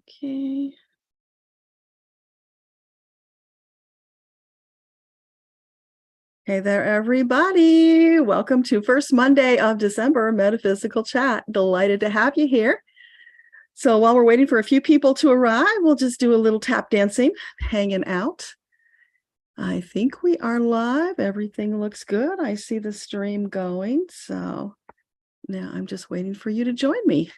Okay. Hey there, everybody. Welcome to first Monday of December, Metaphysical Chat. Delighted to have you here. So while we're waiting for a few people to arrive, we'll just do a little tap dancing, hanging out. I think we are live. Everything looks good. I see the stream going. So now I'm just waiting for you to join me.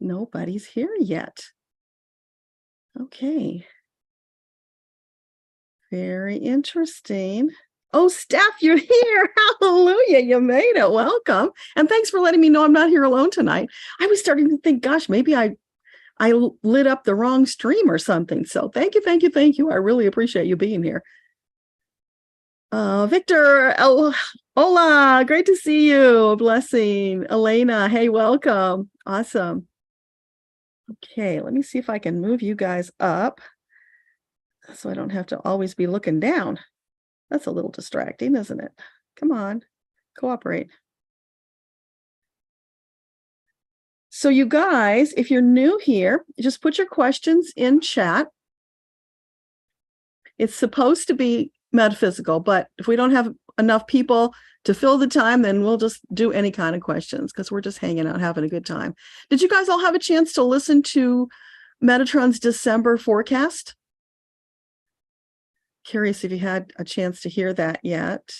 Nobody's here yet. Okay. Very interesting. Oh, Steph, you're here. Hallelujah. You made it. Welcome. And thanks for letting me know I'm not here alone tonight. I was starting to think, gosh, maybe I lit up the wrong stream or something. So thank you. I really appreciate you being here. Victor, hola, great to see you. Blessing. Elena, hey, welcome. Awesome. Okay, let me see if I can move you guys up so I don't have to always be looking down. That's a little distracting, isn't it? Come on, cooperate. So you guys, if you're new here, just put your questions in chat. It's supposed to be metaphysical, but if we don't have enough people to fill the time, then we'll just do any kind of questions because we're just hanging out, having a good time. Did you guys all have a chance to listen to Metatron's December forecast? Curious if you had a chance to hear that yet.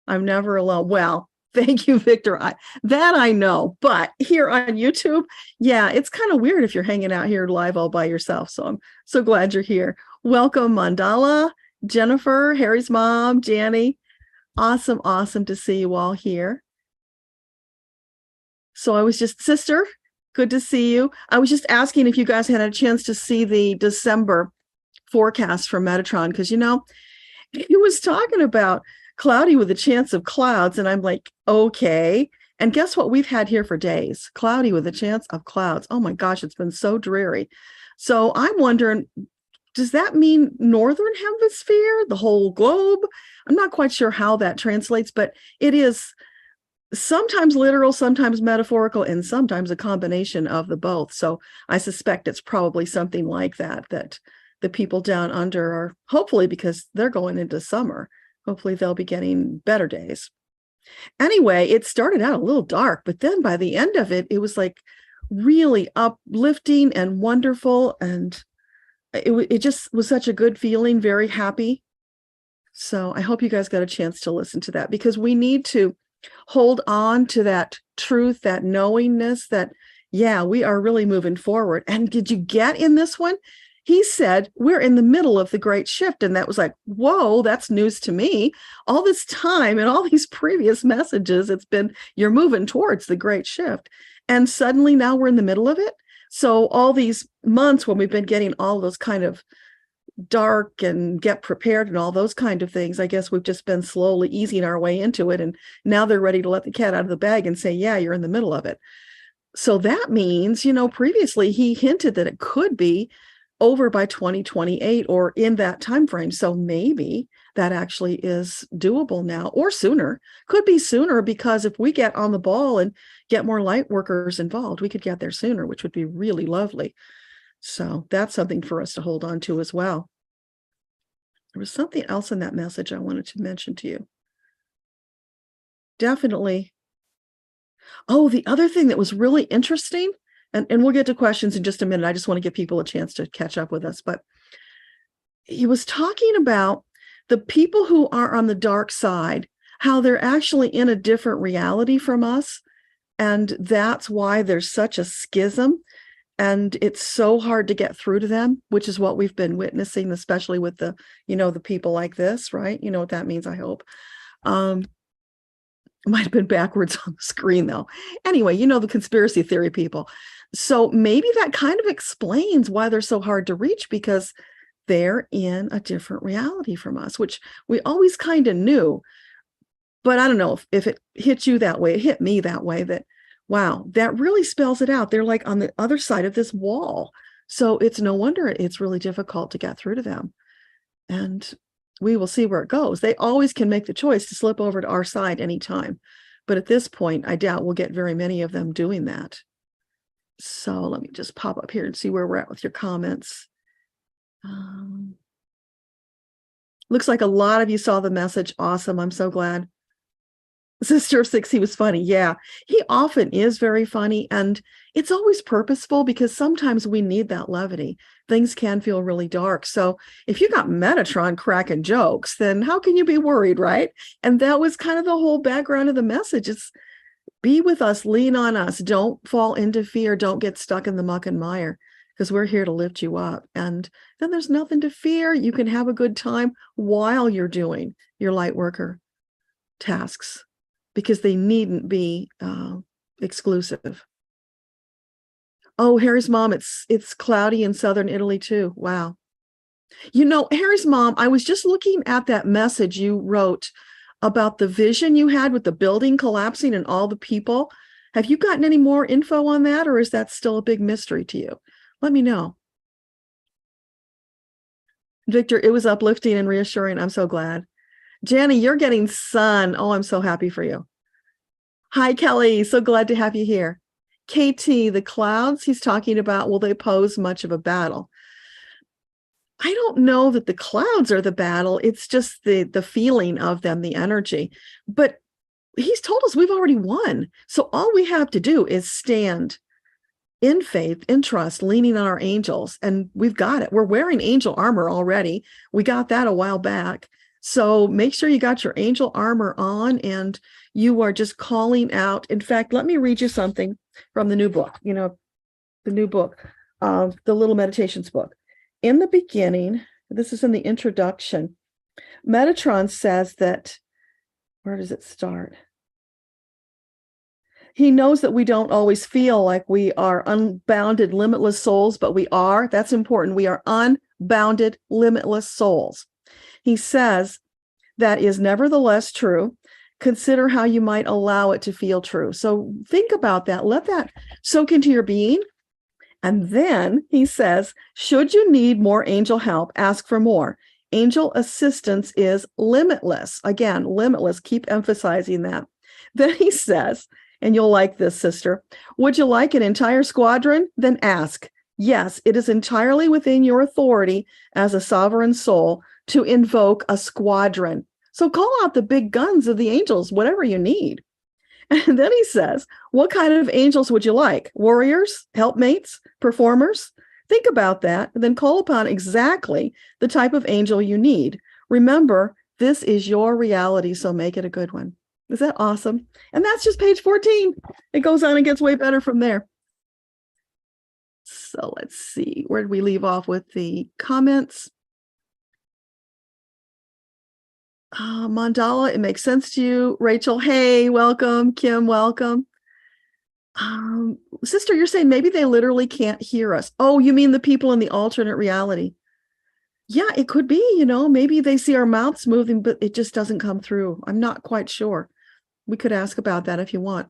I'm never alone. Well, thank you, Victor. That I know, but here on YouTube, yeah, it's kind of weird if you're hanging out here live all by yourself. So I'm so glad you're here. Welcome, Mandala, Jennifer, Harry's mom, Janny. Awesome to see you all here. So I was just, sister, good to see you. I was just asking if you guys had a chance to see the December forecast from Metatron, because he was talking about cloudy with a chance of clouds, and I'm like, okay. And guess what we've had here for days? Cloudy with a chance of clouds. Oh my gosh, it's been so dreary. So I'm wondering, does that mean northern hemisphere, the whole globe? I'm not quite sure how that translates, but it is sometimes literal, sometimes metaphorical, and sometimes a combination of the both. So I suspect it's probably something like that the people down under are, hopefully, because they're going into summer, hopefully they'll be getting better days. Anyway, it started out a little dark, but then by the end of it, it was like really uplifting and wonderful. And it just was such a good feeling, very happy. So I hope you guys got a chance to listen to that, because we need to hold on to that truth, that knowingness that, yeah, we are really moving forward. And did you get in this one? He said, we're in the middle of the great shift. And that was like, whoa, that's news to me. All this time and all these previous messages, it's been, you're moving towards the great shift. And suddenly now we're in the middle of it. So all these months when we've been getting all those kind of dark and get prepared and all those kind of things, I guess we've just been slowly easing our way into it. And now they're ready to let the cat out of the bag and say, yeah, you're in the middle of it. So that means, previously he hinted that it could be over by 2028 or in that time frame. So maybe that actually is doable now, or sooner. Could be sooner, because if we get on the ball and get more light workers involved, we could get there sooner, which would be really lovely. So that's something for us to hold on to as well. There was something else in that message I wanted to mention to you. Definitely. Oh, the other thing that was really interesting, and we'll get to questions in just a minute. I just want to give people a chance to catch up with us. But he was talking about the people who are on the dark side, how they're actually in a different reality from us. And that's why there's such a schism. And it's so hard to get through to them, which is what we've been witnessing, especially with the people like this, right? You know what that means, I hope. Might have been backwards on the screen, though. Anyway, the conspiracy theory people. So maybe that kind of explains why they're so hard to reach, because they're in a different reality from us, which we always kind of knew. But I don't know if it hit you that way. It hit me that way, that, wow, that really spells it out. They're like on the other side of this wall. So it's no wonder it's really difficult to get through to them. And we will see where it goes. They always can make the choice to slip over to our side anytime. But at this point, I doubt we'll get very many of them doing that. So let me just pop up here and see where we're at with your comments. Looks like a lot of you saw the message. Awesome. I'm so glad. Sister of Six, he was funny. Yeah, he often is very funny, and it's always purposeful because sometimes we need that levity. Things can feel really dark. So if you got Metatron cracking jokes, then how can you be worried, right? And that was kind of the whole background of the message. It's be with us, lean on us. Don't fall into fear. Don't get stuck in the muck and mire, because we're here to lift you up. And then there's nothing to fear. You can have a good time while you're doing your light worker tasks, because they needn't be exclusive. Oh, Harry's mom, it's cloudy in southern Italy too. Wow. You know, Harry's mom, I was just looking at that message you wrote about the vision you had with the building collapsing and all the people. Have you gotten any more info on that, or is that still a big mystery to you? Let me know. Victor, it was uplifting and reassuring. I'm so glad. Janny, you're getting sun. Oh, I'm so happy for you. Hi, Kelly. So glad to have you here. KT, the clouds he's talking about, will they pose much of a battle? I don't know that the clouds are the battle. It's just the feeling of them, the energy. But he's told us we've already won. So all we have to do is stand in faith, in trust, leaning on our angels. And we've got it. We're wearing angel armor already. We got that a while back. So make sure you got your angel armor on and you are just calling out. In fact, let me read you something from the new book, the new book, the Little Meditations book. In the beginning, this is in the introduction, Metatron says that, where does it start? He knows that we don't always feel like we are unbounded, limitless souls, but we are. That's important. We are unbounded, limitless souls. He says that is nevertheless true. Consider how you might allow it to feel true. So think about that. Let that soak into your being. And then he says, should you need more angel help, ask for more. Angel assistance is limitless. Again, limitless. Keep emphasizing that. Then he says, and you'll like this, sister, would you like an entire squadron? Then ask. Yes, it is entirely within your authority as a sovereign soul to invoke a squadron. So call out the big guns of the angels, whatever you need. And then he says, what kind of angels would you like? Warriors, helpmates, performers? Think about that, and then call upon exactly the type of angel you need. Remember, this is your reality, so make it a good one. Is that awesome? And that's just page 14. It goes on and gets way better from there. So let's see, where did we leave off with the comments? Mandala, it makes sense to you. Rachel, hey, welcome. Kim, welcome. Sister, you're saying maybe they literally can't hear us. Oh, you mean the people in the alternate reality? Yeah, it could be, maybe they see our mouths moving, but it just doesn't come through. I'm not quite sure. We could ask about that if you want.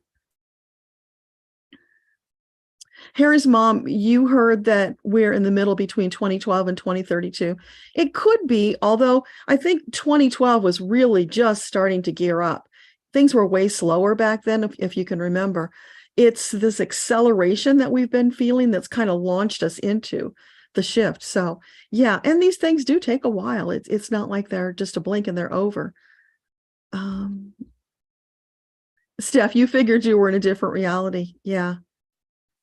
Harry's mom, you heard that we're in the middle between 2012 and 2032. It could be, although I think 2012 was really just starting to gear up. Things were way slower back then, if you can remember. It's this acceleration that we've been feeling that's kind of launched us into the shift. So yeah, and these things do take a while. It's not like they're just a blink and they're over. Steph, you figured you were in a different reality. Yeah.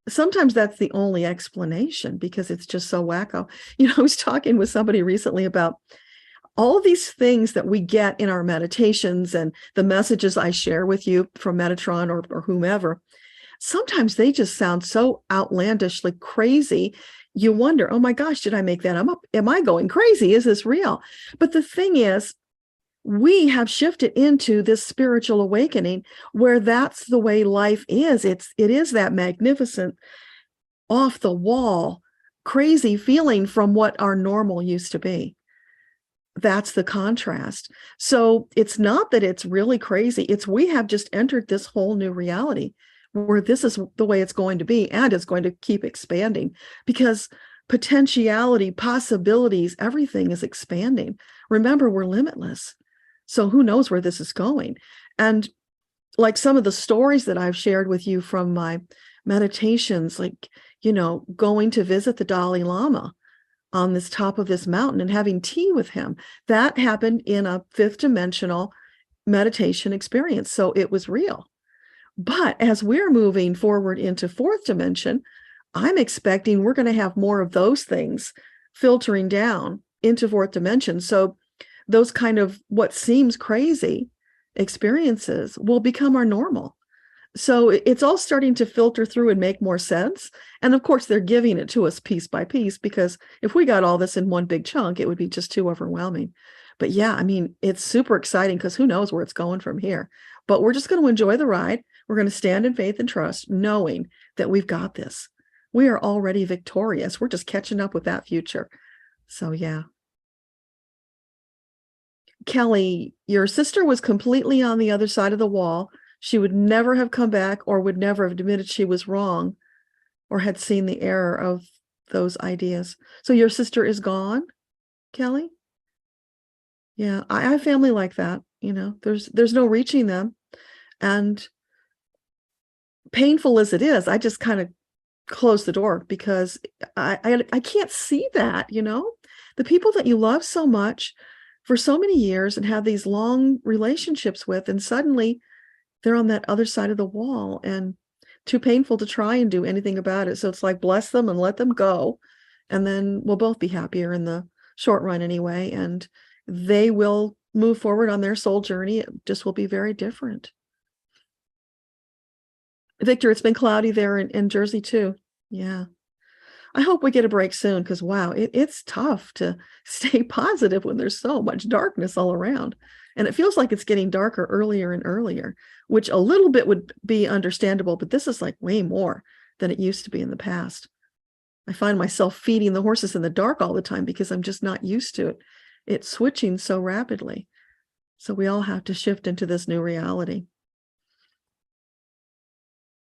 Sometimes that's the only explanation because it's just so wacko. I was talking with somebody recently about all of these things that we get in our meditations and the messages I share with you from Metatron or whomever. Sometimes they just sound so outlandishly crazy. You wonder, oh my gosh, did I make that up? Am I going crazy? Is this real? But the thing is, we have shifted into this spiritual awakening where that's the way life is. It is that magnificent, off the wall, crazy feeling from what our normal used to be. That's the contrast. So it's not that it's really crazy. It's we have just entered this whole new reality where this is the way it's going to be, and it's going to keep expanding because potentiality, possibilities, everything is expanding. Remember, we're limitless. So who knows where this is going? And like some of the stories that I've shared with you from my meditations, like, going to visit the Dalai Lama on this top of this mountain and having tea with him. That happened in a fifth dimensional meditation experience. So it was real. But as we're moving forward into fourth dimension, I'm expecting we're going to have more of those things filtering down into fourth dimension. So those kind of what seems crazy experiences will become our normal. So it's all starting to filter through and make more sense. And of course, they're giving it to us piece by piece, because if we got all this in one big chunk, it would be just too overwhelming. But yeah, I mean, it's super exciting because who knows where it's going from here. But we're just going to enjoy the ride. We're going to stand in faith and trust, knowing that we've got this. We are already victorious. We're just catching up with that future. So yeah. Kelly, your sister was completely on the other side of the wall. She would never have come back, or would never have admitted she was wrong or had seen the error of those ideas. So your sister is gone, Kelly? Yeah, I have family like that. There's no reaching them. And painful as it is, I just kind of close the door, because I can't see that, the people that you love so much for so many years and have these long relationships with, and suddenly they're on that other side of the wall and too painful to try and do anything about it. So it's like, bless them and let them go. And then we'll both be happier in the short run anyway. And they will move forward on their soul journey. It just will be very different. Victor, it's been cloudy there in Jersey too. Yeah. I hope we get a break soon, because wow, it's tough to stay positive when there's so much darkness all around. And it feels like it's getting darker earlier and earlier, which a little bit would be understandable, but this is like way more than it used to be in the past. I find myself feeding the horses in the dark all the time because I'm just not used to it. It's switching so rapidly. So we all have to shift into this new reality.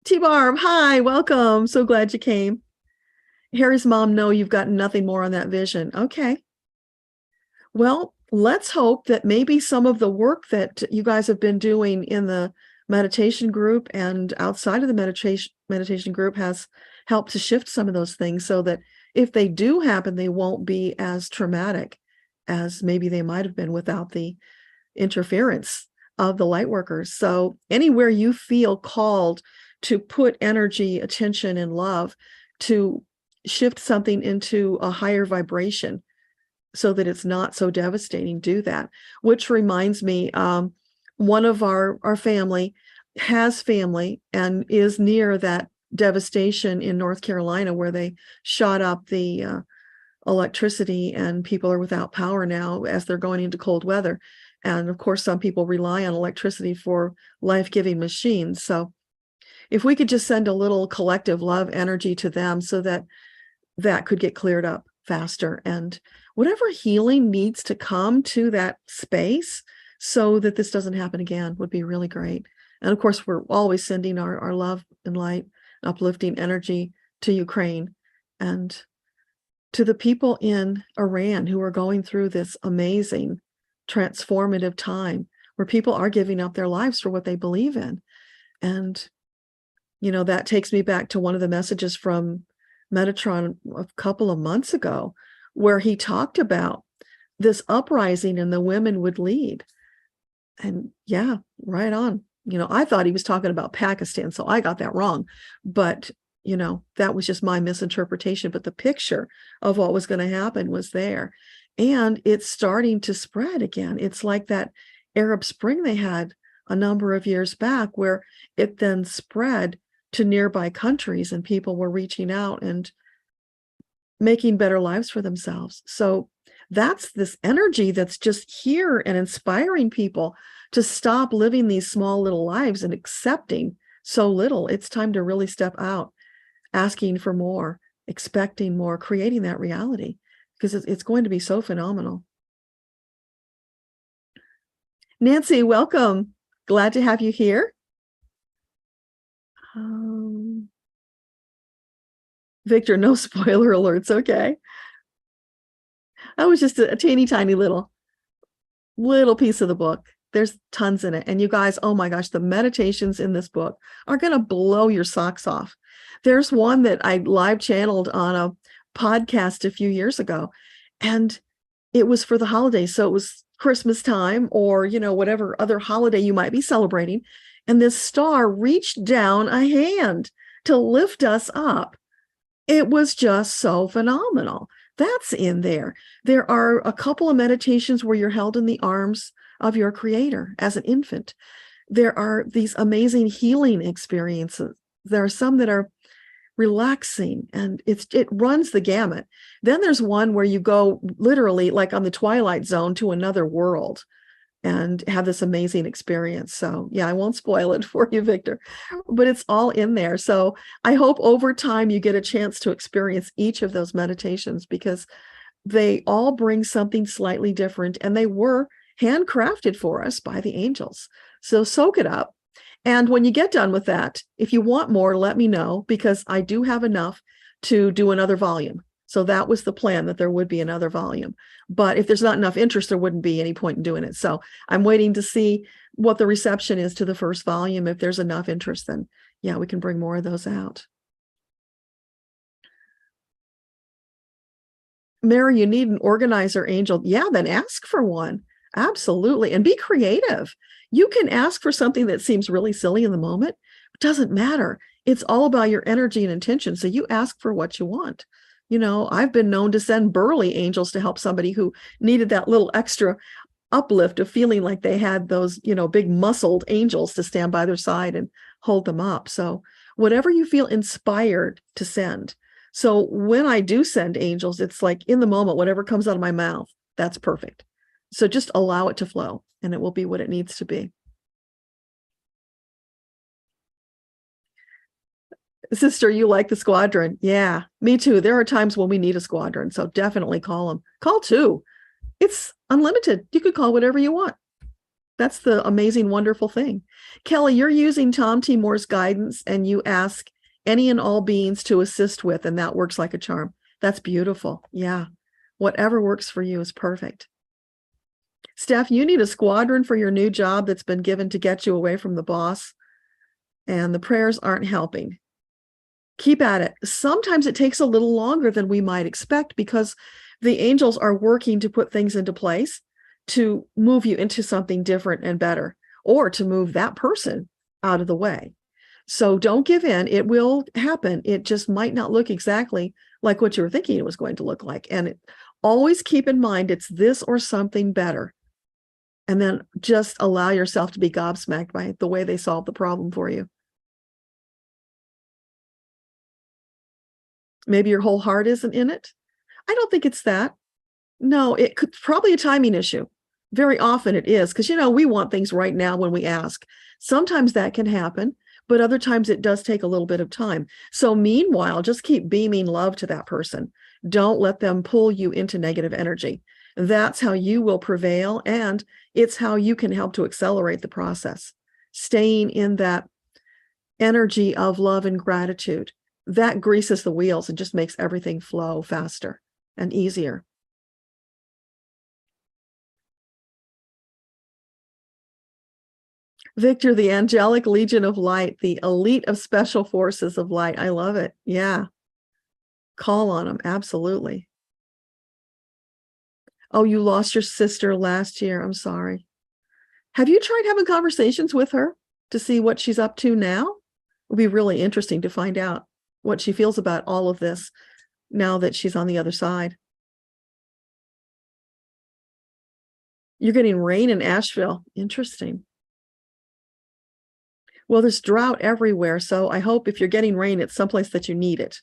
T-Barb, hi, welcome. So glad you came. Harry's mom, no, you've got nothing more on that vision. Okay. Well, let's hope that maybe some of the work that you guys have been doing in the meditation group and outside of the meditation group has helped to shift some of those things, so that if they do happen, they won't be as traumatic as maybe they might have been without the interference of the light workers. So anywhere you feel called to put energy, attention, and love to shift something into a higher vibration so that it's not so devastating, do that. Which reminds me, one of our family has family and is near that devastation in North Carolina where they shot up the electricity, and people are without power now as they're going into cold weather. And of course, some people rely on electricity for life-giving machines. So if we could just send a little collective love energy to them, so that that could get cleared up faster, and whatever healing needs to come to that space so that this doesn't happen again would be really great. And of course, we're always sending our love and light, uplifting energy to Ukraine and to the people in Iran who are going through this amazing transformative time where people are giving up their lives for what they believe in. And that takes me back to one of the messages from Metatron a couple of months ago, where he talked about this uprising and the women would lead. And yeah, right on. I thought he was talking about Pakistan, so I got that wrong. But, that was just my misinterpretation. But the picture of what was going to happen was there. And it's starting to spread again. It's like that Arab Spring they had a number of years back, where it then spread to nearby countries and people were reaching out and making better lives for themselves. So that's this energy that's just here and inspiring people to stop living these small little lives and accepting so little. It's time to really step out, asking for more, expecting more, creating that reality, because it's going to be so phenomenal. Nancy, welcome. Glad to have you here. Victor, no spoiler alerts. Okay. That was just a teeny tiny little piece of the book. There's tons in it. And you guys, oh my gosh, the meditations in this book are going to blow your socks off. There's one that I live channeled on a podcast a few years ago, and it was for the holidays. So it was Christmas time, or, you know, whatever other holiday you might be celebrating. And this star reached down a hand to lift us up. It was just so phenomenal. That's in there. There are a couple of meditations where you're held in the arms of your creator as an infant. There are these amazing healing experiences. There are some that are relaxing, and it runs the gamut. Then there's one where you go literally like on the Twilight Zone to another world and have this amazing experience. So yeah, I won't spoil it for you, Victor, but it's all in there. So I hope over time you get a chance to experience each of those meditations, because they all bring something slightly different, and they were handcrafted for us by the angels. So soak it up. And when you get done with that, if you want more, let me know, because I do have enough to do another volume. So that was the plan, that there would be another volume. But if there's not enough interest, there wouldn't be any point in doing it. So I'm waiting to see what the reception is to the first volume. If there's enough interest, then yeah, we can bring more of those out. Mary, you need an organizer angel. Yeah, then ask for one. Absolutely. And be creative. You can ask for something that seems really silly in the moment. It doesn't matter. It's all about your energy and intention. So you ask for what you want. You know, I've been known to send burly angels to help somebody who needed that little extra uplift of feeling like they had those, you know, big muscled angels to stand by their side and hold them up. So whatever you feel inspired to send. So when I do send angels, it's like in the moment, whatever comes out of my mouth, that's perfect. So just allow it to flow, and it will be what it needs to be. Sister, you like the squadron? Yeah, me too. There are times when we need a squadron, so definitely call them. Call two. It's unlimited. You could call whatever you want. That's the amazing, wonderful thing. Kelly, you're using Tom T. Moore's guidance, and you ask any and all beings to assist with, and that works like a charm. That's beautiful. Yeah, whatever works for you is perfect. Steph, you need a squadron for your new job that's been given to get you away from the boss, and the prayers aren't helping. Keep at it. Sometimes it takes a little longer than we might expect, because the angels are working to put things into place to move you into something different and better, or to move that person out of the way. So don't give in. It will happen. It just might not look exactly like what you were thinking it was going to look like. And always keep in mind it's this or something better. And then just allow yourself to be gobsmacked by the way they solve the problem for you. Maybe your whole heart isn't in it. I don't think it's that. No, it could probably a timing issue. Very often it is, because, you know, we want things right now when we ask. Sometimes that can happen, but other times it does take a little bit of time. So meanwhile, just keep beaming love to that person. Don't let them pull you into negative energy. That's how you will prevail, and it's how you can help to accelerate the process. Staying in that energy of love and gratitude, that greases the wheels and just makes everything flow faster and easier. Victor, the angelic legion of light, the elite of special forces of light. I love it. Yeah. Call on them. Absolutely. Oh, you lost your sister last year. I'm sorry. Have you tried having conversations with her to see what she's up to now? It would be really interesting to find out what she feels about all of this now that she's on the other side. You're getting rain in Asheville. Interesting. Well, there's drought everywhere, so I hope if you're getting rain, it's someplace that you need it.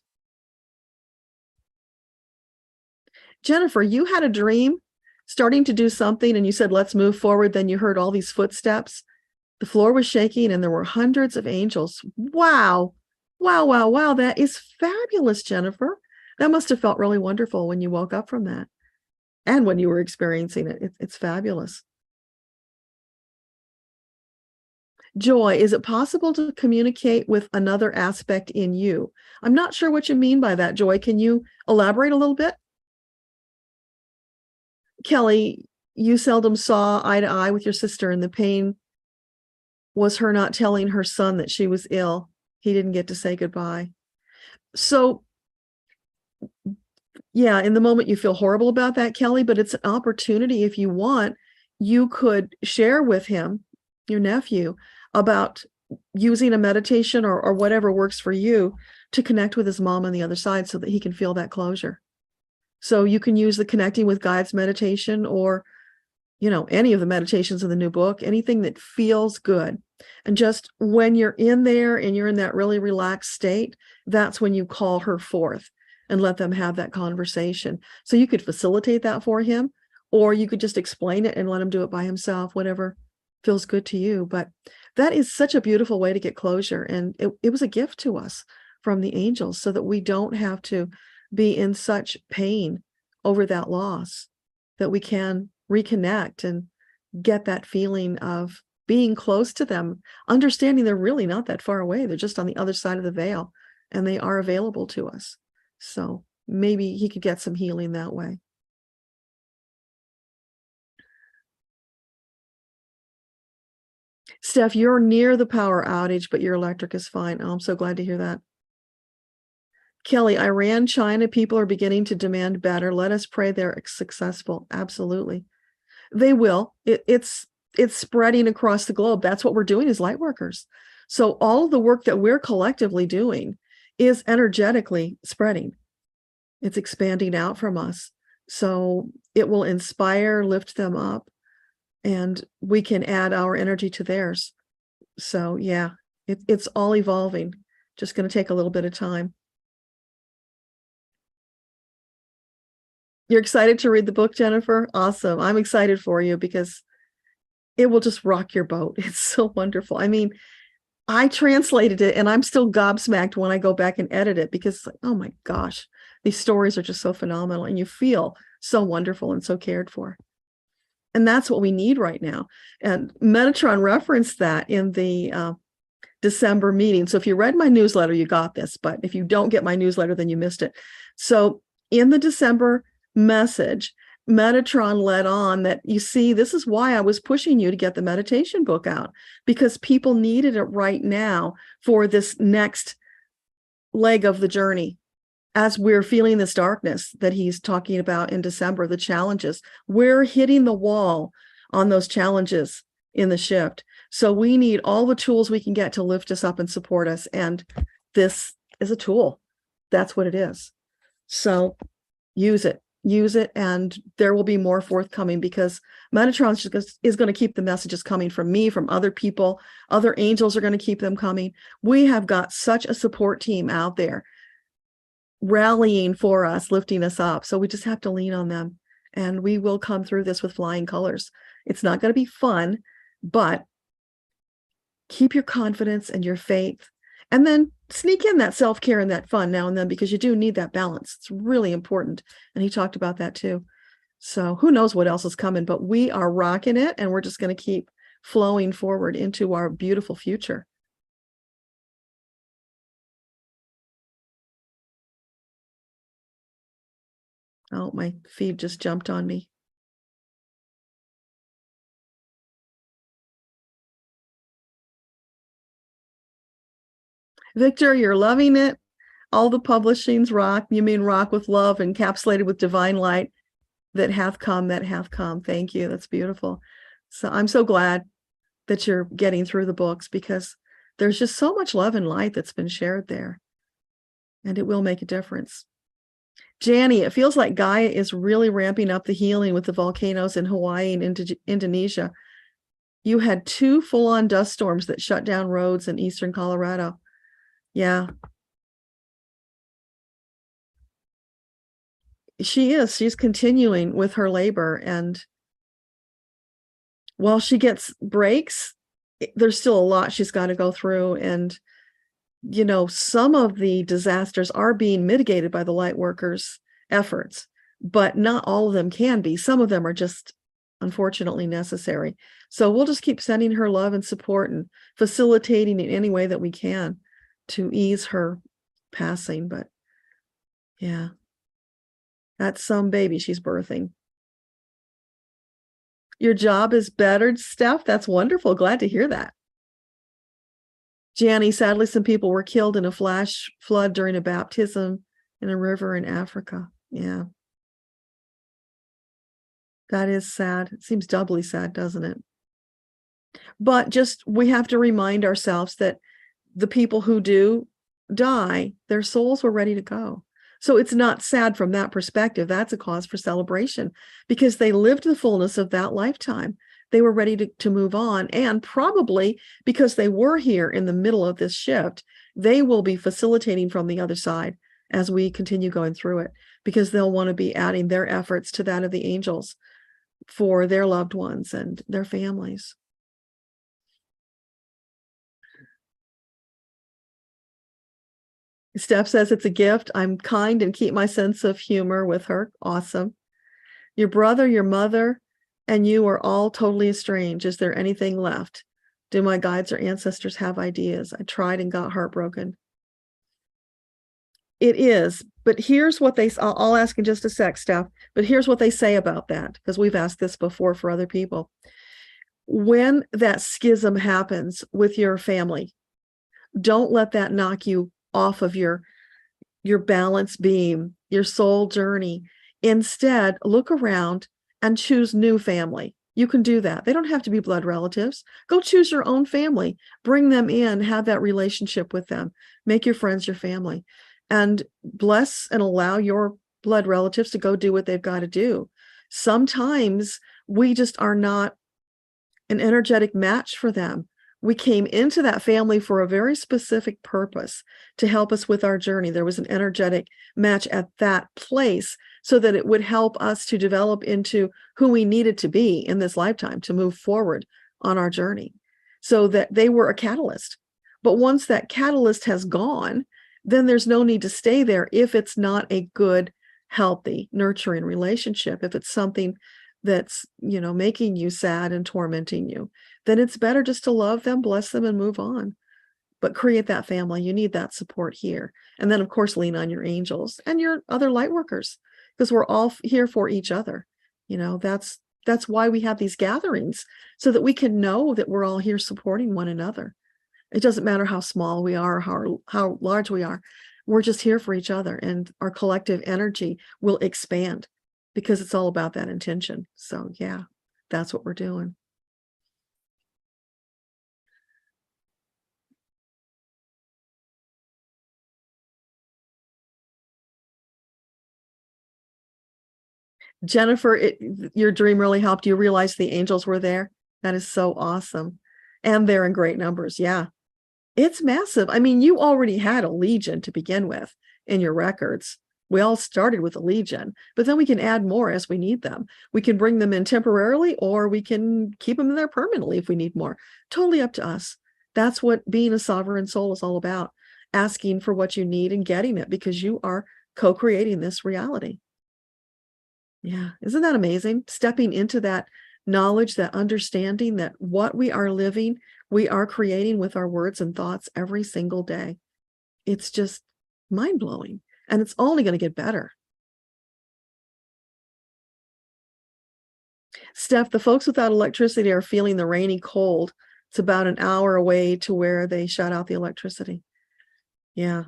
Jennifer, you had a dream starting to do something, and you said, let's move forward. Then you heard all these footsteps. The floor was shaking, and there were hundreds of angels. Wow. Wow, wow, wow. That is fabulous, Jennifer. That must have felt really wonderful when you woke up from that, and when you were experiencing it. It's fabulous. Joy, is it possible to communicate with another aspect in you? I'm not sure what you mean by that, Joy. Can you elaborate a little bit? Kelly, you seldom saw eye to eye with your sister, and the pain was her not telling her son that she was ill. He didn't get to say goodbye. So, yeah, in the moment you feel horrible about that, Kelly, but it's an opportunity. If you want, you could share with him, your nephew, about using a meditation or whatever works for you to connect with his mom on the other side so that he can feel that closure. So you can use the Connecting with Guides meditation, or any of the meditations in the new book, anything that feels good. And just when you're in there and you're in that really relaxed state, that's when you call her forth and let them have that conversation. So you could facilitate that for him, or you could just explain it and let him do it by himself, whatever feels good to you. But that is such a beautiful way to get closure. And it was a gift to us from the angels so that we don't have to be in such pain over that loss, that we can reconnect and get that feeling of being close to them, understanding they're really not that far away. They're just on the other side of the veil, and they are available to us. So maybe he could get some healing that way. Steph, you're near the power outage, but your electric is fine. Oh, I'm so glad to hear that. Kelly, Iran, China, people are beginning to demand better. Let us pray they're successful. Absolutely. They will. It's spreading across the globe. That's what we're doing as light workers. So all of the work that we're collectively doing is energetically spreading. It's expanding out from us. So it will inspire, lift them up, and we can add our energy to theirs. So yeah, it's all evolving. Just going to take a little bit of time. You're excited to read the book, Jennifer? Awesome. I'm excited for you because it will just rock your boat. It's so wonderful. I mean, I translated it and I'm still gobsmacked when I go back and edit it because, oh my gosh, these stories are just so phenomenal and you feel so wonderful and so cared for. And that's what we need right now. And Metatron referenced that in the December meeting. So if you read my newsletter, you got this. But if you don't get my newsletter, then you missed it. So in the December message, Metatron led on that, you see, this is why I was pushing you to get the meditation book out, because people needed it right now for this next leg of the journey. As we're feeling this darkness that he's talking about in December, the challenges, we're hitting the wall on those challenges in the shift. So we need all the tools we can get to lift us up and support us. And this is a tool. That's what it is. So use it, and there will be more forthcoming, because Metatron is going to keep the messages coming from me, from other people. Other angels are going to keep them coming. We have got such a support team out there rallying for us, lifting us up. So we just have to lean on them, and we will come through this with flying colors. It's not going to be fun, but keep your confidence and your faith, and then sneak in that self-care and that fun now and then, because you do need that balance. It's really important. And he talked about that too. So who knows what else is coming, but we are rocking it, and we're just going to keep flowing forward into our beautiful future. Oh, my feed just jumped on me. Victor, you're loving it. All the publishings rock. You mean rock with love, encapsulated with divine light that hath come, that hath come. Thank you. That's beautiful. So I'm so glad that you're getting through the books, because there's just so much love and light that's been shared there, and it will make a difference. Janny, it feels like Gaia is really ramping up the healing with the volcanoes in Hawaii and Indonesia. You had 2 full-on dust storms that shut down roads in eastern Colorado. Yeah. She's continuing with her labor, and while she gets breaks, there's still a lot she's got to go through. And some of the disasters are being mitigated by the light workers' efforts, but not all of them can be. Some of them are just unfortunately necessary. So we'll just keep sending her love and support and facilitating in any way that we can to ease her passing. But yeah, that's some baby she's birthing. Your job is bettered, Steph. That's wonderful. Glad to hear that. Janny, sadly, some people were killed in a flash flood during a baptism in a river in Africa. Yeah. That is sad. It seems doubly sad, doesn't it? But just we have to remind ourselves that the people who do die, their souls were ready to go. So it's not sad from that perspective. That's a cause for celebration because they lived the fullness of that lifetime. They were ready to move on. And probably because they were here in the middle of this shift, they will be facilitating from the other side as we continue going through it, because they'll want to be adding their efforts to that of the angels for their loved ones and their families. Steph says it's a gift. I'm kind and keep my sense of humor with her. Awesome. Your brother, your mother, and you are all totally estranged. Is there anything left? Do my guides or ancestors have ideas? I tried and got heartbroken. It is, but here's what I'll ask in just a sec, Steph, but here's what they say about that, because we've asked this before for other people. When that schism happens with your family, don't let that knock you off of your balance beam, your soul journey. Instead, look around and choose new family. You can do that. They don't have to be blood relatives. Go choose your own family. Bring them in, have that relationship with them. Make your friends your family. And bless and allow your blood relatives to go do what they've got to do. Sometimes we just are not an energetic match for them. We came into that family for a very specific purpose to help us with our journey. There was an energetic match at that place so that it would help us to develop into who we needed to be in this lifetime to move forward on our journey, so that they were a catalyst. But once that catalyst has gone, then there's no need to stay there if it's not a good, healthy, nurturing relationship. If it's something that's, making you sad and tormenting you, then it's better just to love them, bless them, and move on. But create that family. You need that support here. And then, of course, lean on your angels and your other light workers, because we're all here for each other. That's why we have these gatherings, so that we can know that we're all here supporting one another. It doesn't matter how small we are, or how large we are. We're just here for each other, and our collective energy will expand because it's all about that intention. So yeah, that's what we're doing. Jennifer, your dream really helped you realize the angels were there. That is so awesome. And they're in great numbers. Yeah, it's massive. I mean, you already had a legion to begin with in your records. We all started with a legion, but then we can add more as we need them. We can bring them in temporarily, or we can keep them there permanently if we need more. Totally up to us. That's what being a sovereign soul is all about. Asking for what you need and getting it, because you are co-creating this reality. Yeah. Isn't that amazing? Stepping into that knowledge, that understanding that what we are living, we are creating with our words and thoughts every single day. It's just mind-blowing, and it's only going to get better. Steph, the folks without electricity are feeling the rainy cold. It's about an hour away to where they shut out the electricity. Yeah.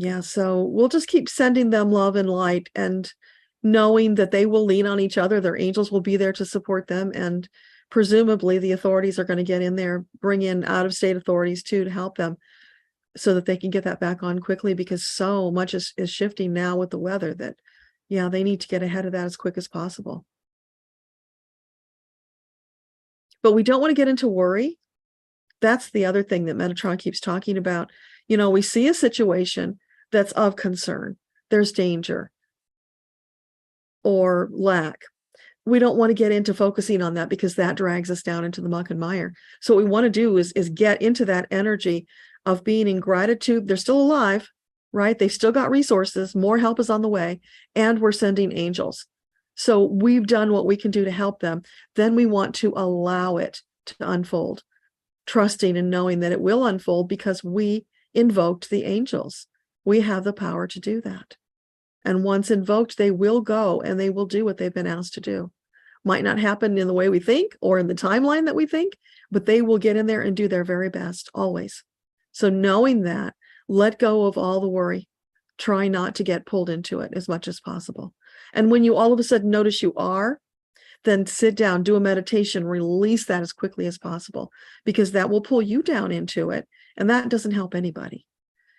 Yeah, so we'll just keep sending them love and light, and knowing that they will lean on each other. Their angels will be there to support them, and presumably the authorities are going to get in there, bring in out-of-state authorities too to help them, so that they can get that back on quickly, because so much is shifting now with the weather that, yeah, they need to get ahead of that as quick as possible. But we don't want to get into worry. That's the other thing that Metatron keeps talking about. We see a situation that's of concern. There's danger or lack. We don't want to get into focusing on that, because that drags us down into the muck and mire. So what we want to do is get into that energy of being in gratitude. They're still alive, right? They've still got resources. More help is on the way, and we're sending angels. So we've done what we can do to help them. Then we want to allow it to unfold, trusting and knowing that it will unfold because we invoked the angels. We have the power to do that. And once invoked, they will go and they will do what they've been asked to do. Might not happen in the way we think or in the timeline that we think, but they will get in there and do their very best, always. So knowing that, let go of all the worry. Try not to get pulled into it as much as possible. And when you all of a sudden notice you are, then sit down, do a meditation, release that as quickly as possible, because that will pull you down into it. And that doesn't help anybody.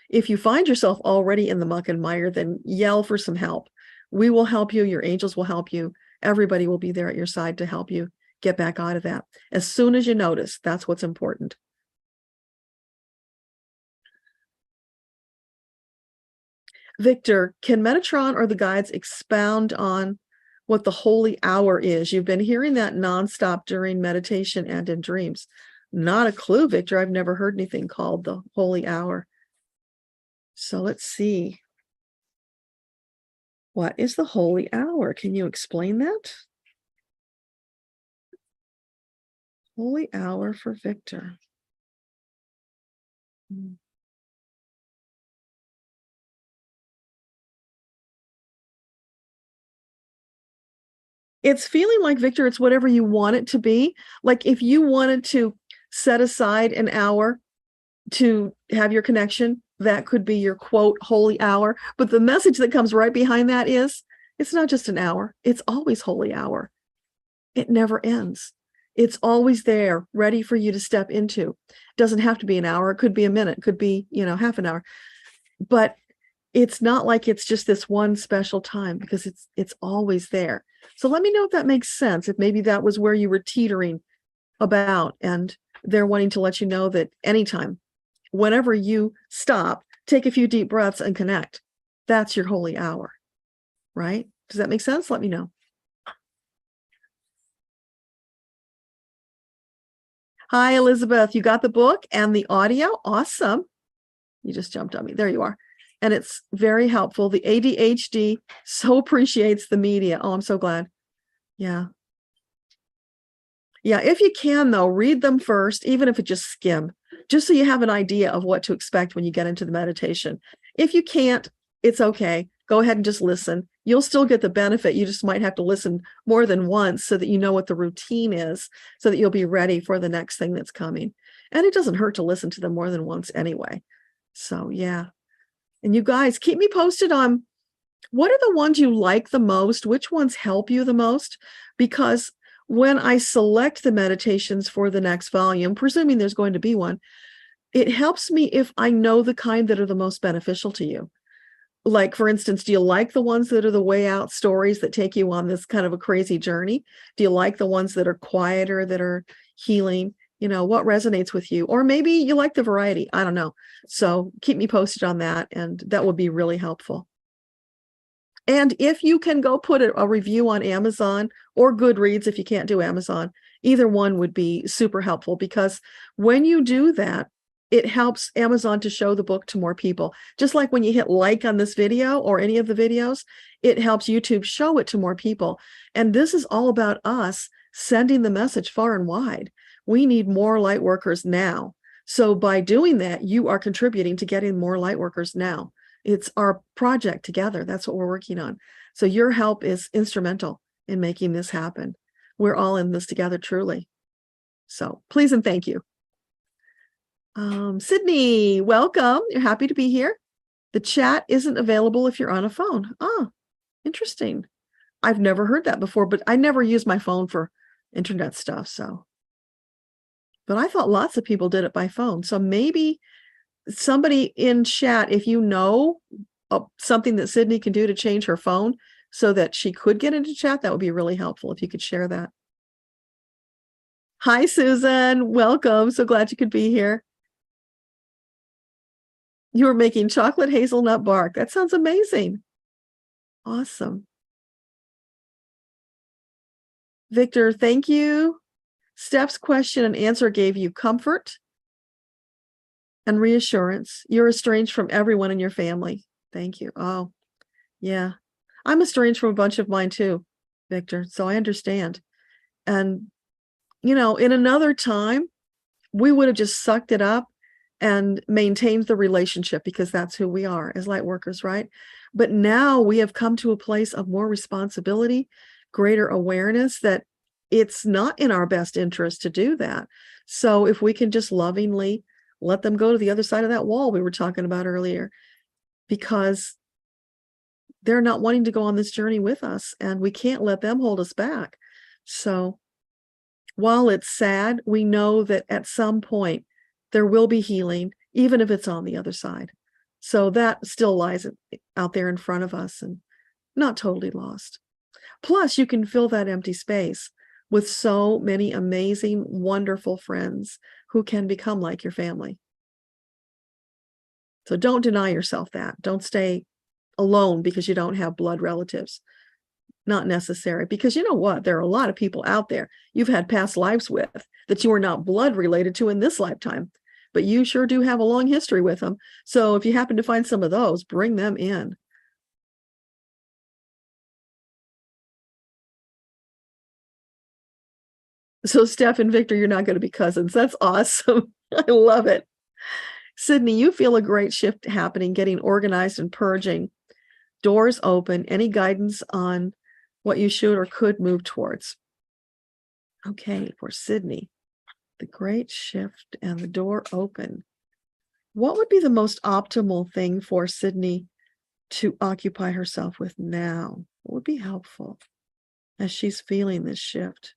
If you find yourself already in the muck and mire, then yell for some help. We will help you. Your angels will help you. Everybody will be there at your side to help you get back out of that. As soon as you notice, that's what's important. Victor, can Metatron or the guides expound on what the holy hour is? You've been hearing that nonstop during meditation and in dreams. Not a clue, Victor. I've never heard anything called the holy hour. So let's see. What is the holy hour? Can you explain that? Holy hour for Victor. It's feeling like, Victor, it's whatever you want it to be. Like if you wanted to set aside an hour to have your connection, that could be your quote holy hour. But the message that comes right behind that is, it's not just an hour. It's always holy hour. It never ends. It's always there, ready for you to step into. It doesn't have to be an hour. It could be a minute. It could be, half an hour. But it's not like it's just this one special time, because it's always there. So let me know if that makes sense. If maybe that was where you were teetering about, and they're wanting to let you know that anytime, whenever you stop, take a few deep breaths and connect. That's your holy hour, right? Does that make sense? Let me know. Hi, Elizabeth. You got the book and the audio? Awesome. You just jumped on me. There you are. And it's very helpful. The ADHD so appreciates the media. Oh, I'm so glad. Yeah. Yeah, if you can, though, read them first, even if it just skim, just so you have an idea of what to expect when you get into the meditation. If you can't, it's okay. Go ahead and just listen. You'll still get the benefit. You just might have to listen more than once so that you know what the routine is, so that you'll be ready for the next thing that's coming. And it doesn't hurt to listen to them more than once anyway. So, yeah. And you guys, keep me posted on what are the ones you like the most, which ones help you the most, because when I select the meditations for the next volume, presuming there's going to be one, it helps me if I know the kind that are the most beneficial to you. Like, for instance, do you like the ones that are the way out stories that take you on this kind of a crazy journey? Do you like the ones that are quieter, that are healing? What resonates with you? Or maybe you like the variety. I don't know. So keep me posted on that, and that would be really helpful. And if you can go put a review on Amazon or Goodreads, if you can't do Amazon, either one would be super helpful, because when you do that, it helps Amazon to show the book to more people. Just like when you hit like on this video or any of the videos, it helps YouTube show it to more people. And this is all about us sending the message far and wide. We need more light workers now. So by doing that, you are contributing to getting more light workers now. It's our project together. That's what we're working on. So your help is instrumental in making this happen. We're all in this together, truly. So please and thank you. Sydney, welcome. You're happy to be here. The chat isn't available if you're on a phone. Oh, interesting. I've never heard that before, but I never use my phone for internet stuff. So, but I thought lots of people did it by phone. So maybe somebody in chat, if you know something that Sydney can do to change her phone so that she could get into chat, that would be really helpful if you could share that. Hi, Susan. Welcome. So glad you could be here. You were making chocolate hazelnut bark. That sounds amazing. Awesome. Victor, thank you. Steph's question and answer gave you comfort and reassurance. You're estranged from everyone in your family. Thank you. Oh, yeah. I'm estranged from a bunch of mine too, Victor. So I understand. And, in another time, we would have just sucked it up and maintained the relationship because that's who we are as light workers, right? But now we have come to a place of more responsibility, greater awareness that it's not in our best interest to do that. So if we can just lovingly let them go to the other side of that wall we were talking about earlier, because they're not wanting to go on this journey with us, and we can't let them hold us back. So while it's sad, we know that at some point there will be healing, even if it's on the other side. So that still lies out there in front of us and not totally lost. Plus, you can fill that empty space with so many amazing, wonderful friends who can become like your family. So don't deny yourself that. Don't stay alone because you don't have blood relatives. Not necessary, because you know what? There are a lot of people out there you've had past lives with that you are not blood related to in this lifetime, but you sure do have a long history with them. So if you happen to find some of those, bring them in. So Steph and Victor, you're not going to be cousins. That's awesome. I love it. Sydney, you feel a great shift happening, getting organized and purging. Doors open. Any guidance on what you should or could move towards? Okay, for Sydney, the great shift and the door open. What would be the most optimal thing for Sydney to occupy herself with now? What would be helpful as she's feeling this shift?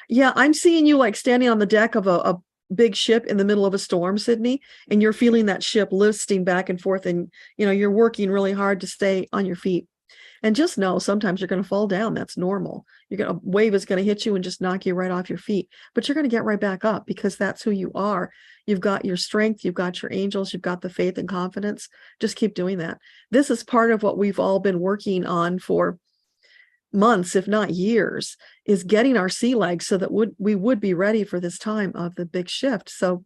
Yeah, I'm seeing you like standing on the deck of a big ship in the middle of a storm, Sydney, and you're feeling that ship listing back and forth, and you're working really hard to stay on your feet. And just know sometimes you're going to fall down. That's normal. A wave is going to hit you and just knock you right off your feet, but you're going to get right back up because that's who you are. You've got your strength, you've got your angels, you've got the faith and confidence. Just keep doing that. This is part of what we've all been working on for months, if not years, is getting our sea legs so that we would be ready for this time of the big shift. So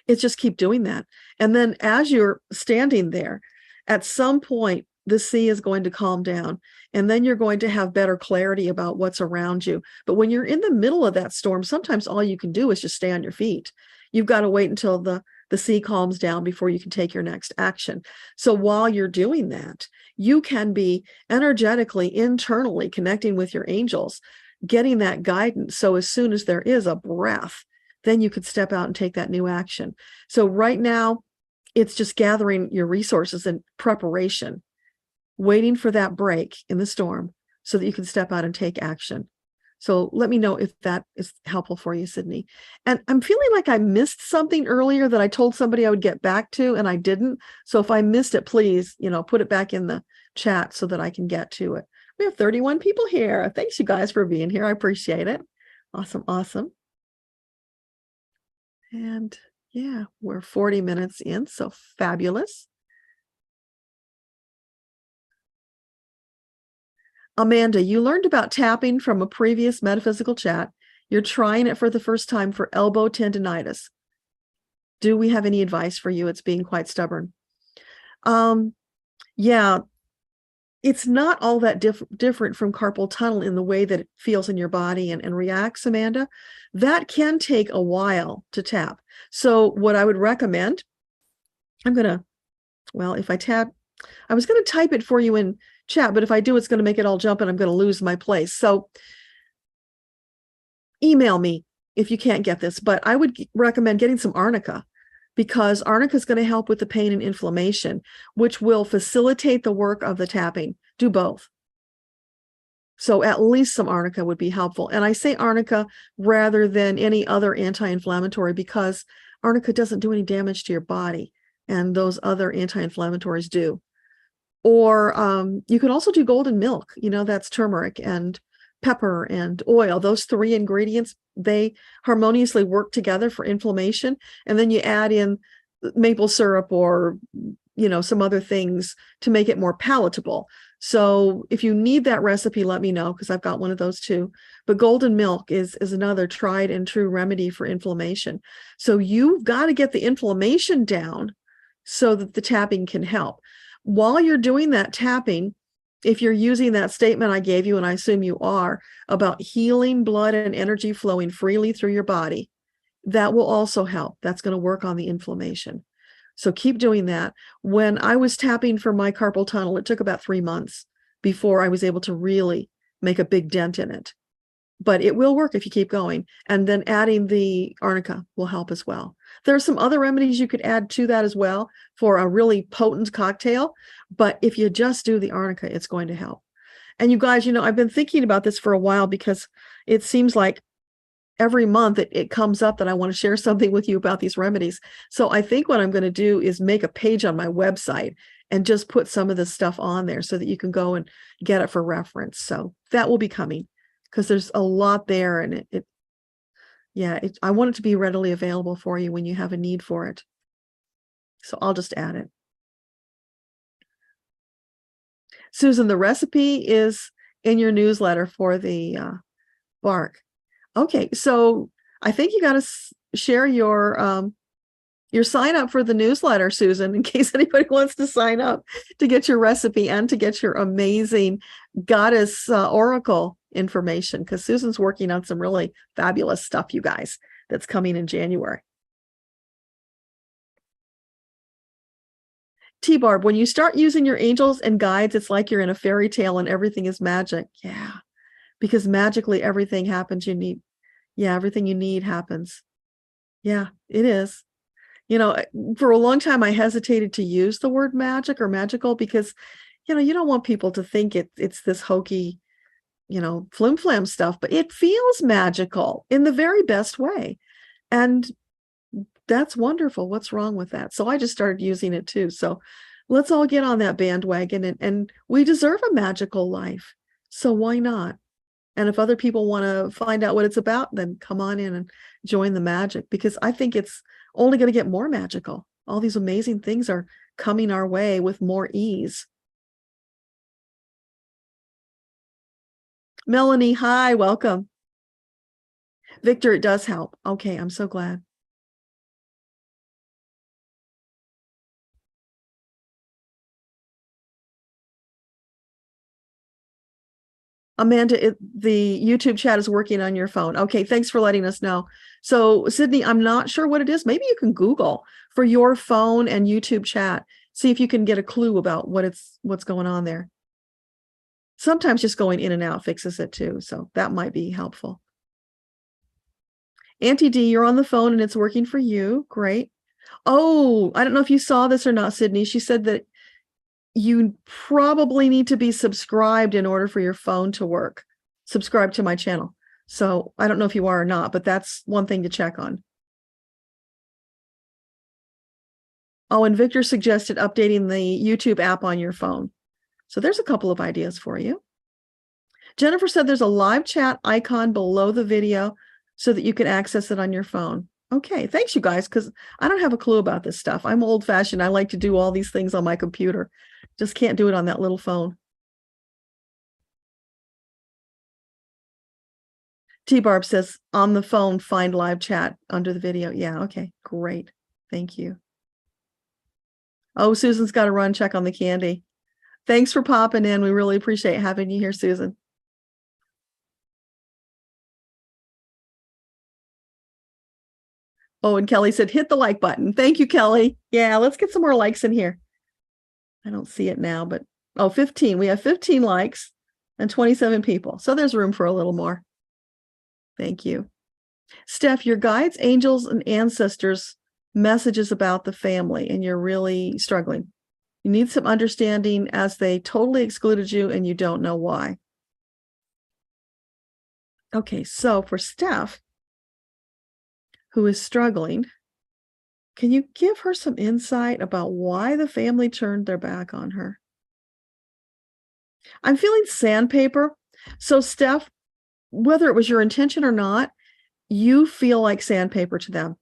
it's just keep doing that. And then as you're standing there, at some point, the sea is going to calm down, and then you're going to have better clarity about what's around you. But when you're in the middle of that storm, sometimes all you can do is just stay on your feet. You've got to wait until the sea calms down before you can take your next action. So while you're doing that, you can be energetically, internally connecting with your angels, getting that guidance. So as soon as there is a breath, then you could step out and take that new action. So right now, it's just gathering your resources and preparation, waiting for that break in the storm so that you can step out and take action. So let me know if that is helpful for you, Sydney. And I'm feeling like I missed something earlier that I told somebody I would get back to, and I didn't. So if I missed it, please, put it back in the chat so that I can get to it. We have 31 people here. Thanks, you guys, for being here. I appreciate it. Awesome, awesome. And yeah, we're 40 minutes in, so fabulous. Amanda, you learned about tapping from a previous metaphysical chat. You're trying it for the first time for elbow tendonitis. Do we have any advice for you? It's being quite stubborn. Yeah, it's not all that different from carpal tunnel in the way that it feels in your body and reacts, Amanda. That can take a while to tap. So what I would recommend, if I tap, I was going to type it for you in chat, but if I do, it's going to make it all jump and I'm going to lose my place. So email me if you can't get this, but I would recommend getting some arnica, because arnica is going to help with the pain and inflammation, which will facilitate the work of the tapping. Do both. So at least some arnica would be helpful. And I say arnica rather than any other anti-inflammatory because arnica doesn't do any damage to your body, and those other anti-inflammatories do. Or you can also do golden milk. That's turmeric and pepper and oil. Those three ingredients, they harmoniously work together for inflammation. And then you add in maple syrup or, some other things to make it more palatable. So if you need that recipe, let me know, because I've got one of those too. But golden milk is another tried and true remedy for inflammation. So you've got to get the inflammation down so that the tapping can help. While you're doing that tapping, if you're using that statement I gave you, and I assume you are, about healing blood and energy flowing freely through your body, that will also help. That's going to work on the inflammation. So keep doing that. When I was tapping for my carpal tunnel, it took about 3 months before I was able to really make a big dent in it. But it will work if you keep going. And then adding the arnica will help as well. There are some other remedies you could add to that as well for a really potent cocktail. But if you just do the arnica, it's going to help. And you guys, I've been thinking about this for a while because it seems like every month it comes up that I want to share something with you about these remedies. So I think what I'm going to do is make a page on my website and just put some of this stuff on there so that you can go and get it for reference. So that will be coming because there's a lot there, and I want it to be readily available for you when you have a need for it. So I'll just add it. Susan, the recipe is in your newsletter for the bark. Okay, so I think you got to share your sign up for the newsletter, Susan, in case anybody wants to sign up to get your recipe and to get your amazing goddess oracle information, because Susan's working on some really fabulous stuff, you guys, that's coming in January. T-Barb, when you start using your angels and guides, it's like you're in a fairy tale and everything is magic. Yeah, because magically everything happens you need. Yeah, everything you need happens. Yeah, it is. For a long time, I hesitated to use the word magic or magical because, you don't want people to think it's this hokey, flim-flam stuff, but it feels magical in the very best way. And that's wonderful. What's wrong with that? So I just started using it too. So let's all get on that bandwagon, and we deserve a magical life. So why not? And if other people want to find out what it's about, then come on in and join the magic, because I think it's only going to get more magical. All these amazing things are coming our way with more ease. Melanie, hi, welcome. Victor, it does help. Okay, I'm so glad. Amanda, the YouTube chat is working on your phone. Okay, thanks for letting us know. So, Sydney, I'm not sure what it is. Maybe you can Google for your phone and YouTube chat. See if you can get a clue about what's going on there. Sometimes just going in and out fixes it too. So that might be helpful. Auntie D, you're on the phone and it's working for you. Great. Oh, I don't know if you saw this or not, Sydney. She said that you probably need to be subscribed in order for your phone to work. Subscribe to my channel. So I don't know if you are or not, but that's one thing to check on. Oh, and Victor suggested updating the YouTube app on your phone. So there's a couple of ideas for you. Jennifer said there's a live chat icon below the video so that you can access it on your phone. Okay, thanks you guys, because I don't have a clue about this stuff. I'm old-fashioned. I like to do all these things on my computer. Just can't do it on that little phone. T-Barb says, on the phone, find live chat under the video. Yeah, okay, great. Thank you. Oh, Susan's got to run, check on the candy. Thanks for popping in. We really appreciate having you here, Susan. Oh, and Kelly said, hit the like button. Thank you, Kelly. Yeah, let's get some more likes in here. I don't see it now, but 15. We have 15 likes and 27 people. So there's room for a little more. Thank you. Steph, your guides, angels, and ancestors messages about the family, and you're really struggling. You need some understanding as they totally excluded you and you don't know why. Okay, so for Steph, who is struggling, can you give her some insight about why the family turned their back on her? I'm feeling sandpaper. So Steph, whether it was your intention or not, you feel like sandpaper to them.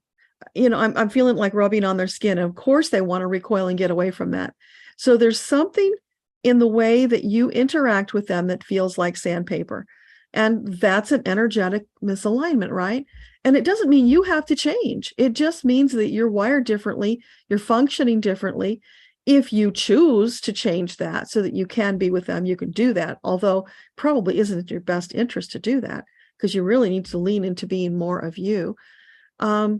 I'm feeling like rubbing on their skin. And of course, they want to recoil and get away from that. So there's something in the way that you interact with them that feels like sandpaper. And that's an energetic misalignment, right? And it doesn't mean you have to change. It just means that you're wired differently, you're functioning differently. If you choose to change that so that you can be with them, you can do that. Although probably isn't in your best interest to do that, because you really need to lean into being more of you. Tell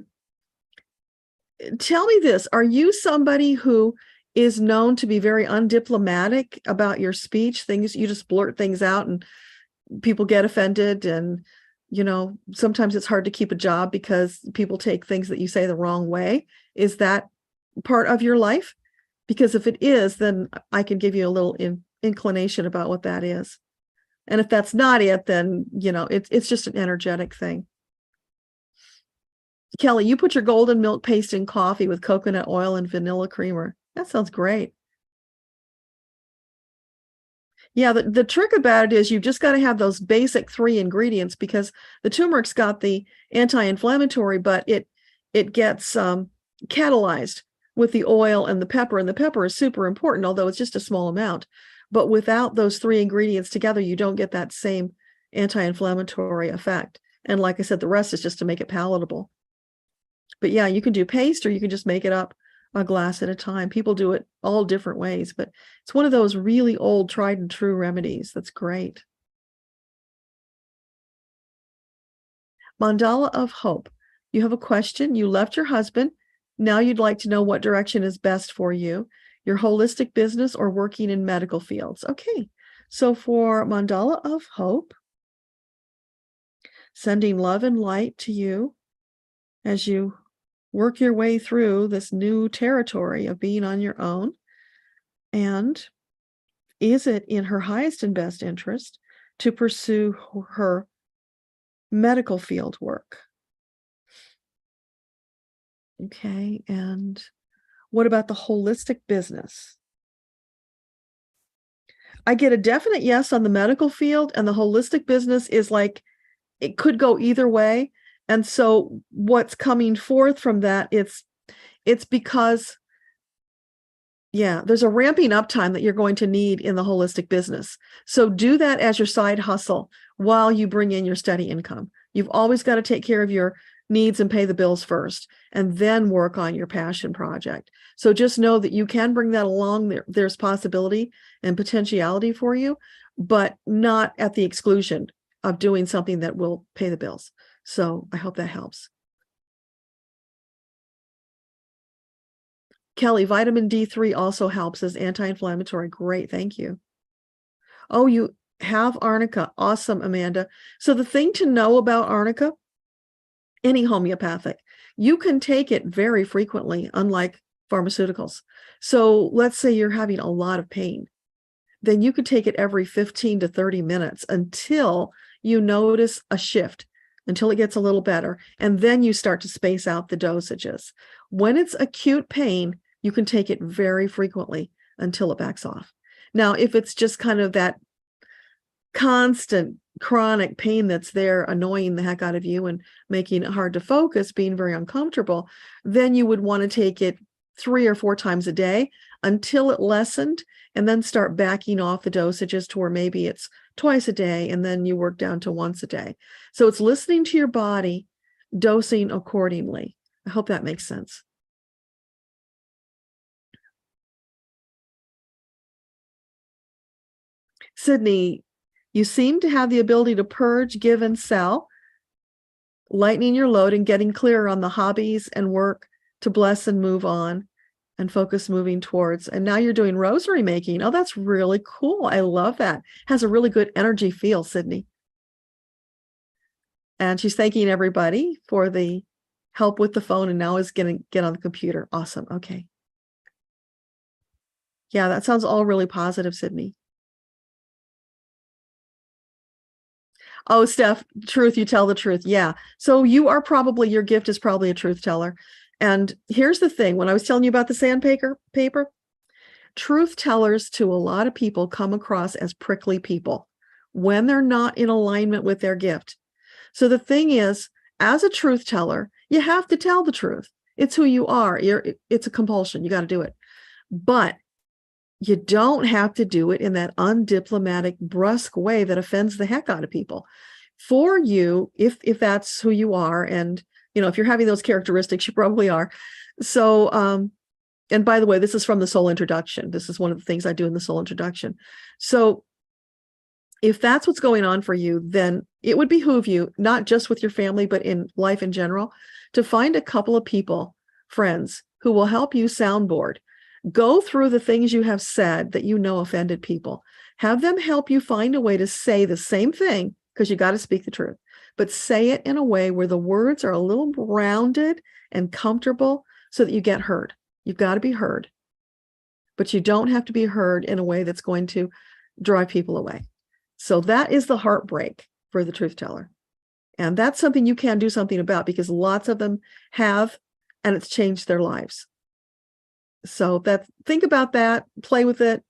me this. Are you somebody who is known to be very undiplomatic about your speech? Things you just blurt things out and people get offended, and sometimes it's hard to keep a job because people take things that you say the wrong way. Is that part of your life? Because if it is, then I can give you a little inclination about what that is. And if that's not it, then it's just an energetic thing. Kelly, you put your golden milk paste in coffee with coconut oil and vanilla creamer. That sounds great. Yeah, the trick about it is you've just got to have those basic 3 ingredients, because the turmeric's got the anti-inflammatory, but it gets catalyzed with the oil and the pepper is super important, although it's just a small amount. But without those 3 ingredients together, you don't get that same anti-inflammatory effect. And like I said, the rest is just to make it palatable. But yeah, you can do paste, or you can just make it up a glass at a time. People do it all different ways, but it's one of those really old, tried and true remedies. That's great. Mandala of Hope. You have a question. You left your husband. Now you'd like to know what direction is best for you, your holistic business or working in medical fields. Okay. So for Mandala of Hope, sending love and light to you as you work your way through this new territory of being on your own. And is it in her highest and best interest to pursue her medical field work? Okay, and what about the holistic business? I get a definite yes on the medical field, and the holistic business is like, it could go either way. And so what's coming forth from that, it's because, yeah, there's a ramping up time that you're going to need in the holistic business. So do that as your side hustle while you bring in your steady income. You've always got to take care of your needs and pay the bills first, and then work on your passion project. So just know that you can bring that along. There's possibility and potentiality for you, but not at the exclusion of doing something that will pay the bills. So I hope that helps. Kelly, vitamin D3 also helps as anti-inflammatory. Great, thank you. Oh, you have arnica. Awesome, Amanda. So the thing to know about arnica, any homeopathic, you can take it very frequently, unlike pharmaceuticals. So let's say you're having a lot of pain. Then you could take it every 15 to 30 minutes until you notice a shift, until it gets a little better. And then you start to space out the dosages. When it's acute pain, you can take it very frequently until it backs off. Now, if it's just kind of that constant chronic pain that's there, annoying the heck out of you and making it hard to focus, being very uncomfortable, then you would want to take it 3 or 4 times a day until it lessened, and then start backing off the dosages to where maybe it's twice a day, and then you work down to once a day. So it's listening to your body, dosing accordingly. I hope that makes sense. Sydney, you seem to have the ability to purge, give, and sell, lightening your load and getting clearer on the hobbies and work to bless and move on and focus moving towards. And now you're doing rosary making. Oh, that's really cool. I love that. Has a really good energy feel, Sydney. And she's thanking everybody for the help with the phone, and now is going to get on the computer. Awesome. Okay. Yeah, that sounds all really positive, Sydney. Oh, Steph, truth, you tell the truth. Yeah. So your gift is probably a truth teller. And here's the thing, when I was telling you about the sandpaper, truth tellers to a lot of people come across as prickly people when they're not in alignment with their gift. So the thing is, as a truth teller, you have to tell the truth. It's who you are. It's a compulsion. You got to do it. But you don't have to do it in that undiplomatic, brusque way that offends the heck out of people. For you, if that's who you are, and if you're having those characteristics, you probably are. So, and by the way, this is from the soul introduction. This is one of the things I do in the soul introduction. So if that's what's going on for you, then it would behoove you, not just with your family, but in life in general, to find a couple of people, friends, who will help you soundboard. Go through the things you have said that you know offended people. Have them help you find a way to say the same thing, because you got to speak the truth, but say it in a way where the words are a little rounded and comfortable so that you get heard. You've got to be heard, but you don't have to be heard in a way that's going to drive people away. So that is the heartbreak for the truth teller. And that's something you can do something about, because lots of them have, and it's changed their lives. So think about that, play with it.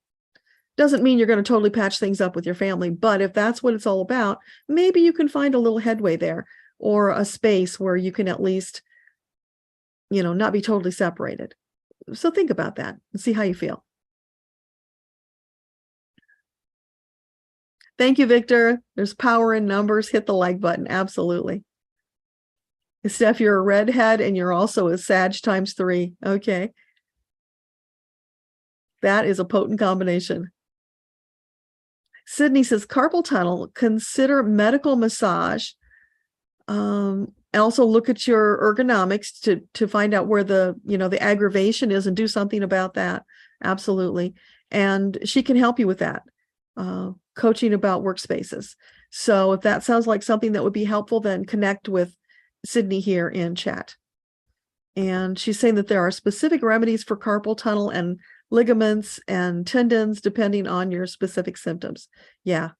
Doesn't mean you're going to totally patch things up with your family, but if that's what it's all about, maybe you can find a little headway there, or a space where you can at least, not be totally separated. So think about that and see how you feel. Thank you, Victor. There's power in numbers. Hit the like button. Absolutely. Steph, you're a redhead and you're also a Sag ×3. Okay. That is a potent combination. Sydney says, carpal tunnel, consider medical massage. Also look at your ergonomics to find out where the aggravation is and do something about that. Absolutely. And she can help you with that. Coaching about workspaces. So if that sounds like something that would be helpful, then connect with Sydney here in chat. And she's saying that there are specific remedies for carpal tunnel and ligaments and tendons, depending on your specific symptoms. Yeah.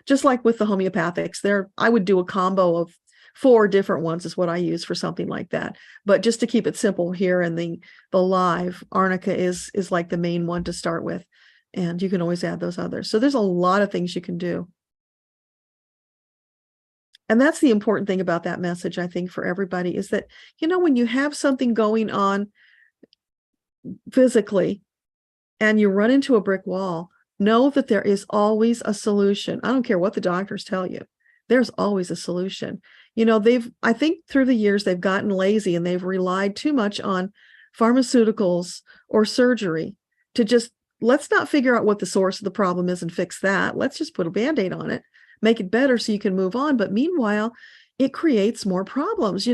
Just like with the homeopathics, I would do a combo of 4 different ones is what I use for something like that. But just to keep it simple here in the live, arnica is like the main one to start with. And you can always add those others. So there's a lot of things you can do. And that's the important thing about that message, I think, for everybody, is that, when you have something going on physically and you run into a brick wall, know that there is always a solution. I don't care what the doctors tell you. There's always a solution. I think through the years, they've gotten lazy and they've relied too much on pharmaceuticals or surgery to just, let's not figure out what the source of the problem is and fix that. Let's just put a Band-Aid on it, make it better so you can move on. But meanwhile, it creates more problems,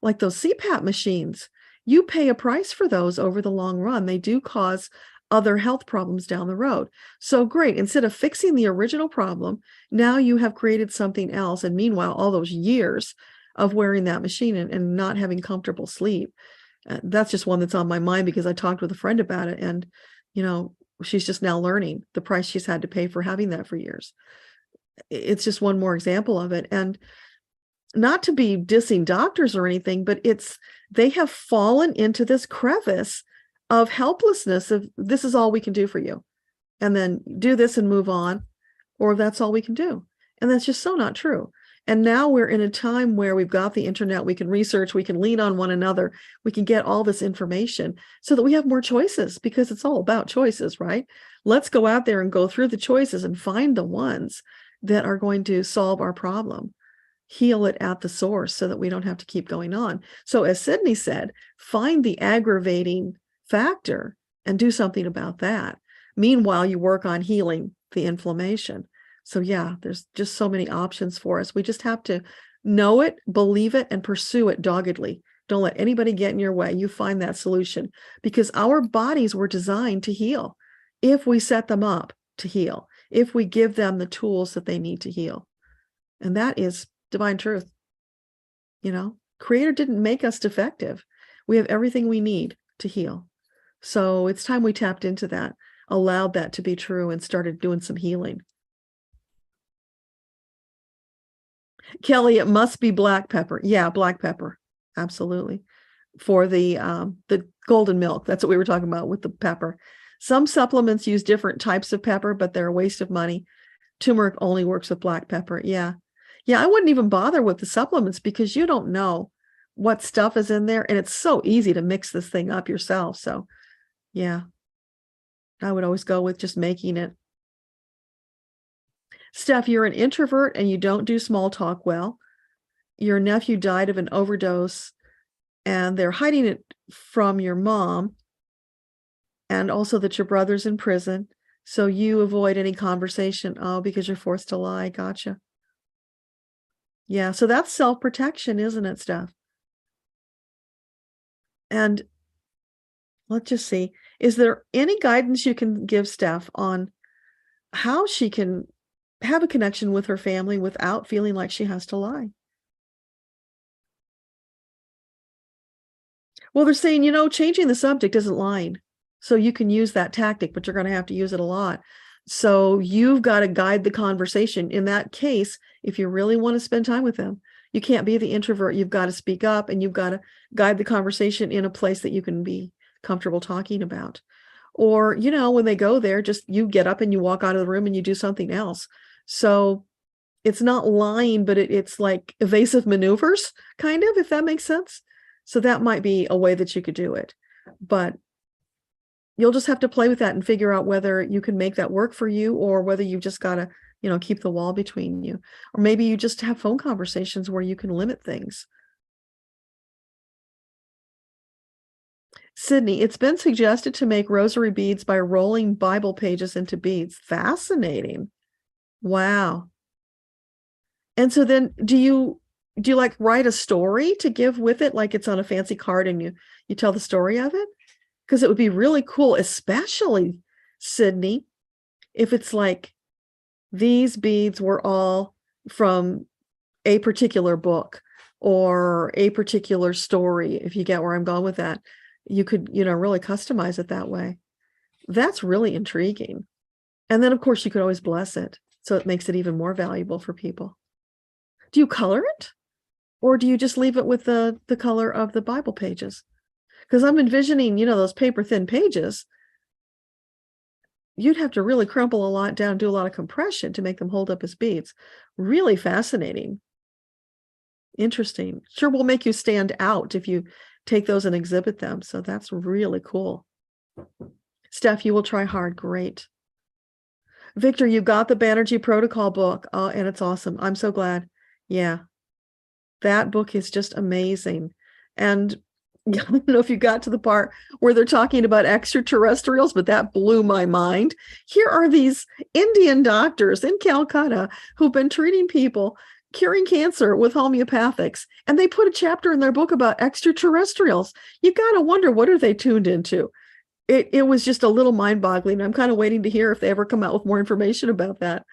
like those CPAP machines. You pay a price for those over the long run. They do cause other health problems down the road. So great. Instead of fixing the original problem, now you have created something else. And meanwhile, all those years of wearing that machine and not having comfortable sleep. That's just one that's on my mind because I talked with a friend about it. And, she's just now learning the price she's had to pay for having that for years. It's just one more example of it. And not to be dissing doctors or anything, but they have fallen into this crevice of helplessness of, this is all we can do for you. And then do this and move on, or that's all we can do. And that's just so not true. And now we're in a time where we've got the internet, we can research, we can lean on one another, we can get all this information so that we have more choices, because it's all about choices, right? Let's go out there and go through the choices and find the ones that are going to solve our problem, heal it at the source so that we don't have to keep going on. So as Sydney said, find the aggravating factor and do something about that. Meanwhile, you work on healing the inflammation. So yeah, there's just so many options for us. We just have to know it, believe it, and pursue it doggedly. Don't let anybody get in your way. You find that solution, because our bodies were designed to heal if we set them up to heal, if we give them the tools that they need to heal. And that is divine truth. Creator didn't make us defective. We have everything we need to heal. So it's time we tapped into that, allowed that to be true, and started doing some healing. Kelly, it must be black pepper. Yeah, black pepper. Absolutely. For the golden milk. That's what we were talking about with the pepper. Some supplements use different types of pepper, but they're a waste of money. Turmeric only works with black pepper. Yeah. Yeah, I wouldn't even bother with the supplements because you don't know what stuff is in there. And it's so easy to mix this thing up yourself. So yeah, I would always go with just making it. Steph, you're an introvert and you don't do small talk well. Your nephew died of an overdose and they're hiding it from your mom, and also that your brother's in prison. So you avoid any conversation. Oh, because you're forced to lie. Gotcha. Yeah. So that's self-protection, isn't it, Steph? And let's just see, is there any guidance you can give Steph on how she can have a connection with her family without feeling like she has to lie? Well, they're saying, changing the subject isn't lying. So you can use that tactic, but you're going to have to use it a lot. So you've got to guide the conversation. In that case, if you really want to spend time with them, you can't be the introvert. You've got to speak up, and you've got to guide the conversation in a place that you can be comfortable talking about. Or, when they go there, just you get up and you walk out of the room and you do something else. So it's not lying, but it's like evasive maneuvers, kind of, if that makes sense. So that might be a way that you could do it. But you'll just have to play with that and figure out whether you can make that work for you, or whether you've just got to, keep the wall between you. Or maybe you just have phone conversations where you can limit things. Sydney, it's been suggested to make rosary beads by rolling Bible pages into beads. Fascinating. Wow. And so then do you like write a story to give with it, like it's on a fancy card and you tell the story of it? Because it would be really cool, especially, Sydney, if it's like these beads were all from a particular book or a particular story. If you get where I'm going with that, you could, really customize it that way. That's really intriguing. And then, of course, you could always bless it, so it makes it even more valuable for people. Do you color it? Or do you just leave it with the color of the Bible pages? Because I'm envisioning, those paper thin pages, you'd have to really crumple a lot down, do a lot of compression to make them hold up as beads. Really fascinating. Interesting. Sure will make you stand out if you take those and exhibit them. So that's really cool. Steph, you will try hard. Great. Victor, you got the Banerjee Protocol book, and it's awesome. I'm so glad. Yeah. That book is just amazing. And I don't know if you got to the part where they're talking about extraterrestrials, but that blew my mind. Here are these Indian doctors in Calcutta who've been treating people, curing cancer with homeopathics, and they put a chapter in their book about extraterrestrials. You got to wonder, what are they tuned into? It was just a little mind-boggling. I'm kind of waiting to hear if they ever come out with more information about that.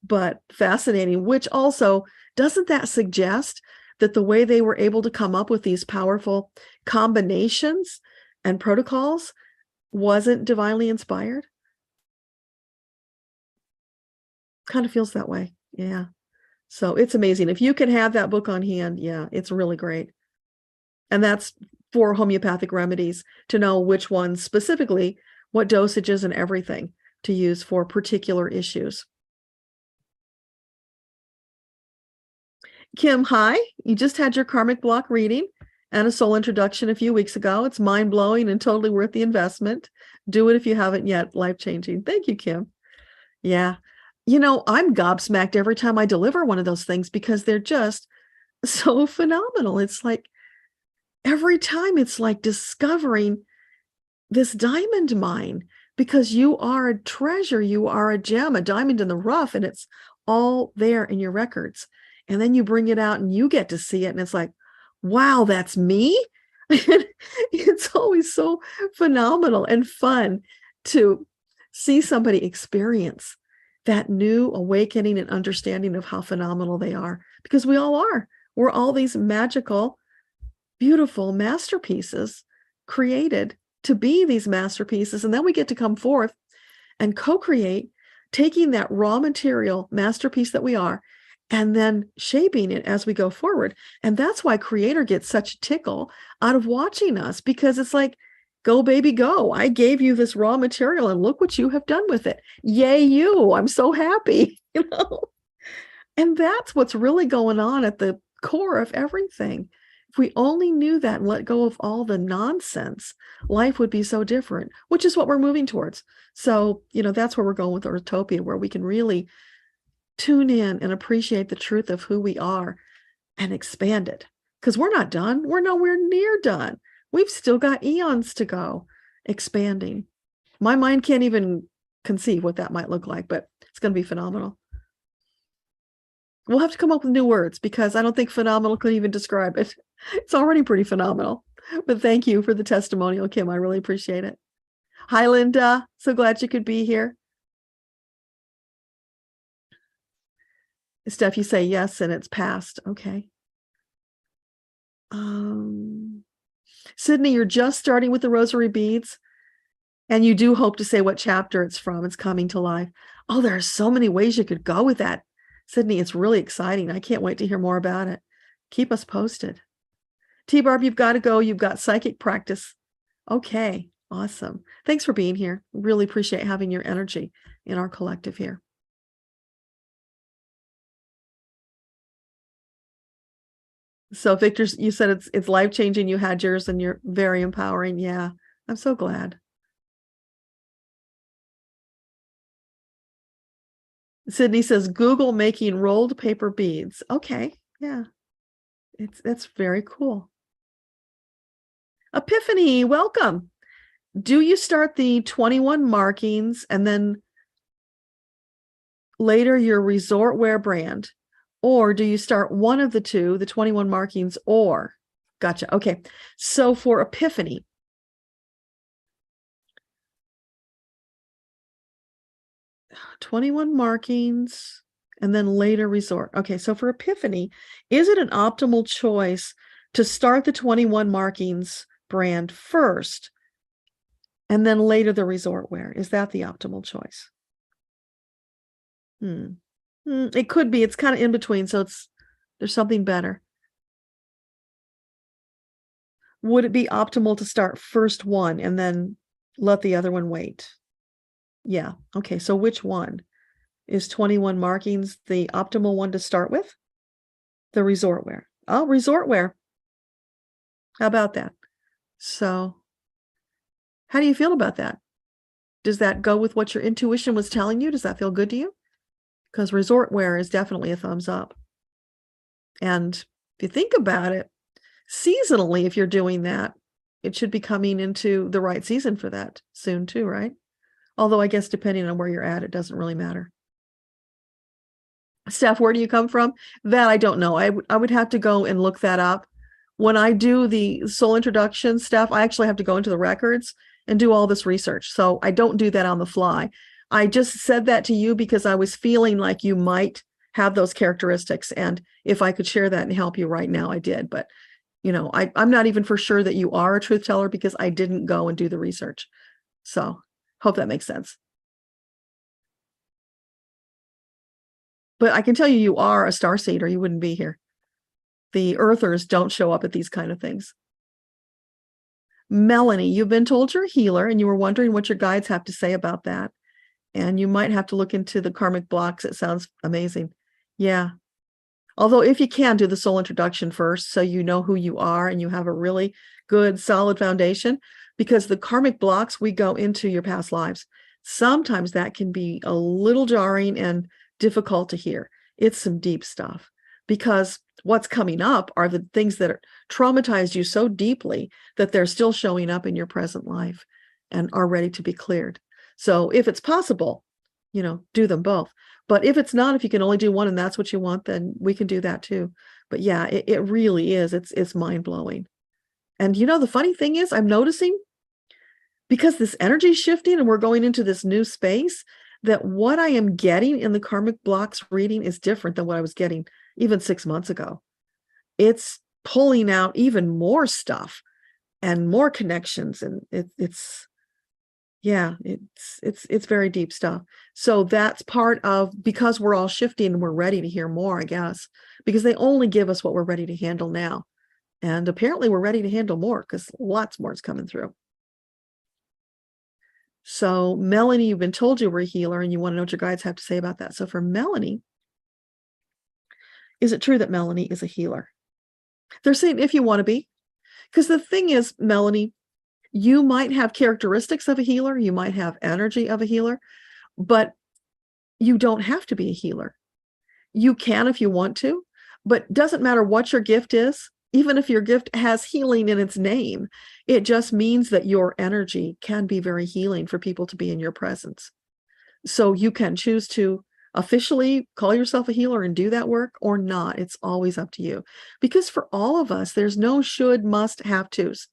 But fascinating, which also, doesn't that suggest that the way they were able to come up with these powerful combinations and protocols wasn't divinely inspired? Kind of feels that way. Yeah. So it's amazing. If you can have that book on hand, yeah, it's really great. And that's for homeopathic remedies, to know which ones specifically, what dosages and everything to use for particular issues. Kim, hi. You just had your karmic block reading and a soul introduction a few weeks ago. It's mind-blowing and totally worth the investment. Do it if you haven't yet. Life-changing. Thank you, Kim. Yeah. I'm gobsmacked every time I deliver one of those things because they're just so phenomenal. It's like every time it's like discovering this diamond mine, because you are a treasure. You are a gem, a diamond in the rough, and it's all there in your records. And then you bring it out and you get to see it. And it's like, wow, that's me. It's always so phenomenal and fun to see somebody experience that new awakening and understanding of how phenomenal they are, because we all are. We're all these magical, beautiful masterpieces created to be these masterpieces. And then we get to come forth and co-create, taking that raw material masterpiece that we are, and then shaping it as we go forward. And that's why Creator gets such a tickle out of watching us, because it's like, go, baby, go. I gave you this raw material and look what you have done with it. Yay, you. I'm so happy, And that's what's really going on at the core of everything. If we only knew that and let go of all the nonsense, life would be so different, which is what we're moving towards. So, that's where we're going with Utopia, where we can really tune in and appreciate the truth of who we are and expand it, because we're not done. We're nowhere near done. We've still got eons to go expanding. My mind can't even conceive what that might look like, but it's going to be phenomenal. We'll have to come up with new words, because I don't think phenomenal could even describe it. It's already pretty phenomenal. But thank you for the testimonial, Kim. I really appreciate it. Hi, Linda. So glad you could be here. Steph, you say yes, and it's past. Okay. Sydney, you're just starting with the rosary beads, and you do hope to say what chapter it's from. It's coming to life. Oh, there are so many ways you could go with that. Sydney, it's really exciting. I can't wait to hear more about it. Keep us posted. T-Barb, you've got to go. You've got psychic practice. Okay, awesome. Thanks for being here. Really appreciate having your energy in our collective here. So Victor, you said it's life-changing. You had yours and you're very empowering. Yeah, I'm so glad. Sydney says, Google making rolled paper beads. Okay, yeah, that's very cool. Epiphany, welcome. Do you start the 21 markings and then later your resort wear brand? Or do you start one of the two, the 21 markings, or? Gotcha. Okay. So for Epiphany, "21 markings and then later resort." Okay. So for Epiphany, is it an optimal choice to start the 21 markings brand first and then later the resort wear? Is that the optimal choice? It could be. It's kind of in between. So there's something better. Would it be optimal to start first one and then let the other one wait? Yeah. Okay. So which one? Is 21 markings the optimal one to start with? The resort wear. Oh, resort wear. How about that? So how do you feel about that? Does that go with what your intuition was telling you? Does that feel good to you? Because resort wear is definitely a thumbs up. And if you think about it, seasonally, if you're doing that, it should be coming into the right season for that soon too, right? Although I guess depending on where you're at, it doesn't really matter. Steph, where do you come from? That I don't know. I would have to go and look that up. When I do the soul introduction stuff, I actually have to go into the records and do all this research. So I don't do that on the fly. I just said that to you because I was feeling like you might have those characteristics. And if I could share that and help you right now, I did. But, I'm not even for sure that you are a truth teller because I didn't go and do the research. So hope that makes sense. But I can tell you are a starseed or you wouldn't be here. The earthers don't show up at these kind of things. Melanie, you've been told you're a healer and you were wondering what your guides have to say about that. And you might have to look into the karmic blocks. It sounds amazing. Yeah. Although if you can, do the soul introduction first so you know who you are and you have a really good, solid foundation, because the karmic blocks, we go into your past lives. Sometimes that can be a little jarring and difficult to hear. It's some deep stuff because what's coming up are the things that traumatized you so deeply that they're still showing up in your present life and are ready to be cleared. So if it's possible, do them both. But if it's not, if you can only do one and that's what you want, then we can do that too. But yeah, it really is. It's mind-blowing. And the funny thing is, I'm noticing because this energy is shifting and we're going into this new space, that what I am getting in the karmic blocks reading is different than what I was getting even 6 months ago. It's pulling out even more stuff and more connections. And it's very deep stuff. So that's part of, because we're all shifting and we're ready to hear more, I guess, because they only give us what we're ready to handle now. And apparently we're ready to handle more because lots more is coming through. So Melanie, you've been told you were a healer and you want to know what your guides have to say about that. So for Melanie, is it true that Melanie is a healer? They're saying if you want to be, because the thing is, Melanie, you might have characteristics of a healer, you might have energy of a healer, but you don't have to be a healer. You can if you want to, but doesn't matter what your gift is. Even if your gift has healing in its name, it just means that your energy can be very healing for people to be in your presence. So you can choose to officially call yourself a healer and do that work or not. It's always up to you. Because for all of us, there's no should, must, have tos.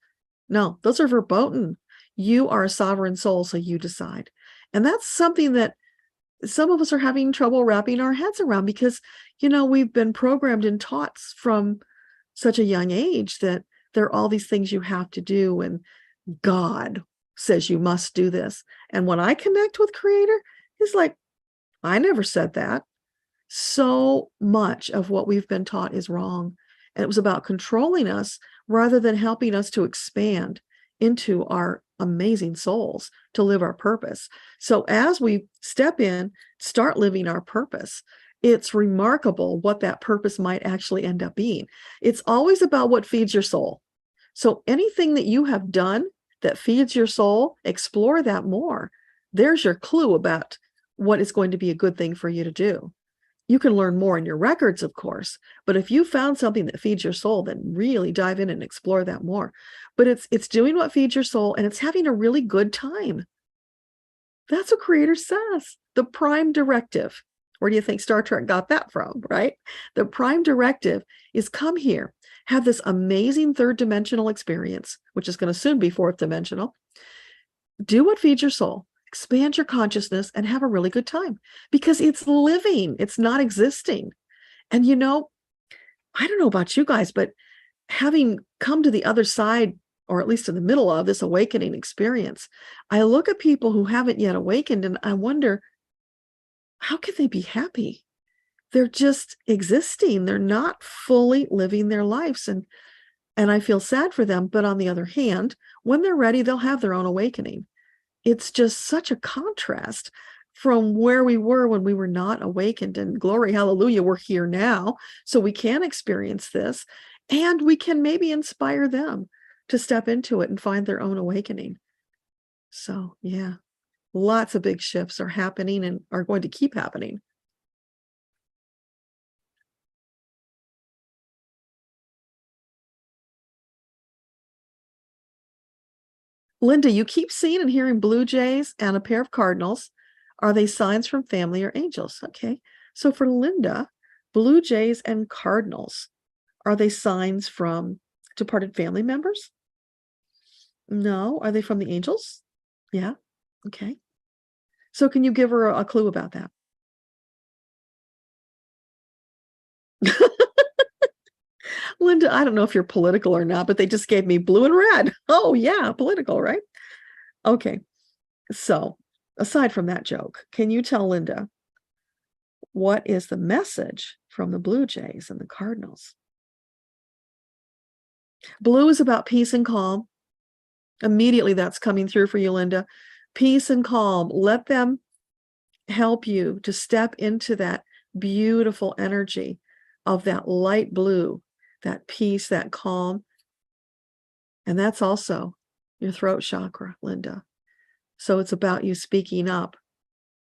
No, those are verboten. You are a sovereign soul, so you decide. And that's something that some of us are having trouble wrapping our heads around because, we've been programmed and taught from such a young age that there are all these things you have to do, and God says you must do this. And when I connect with Creator, he's like, I never said that. So much of what we've been taught is wrong. And it was about controlling us rather than helping us to expand into our amazing souls to live our purpose. So as we step in, start living our purpose, it's remarkable what that purpose might actually end up being. It's always about what feeds your soul. So anything that you have done that feeds your soul, explore that more. There's your clue about what is going to be a good thing for you to do. You can learn more in your records, of course, but if you found something that feeds your soul, then really dive in and explore that more. But it's doing what feeds your soul, and it's having a really good time. That's what Creator says. The prime directive. Where do you think Star Trek got that from, right? The prime directive is come here, have this amazing third dimensional experience, which is going to soon be fourth dimensional. Do what feeds your soul. Expand your consciousness and have a really good time because it's living. It's not existing. And I don't know about you guys, but having come to the other side, or at least in the middle of this awakening experience, I look at people who haven't yet awakened and I wonder, how can they be happy? They're just existing. They're not fully living their lives. And I feel sad for them. But on the other hand, when they're ready, they'll have their own awakening. It's just such a contrast from where we were when we were not awakened. And glory, hallelujah, we're here now. So we can experience this and we can maybe inspire them to step into it and find their own awakening. So yeah, lots of big shifts are happening and are going to keep happening. Linda, you keep seeing and hearing blue jays and a pair of cardinals. Are they signs from family or angels? Okay. So for Linda, blue jays and cardinals, are they signs from departed family members? No. Are they from the angels? Yeah. Okay. So can you give her a clue about that? Linda, I don't know if you're political or not, but they just gave me blue and red. Oh, yeah, political, right? Okay. So aside from that joke, can you tell Linda what is the message from the Blue Jays and the Cardinals? Blue is about peace and calm. Immediately that's coming through for you, Linda. Peace and calm. Let them help you to step into that beautiful energy of that light blue, that peace, that calm. And that's also your throat chakra, Linda. So it's about you speaking up.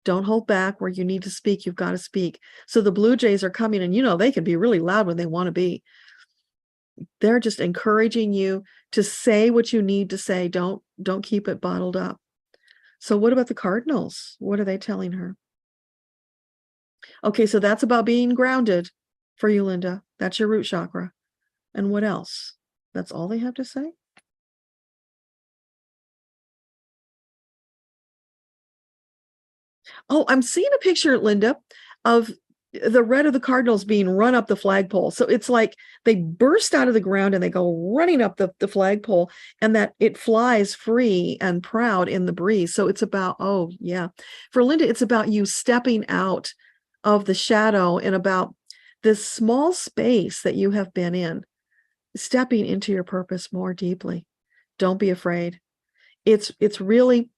Don't hold back. Where you need to speak, you've got to speak. So the Blue Jays are coming, and they can be really loud when they want to be. They're just encouraging you to say what you need to say. Don't keep it bottled up. So what about the Cardinals? What are they telling her? Okay, so that's about being grounded for you, Linda. That's your root chakra. And what else? That's all they have to say? Oh, I'm seeing a picture, Linda, of the red of the Cardinals being run up the flagpole. So it's like they burst out of the ground and they go running up the flagpole, and that it flies free and proud in the breeze. So it's about, oh yeah. For Linda, it's about you stepping out of the shadow and about this small space that you have been in, stepping into your purpose more deeply. Don't be afraid. It's really,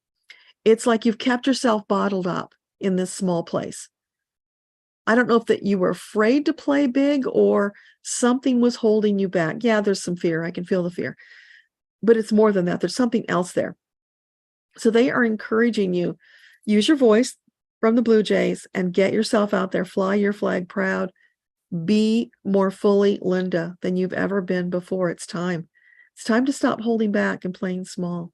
it's like you've kept yourself bottled up in this small place. I don't know if that you were afraid to play big or something was holding you back. Yeah, there's some fear. I can feel the fear. But it's more than that. There's something else there. So they are encouraging you. Use your voice from the Blue Jays and get yourself out there. Fly your flag proud. Be more fully Linda than you've ever been before. It's time. It's time to stop holding back and playing small.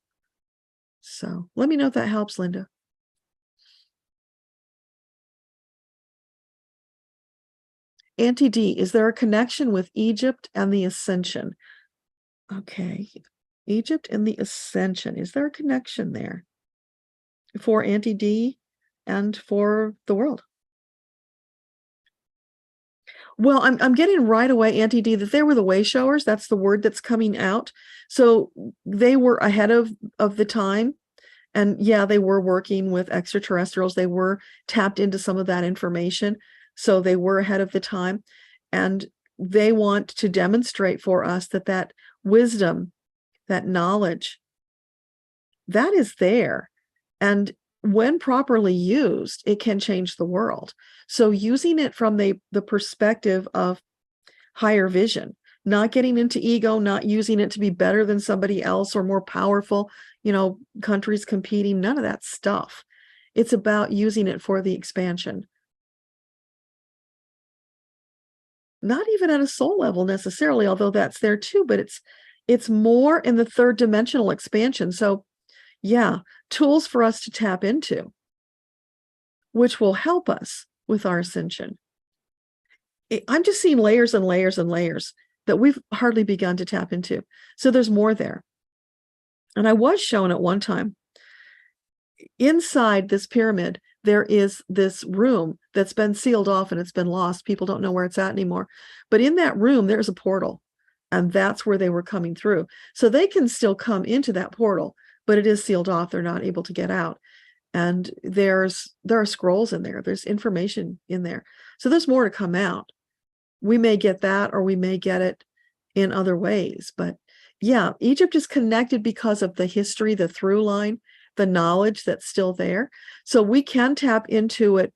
So let me know if that helps, Linda. Auntie D, is there a connection with Egypt and the ascension? Okay. Egypt and the ascension. Is there a connection there for Auntie D and for the world? Well, I'm getting right away, Auntie D, that they were the way showers. That's the word that's coming out. So they were ahead of the time. And yeah, they were working with extraterrestrials. They were tapped into some of that information. So they were ahead of the time. And they want to demonstrate for us that wisdom, that knowledge, that is there. And when properly used, it can change the world. So using it from the perspective of higher vision, not getting into ego, not using it to be better than somebody else or more powerful, countries competing, none of that stuff. It's about using it for the expansion. Not even at a soul level necessarily, although that's there too, but it's more in the third dimensional expansion. So yeah, tools for us to tap into, which will help us with our ascension. I'm just seeing layers and layers and layers that we've hardly begun to tap into. So there's more there. And I was shown at one time, inside this pyramid, there is this room that's been sealed off and it's been lost. People don't know where it's at anymore. But in that room, there's a portal. And that's where they were coming through. So they can still come into that portal, but it is sealed off. They're not able to get out. And there are scrolls in there. There's information in there. So there's more to come out. We may get that, or we may get it in other ways. But yeah, Egypt is connected because of the history, the through line, the knowledge that's still there. So we can tap into it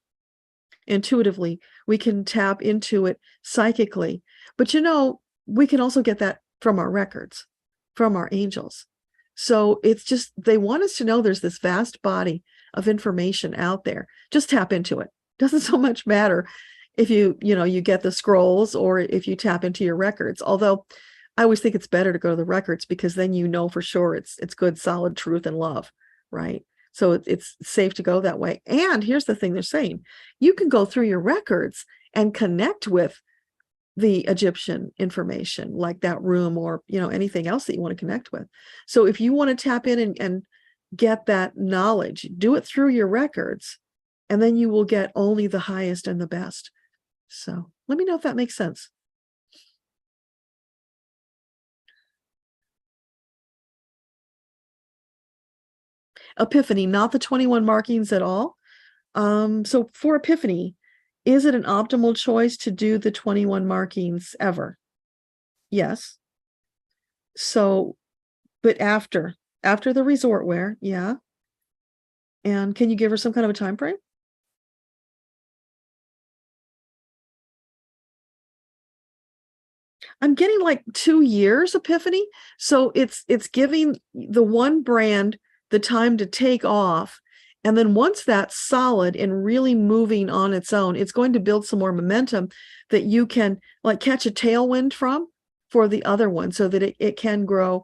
intuitively. We can tap into it psychically. But we can also get that from our records, from our angels. So it's just, they want us to know there's this vast body of information out there. Just tap into it. Doesn't so much matter if you get the scrolls or if you tap into your records. Although I always think it's better to go to the records, because then for sure it's good, solid truth and love, right? So it's safe to go that way. And here's the thing they're saying. You can go through your records and connect with the Egyptian information, like that room or, anything else that you want to connect with. So if you want to tap in and get that knowledge, do it through your records, and then you will get only the highest and the best. So let me know if that makes sense. Epiphany, not the 21 markings at all. So for Epiphany, is it an optimal choice to do the 21 markings ever? Yes. So, but after the resort wear, yeah. And can you give her some kind of a time frame? I'm getting like 2 years, Epiphany. So it's giving the one brand the time to take off. And then once that's solid and really moving on its own, it's going to build some more momentum that you can like catch a tailwind from for the other one, so that it can grow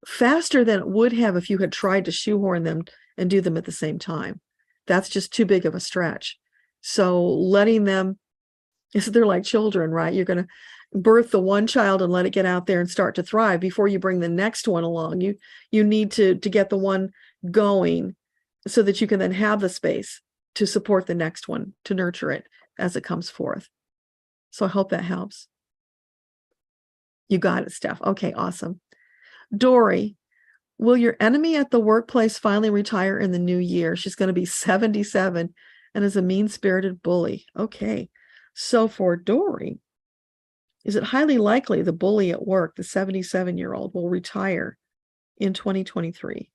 faster than it would have if you had tried to shoehorn them and do them at the same time. That's just too big of a stretch. So letting them, they're like children, right? You're going to birth the one child and let it get out there and start to thrive before you bring the next one along. You need to get the one going so that you can then have the space to support the next one, to nurture it as it comes forth. So I hope that helps. You got it, Steph. Okay, awesome. Dory, will your enemy at the workplace finally retire in the new year? She's going to be 77 and is a mean-spirited bully. Okay, so for Dory, is it highly likely the bully at work, the 77-year-old, will retire in 2023?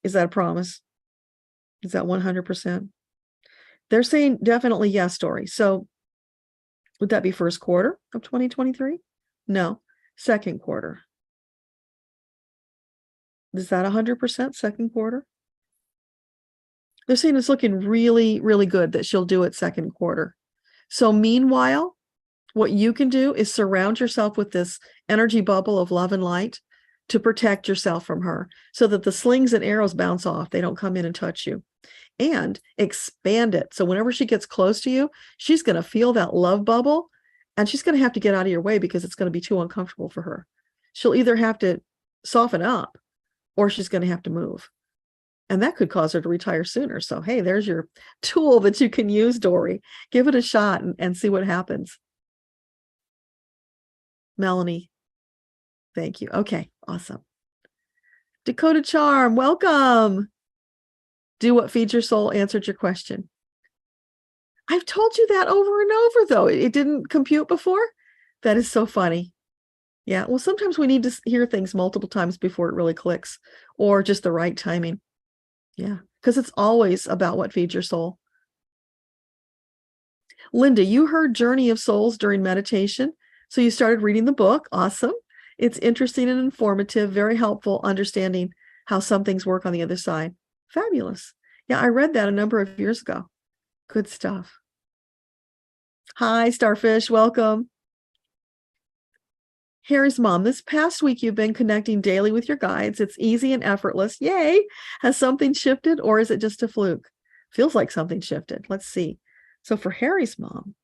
Is that a promise? Is that 100%? They're saying definitely yes, Dory. So would that be first quarter of 2023? No, second quarter. Is that 100% second quarter? They're saying it's looking really, really good that she'll do it second quarter. So meanwhile, what you can do is surround yourself with this energy bubble of love and light, to protect yourself from her so that the slings and arrows bounce off. They don't come in and touch you. And expand it. So whenever she gets close to you, she's going to feel that love bubble, and she's going to have to get out of your way because it's going to be too uncomfortable for her. She'll either have to soften up or she's going to have to move. And that could cause her to retire sooner. So, hey, there's your tool that you can use, Dory. Give it a shot and see what happens. Melanie, thank you. Okay, awesome. Dakota Charm, welcome. Do what feeds your soul answered your question. I've told you that over and over, though. It didn't compute before. That is so funny. Yeah, well, sometimes we need to hear things multiple times before it really clicks, or just the right timing. Yeah, because it's always about what feeds your soul. Linda, you heard Journey of Souls during meditation, so you started reading the book. Awesome. It's interesting and informative, very helpful understanding how some things work on the other side. Fabulous. Yeah, I read that a number of years ago. Good stuff. Hi, Starfish. Welcome. Harry's mom, this past week you've been connecting daily with your guides. It's easy and effortless. Yay. Has something shifted, or is it just a fluke? Feels like something shifted. Let's see. So for Harry's mom,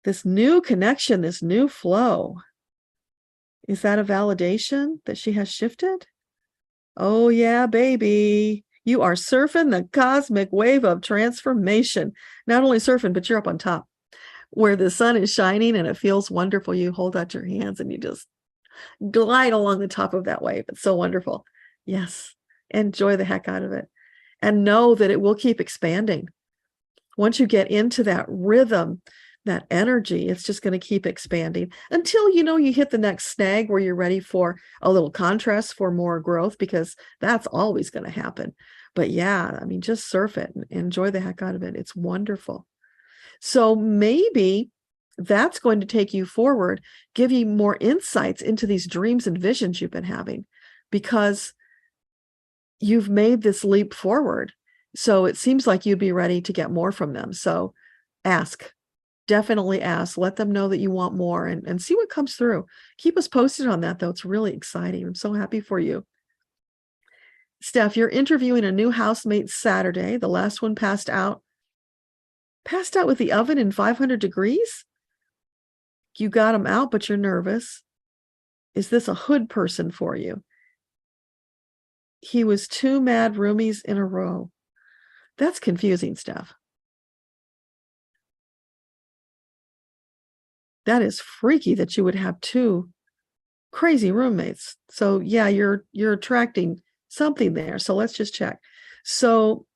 this new connection, this new flow, is that a validation that she has shifted? Oh, yeah, baby. You are surfing the cosmic wave of transformation. Not only surfing, but you're up on top where the sun is shining and it feels wonderful. You hold out your hands and you just glide along the top of that wave. It's so wonderful. Yes. Enjoy the heck out of it. And know that it will keep expanding. Once you get into that rhythm, that energy, it's just going to keep expanding until, you hit the next snag where you're ready for a little contrast for more growth, because that's always going to happen. But yeah, I mean, just surf it and enjoy the heck out of it. It's wonderful. So maybe that's going to take you forward, give you more insights into these dreams and visions you've been having, because you've made this leap forward. So it seems like you'd be ready to get more from them. So ask. Definitely ask. Let them know that you want more and see what comes through. Keep us posted on that, though. It's really exciting. I'm so happy for you. Steph, you're interviewing a new housemate Saturday. The last one passed out with the oven in 500 degrees. You got him out, but you're nervous. Is this a hood person for you? He was 2 mad roomies in a row. That's confusing, Steph. That is freaky that you would have 2 crazy roommates. So yeah, you're attracting something there. So let's just check. So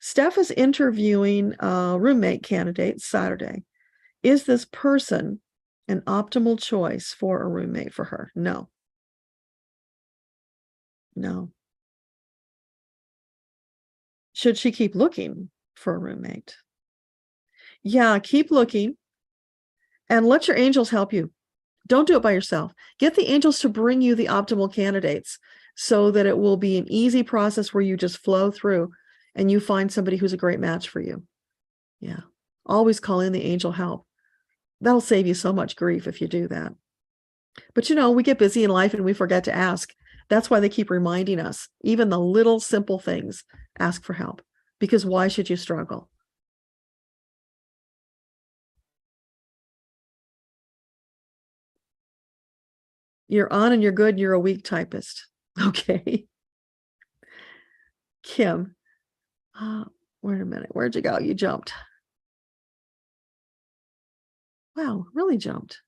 Steph is interviewing a roommate candidate Saturday. Is this person an optimal choice for a roommate for her? No. No. Should she keep looking for a roommate? Yeah, keep looking. And let your angels help you. Don't do it by yourself. Get the angels to bring you the optimal candidates so that it will be an easy process where you just flow through and you find somebody who's a great match for you. Yeah. Always call in the angel help. That'll save you so much grief if you do that. But we get busy in life and we forget to ask. That's why they keep reminding us, even the little simple things, ask for help. Because why should you struggle? You're on and you're good. You're a weak typist. Okay. Kim. Wait a minute. Where'd you go? You jumped. Wow, really jumped.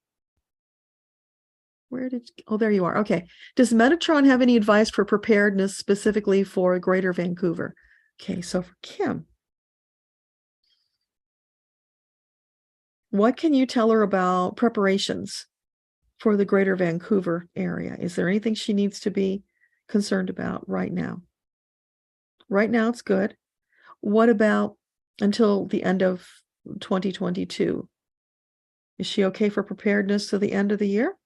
Oh, there you are. Okay. Does Metatron have any advice for preparedness specifically for Greater Vancouver? Okay, so for Kim, what can you tell her about preparations for the Greater Vancouver area? Is there anything she needs to be concerned about right now? Right now, it's good. What about until the end of 2022? Is she okay for preparedness to the end of the year?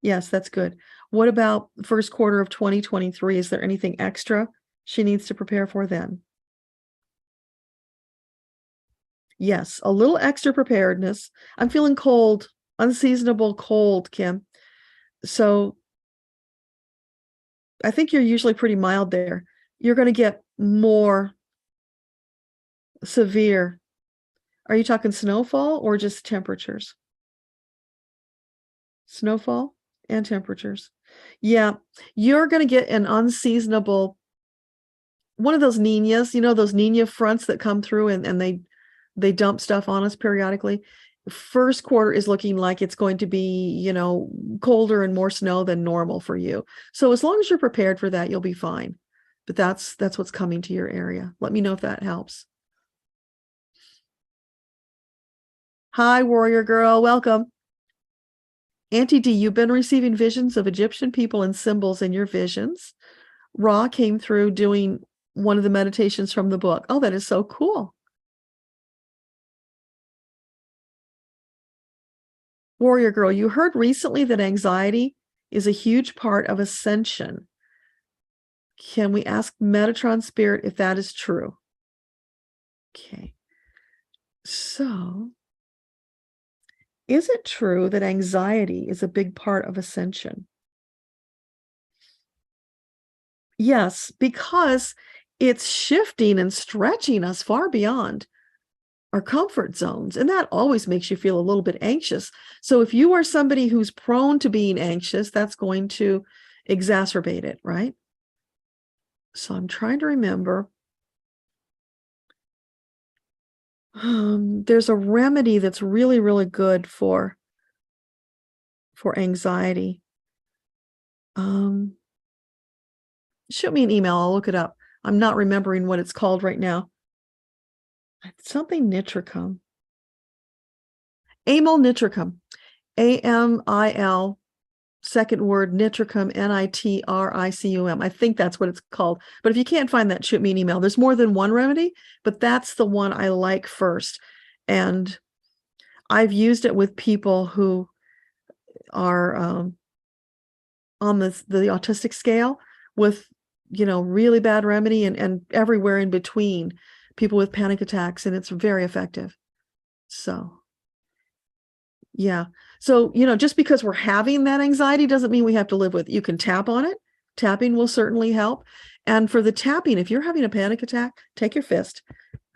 Yes, that's good. What about first quarter of 2023? Is there anything extra she needs to prepare for then? Yes, a little extra preparedness. I'm feeling cold, Unseasonable cold, Kim. So I think you're usually pretty mild there. You're going to get more severe. Are you talking snowfall or just temperatures? Snowfall and temperatures. Yeah, you're going to get an unseasonable, one of those Ninas, those Nina fronts that come through and they dump stuff on us periodically. First quarter is looking like it's going to be, colder and more snow than normal for you. So as long as you're prepared for that, you'll be fine. But that's what's coming to your area. Let me know if that helps. Hi, warrior girl. Welcome. Auntie D, you've been receiving visions of Egyptian people and symbols in your visions. Ra came through doing one of the meditations from the book. Oh, that is so cool. Warrior girl, you heard recently that anxiety is a huge part of ascension. Can we ask Metatron Spirit if that is true? Okay. So, is it true that anxiety is a big part of ascension? Yes, because it's shifting and stretching us far beyond our comfort zones. And that always makes you feel a little bit anxious. So if you are somebody who's prone to being anxious, that's going to exacerbate it, right? So I'm trying to remember. There's a remedy that's really, really good for anxiety. Shoot me an email. I'll look it up. I'm not remembering what it's called right now. It's something nitricum. Amyl nitricum. AMIL, second word, nitricum, NITRICUM. I think that's what it's called. But if you can't find that, shoot me an email. There's more than one remedy, but that's the one I like first. And I've used it with people who are on the autistic scale with, really bad remedy and everywhere in between, people with panic attacks, and it's very effective. So, yeah. So, just because we're having that anxiety doesn't mean we have to live with it. You can tap on it. Tapping will certainly help. And for the tapping, if you're having a panic attack, take your fist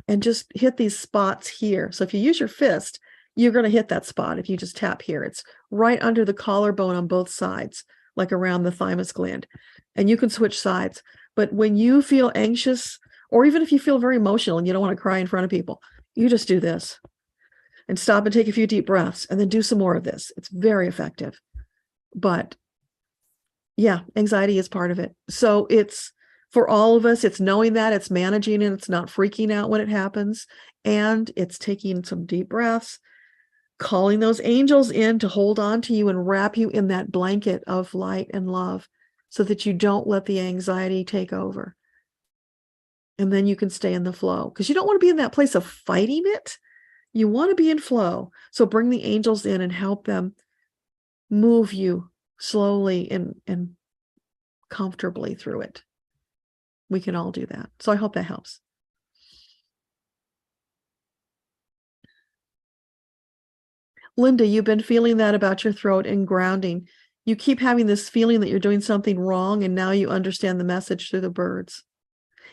and just hit these spots here. So if you use your fist, you're going to hit that spot. If you just tap here, it's right under the collarbone on both sides, like around the thymus gland. And you can switch sides. But when you feel anxious, or even if you feel very emotional and you don't want to cry in front of people, you just do this and stop and take a few deep breaths and then do some more of this. It's very effective. But yeah, anxiety is part of it. So it's for all of us, it's knowing that, it's managing it, it's not freaking out when it happens, and it's taking some deep breaths, calling those angels in to hold on to you and wrap you in that blanket of light and love so that you don't let the anxiety take over. And then you can stay in the flow, because you don't want to be in that place of fighting it. You want to be in flow. So bring the angels in and help them move you slowly and comfortably through it. We can all do that. So I hope that helps. Linda, you've been feeling that about your throat and grounding. You keep having this feeling that you're doing something wrong, and now you understand the message through the birds.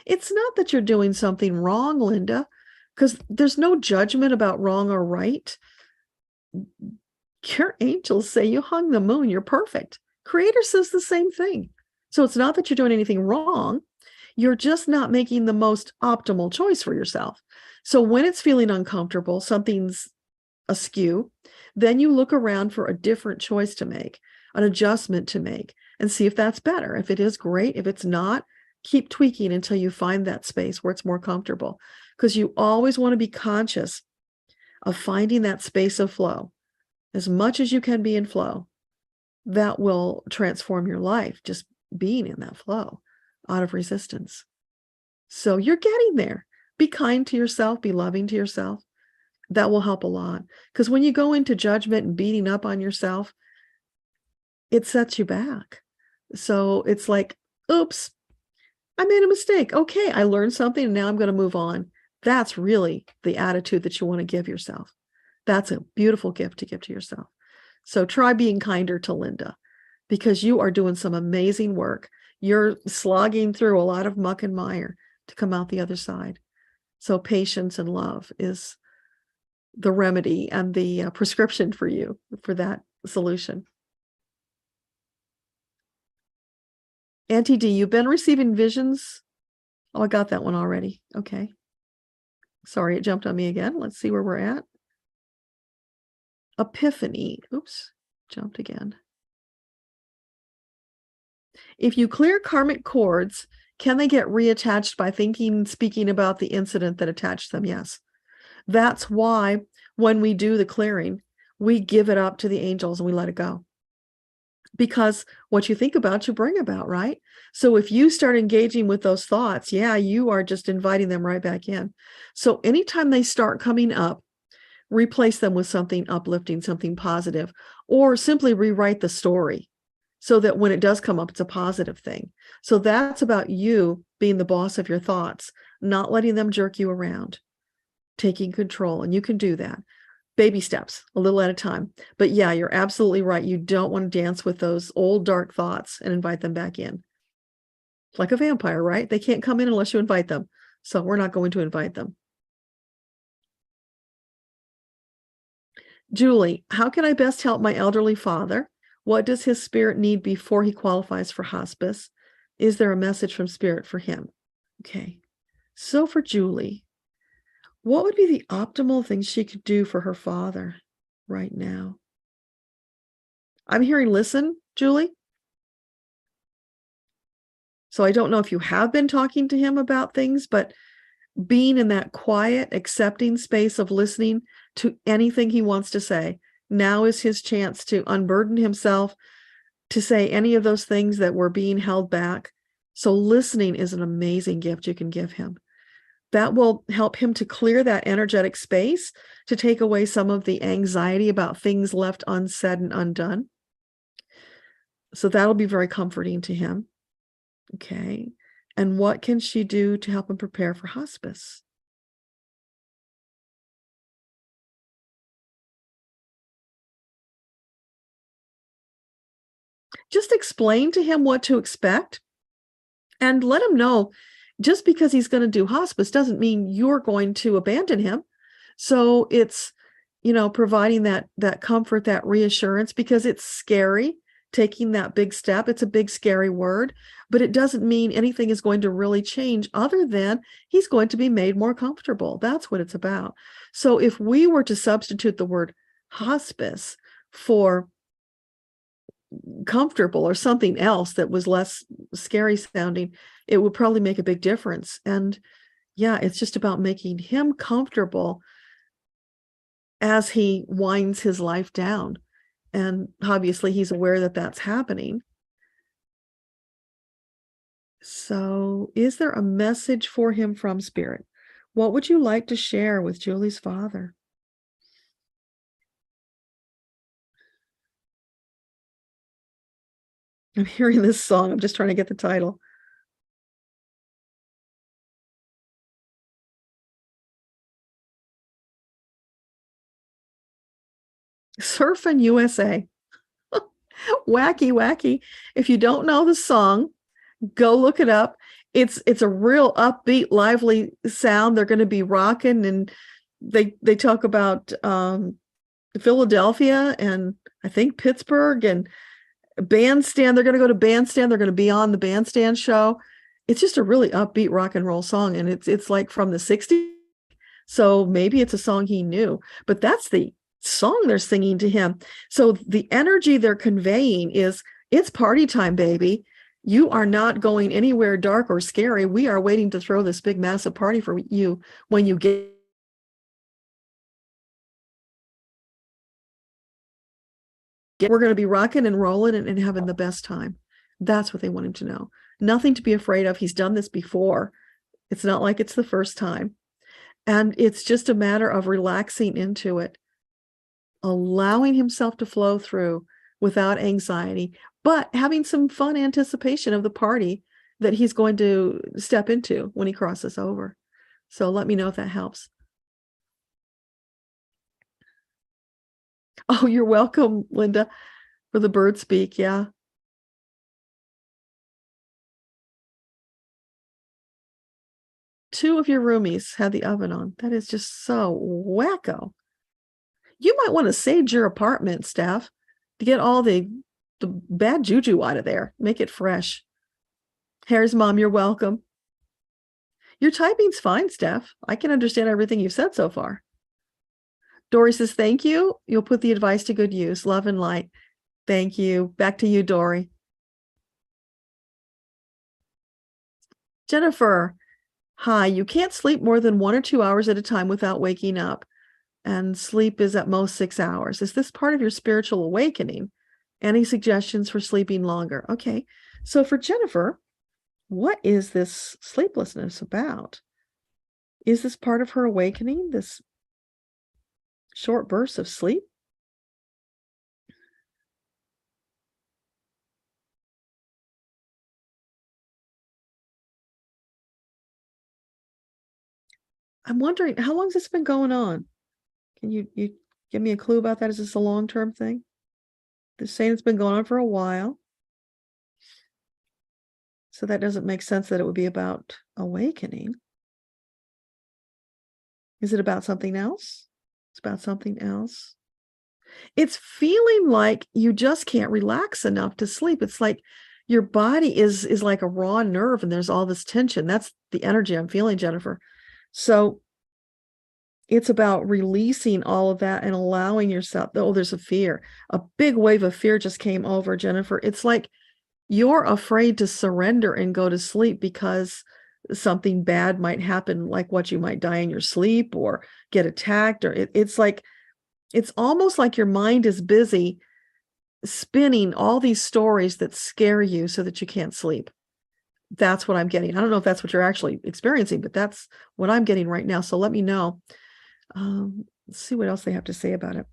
It's not that you're doing something wrong, Linda, because there's no judgment about wrong or right. Your angels say you hung the moon, you're perfect. Creator says the same thing. So it's not that you're doing anything wrong. You're just not making the most optimal choice for yourself. So when it's feeling uncomfortable, something's askew, then you look around for a different choice to make, an adjustment to make, and see if that's better. If it is, great. If it's not, keep tweaking until you find that space where it's more comfortable, because you always want to be conscious of finding that space of flow. As much as you can be in flow, that will transform your life, just being in that flow out of resistance. So you're getting there. Be kind to yourself, be loving to yourself. That will help a lot, because when you go into judgment and beating up on yourself, it sets you back. So it's like, oops, I made a mistake. Okay, I learned something and now I'm going to move on. That's really the attitude that you want to give yourself. That's a beautiful gift to give to yourself. So try being kinder to Linda, because you are doing some amazing work. You're slogging through a lot of muck and mire to come out the other side. So patience and love is the remedy and the prescription for you for that solution. Auntie D, you've been receiving visions? Oh, I got that one already. Okay. Sorry, it jumped on me again. Let's see where we're at. Epiphany. Oops, jumped again. If you clear karmic cords, can they get reattached by speaking about the incident that attached them? Yes. That's why when we do the clearing, we give it up to the angels and we let it go. Because what you think about, you bring about, right? So if you start engaging with those thoughts, yeah, you are just inviting them right back in. So anytime they start coming up, replace them with something uplifting, something positive, or simply rewrite the story so that when it does come up, it's a positive thing. So that's about you being the boss of your thoughts, not letting them jerk you around, taking control. And you can do that. Baby steps, a little at a time. But yeah, you're absolutely right. You don't want to dance with those old dark thoughts and invite them back in. Like a vampire, right? They can't come in unless you invite them. So we're not going to invite them. Julie, how can I best help my elderly father? What does his spirit need before he qualifies for hospice? Is there a message from spirit for him? Okay. So for Julie, what would be the optimal thing she could do for her father right now? I'm hearing listen, Julie. So I don't know if you have been talking to him about things, but being in that quiet, accepting space of listening to anything he wants to say, now is his chance to unburden himself, to say any of those things that were being held back. So listening is an amazing gift you can give him. That will help him to clear that energetic space, to take away some of the anxiety about things left unsaid and undone. So that'll be very comforting to him. Okay. And what can she do to help him prepare for hospice? Just explain to him what to expect and let him know, just because he's going to do hospice doesn't mean you're going to abandon him. So it's, providing that comfort, that reassurance, because it's scary taking that big step. It's a big, scary word, but it doesn't mean anything is going to really change other than he's going to be made more comfortable. That's what it's about. So if we were to substitute the word hospice for comfortable or something else that was less scary sounding, it would probably make a big difference. And yeah, it's just about making him comfortable as he winds his life down. And obviously he's aware that that's happening. So is there a message for him from spirit? What would you like to share with Julie's father? I'm hearing this song. I'm just trying to get the title. Surfing USA. Wacky, wacky. If you don't know the song, go look it up. It's a real upbeat, lively sound. They're going to be rocking, and they talk about Philadelphia and I think Pittsburgh and Bandstand. They're going to go to Bandstand. They're going to be on the Bandstand show. It's just a really upbeat rock and roll song, and it's like from the 60s. So maybe it's a song he knew, but that's the song they're singing to him. So the energy they're conveying is, it's party time, baby. You are not going anywhere dark or scary. We are waiting to throw this big, massive party for you when you get. We're going to be rocking and rolling and having the best time. That's what they want him to know. Nothing to be afraid of. He's done this before. It's not like it's the first time. And it's just a matter of relaxing into it, allowing himself to flow through without anxiety, but having some fun anticipation of the party that he's going to step into when he crosses over. So let me know if that helps. Oh, you're welcome, Linda, for the bird speak. Yeah. Two of your roomies had the oven on. That is just so wacko. You might want to sage your apartment, Steph, to get all the bad juju out of there. Make it fresh. Harry's mom, you're welcome. Your typing's fine, Steph. I can understand everything you've said so far. Dory says, thank you. You'll put the advice to good use. Love and light. Thank you. Back to you, Dory. Jennifer, hi. You can't sleep more than 1 or 2 hours at a time without waking up, and sleep is at most 6 hours. Is this part of your spiritual awakening? Any suggestions for sleeping longer? Okay. So for Jennifer, what is this sleeplessness about? Is this part of her awakening, this short bursts of sleep? I'm wondering, how long has this been going on? Can you give me a clue about that? Is this a long-term thing? They're saying it's been going on for a while. So that doesn't make sense that it would be about awakening. Is it about something else? It's about something else. It's feeling like you just can't relax enough to sleep. It's like your body is like a raw nerve and there's all this tension. That's the energy I'm feeling, Jennifer. So it's about releasing all of that and allowing yourself. Oh, there's a fear. A big wave of fear just came over, Jennifer. It's like you're afraid to surrender and go to sleep because something bad might happen, like what you might die in your sleep or get attacked, or it's like, it's almost like your mind is busy spinning all these stories that scare you so that you can't sleep. That's what I'm getting. I don't know if that's what you're actually experiencing, but that's what I'm getting right now. So let me know. Let's see what else they have to say about it.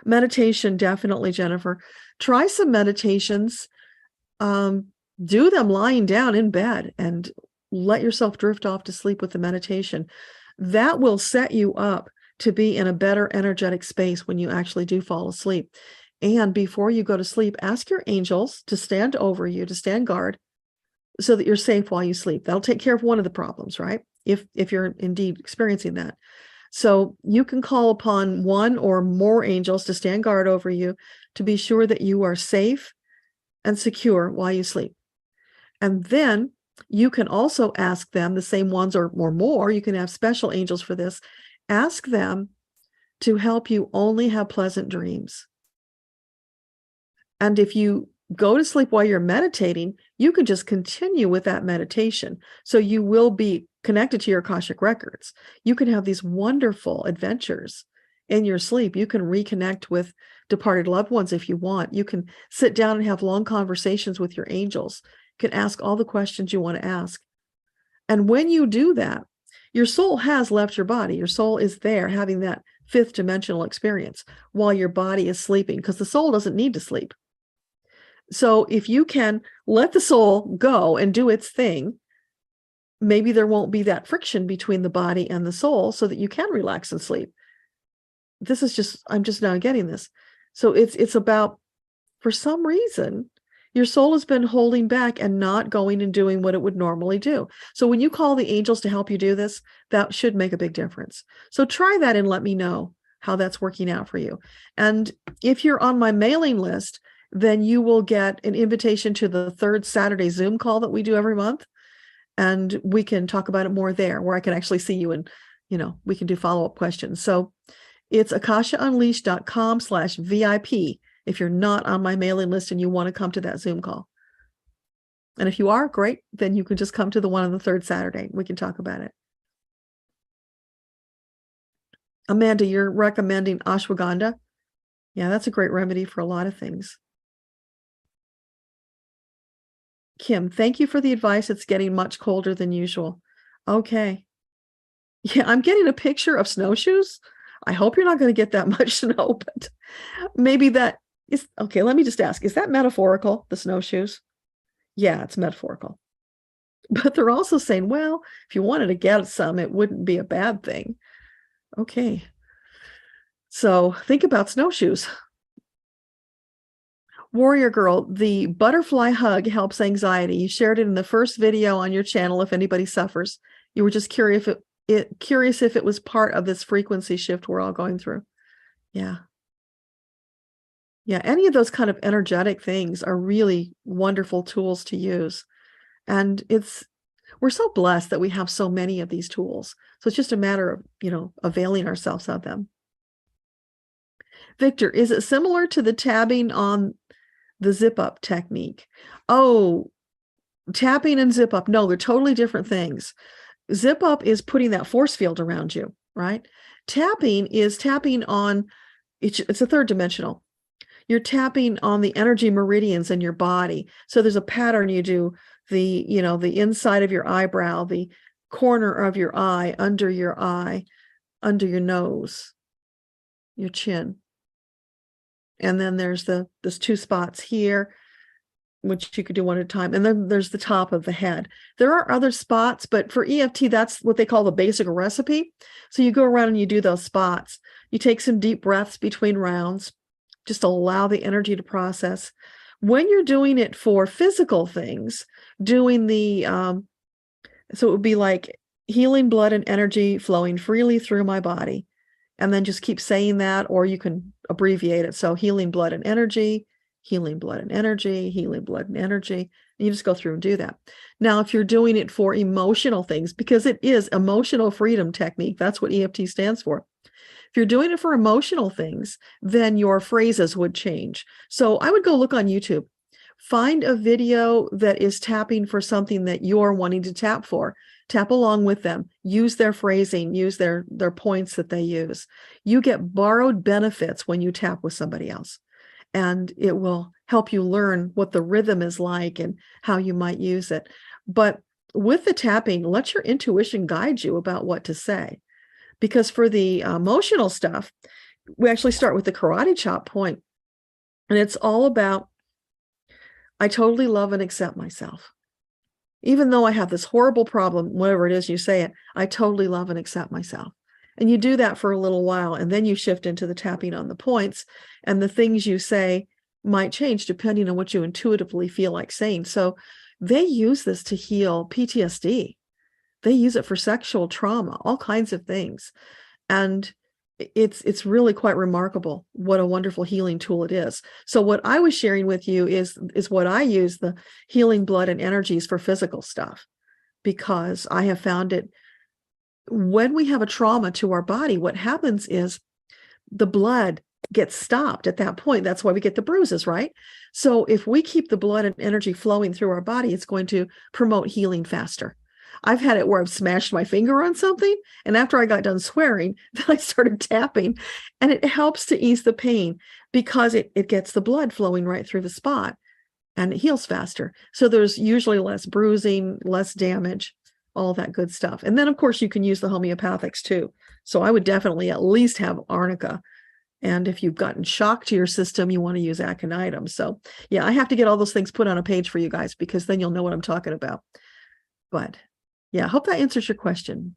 Meditation, definitely, Jennifer. Try some meditations. Do them lying down in bed and let yourself drift off to sleep with the meditation. That will set you up to be in a better energetic space when you actually do fall asleep. And before you go to sleep, ask your angels to stand over you, to stand guard, so that you're safe while you sleep. That'll take care of one of the problems, right? If you're indeed experiencing that. So you can call upon one or more angels to stand guard over you to be sure that you are safe and secure while you sleep. And then you can also ask them, the same ones or more, you can have special angels for this, ask them to help you only have pleasant dreams. And if you go to sleep while you're meditating, you can just continue with that meditation. So you will be connected to your Akashic records. You can have these wonderful adventures in your sleep. You can reconnect with departed loved ones if you want. You can sit down and have long conversations with your angels. You can ask all the questions you want to ask. And when you do that, your soul has left your body. Your soul is there having that fifth dimensional experience while your body is sleeping, because the soul doesn't need to sleep. So if you can let the soul go and do its thing, maybe there won't be that friction between the body and the soul so that you can relax and sleep. This is just, I'm just now getting this. So it's about, for some reason, your soul has been holding back and not going and doing what it would normally do. So when you call the angels to help you do this, that should make a big difference. So try that and let me know how that's working out for you. And if you're on my mailing list, then you will get an invitation to the third Saturday Zoom call that we do every month. And we can talk about it more there, where I can actually see you and, we can do follow-up questions. So it's akashaunleashed.com/VIP if you're not on my mailing list and you want to come to that Zoom call. And if you are, great, then you can just come to the one on the third Saturday. We can talk about it. Amanda, you're recommending ashwagandha. Yeah, that's a great remedy for a lot of things. Kim, thank you for the advice. It's getting much colder than usual. Okay. Yeah, I'm getting a picture of snowshoes. I hope you're not going to get that much snow, but maybe that is okay. Let me just ask, is that metaphorical, the snowshoes? Yeah, it's metaphorical. But they're also saying, well, if you wanted to get some, it wouldn't be a bad thing. Okay. So think about snowshoes. Warrior Girl, the butterfly hug helps anxiety. You shared it in the first video on your channel if anybody suffers. You were just curious if it was part of this frequency shift we're all going through. Yeah. Yeah, any of those kind of energetic things are really wonderful tools to use. And we're so blessed that we have so many of these tools. So it's just a matter of, availing ourselves of them. Victor, is it similar to the tabbing on the zip up technique? Oh, tapping and zip up. No, they're totally different things. Zip up is putting that force field around you, right? Tapping is tapping on, it's a third dimensional. You're tapping on the energy meridians in your body. So there's a pattern you do, the inside of your eyebrow, the corner of your eye, under your nose, your chin. And then there's two spots here, which you could do one at a time. And then there's the top of the head. There are other spots, but for EFT, that's what they call the basic recipe. So you go around and you do those spots. You take some deep breaths between rounds. Just allow the energy to process. When you're doing it for physical things, doing so it would be like healing blood and energy flowing freely through my body. And then just keep saying that, or you can abbreviate it. So healing blood and energy, healing blood and energy, healing blood and energy. And you just go through and do that. Now, if you're doing it for emotional things, because it is emotional freedom technique, that's what EFT stands for. If you're doing it for emotional things, then your phrases would change. So I would go look on YouTube, find a video that is tapping for something that you're wanting to tap for. Tap along with them, use their phrasing, use their points that they use. You get borrowed benefits when you tap with somebody else, and it will help you learn what the rhythm is like and how you might use it. But with the tapping, let your intuition guide you about what to say. Because for the emotional stuff, we actually start with the karate chop point. And it's all about, I totally love and accept myself. Even though I have this horrible problem, whatever it is you say it, I totally love and accept myself. And you do that for a little while, and then you shift into the tapping on the points, and the things you say might change depending on what you intuitively feel like saying. So they use this to heal PTSD. They use it for sexual trauma, all kinds of things. And it's really quite remarkable what a wonderful healing tool it is. So what I was sharing with you is what I use, the healing blood and energies for physical stuff, because I have found it when we have a trauma to our body, what happens is the blood gets stopped at that point. That's why we get the bruises, right? So if we keep the blood and energy flowing through our body, it's going to promote healing faster. I've had it where I've smashed my finger on something, and after I got done swearing, then I started tapping, and it helps to ease the pain because it gets the blood flowing right through the spot, and it heals faster. So there's usually less bruising, less damage, all that good stuff. And then, of course, you can use the homeopathics too. So I would definitely at least have arnica. And if you've gotten shock to your system, you want to use aconitum. So yeah, I have to get all those things put on a page for you guys, because then you'll know what I'm talking about. But yeah, I hope that answers your question.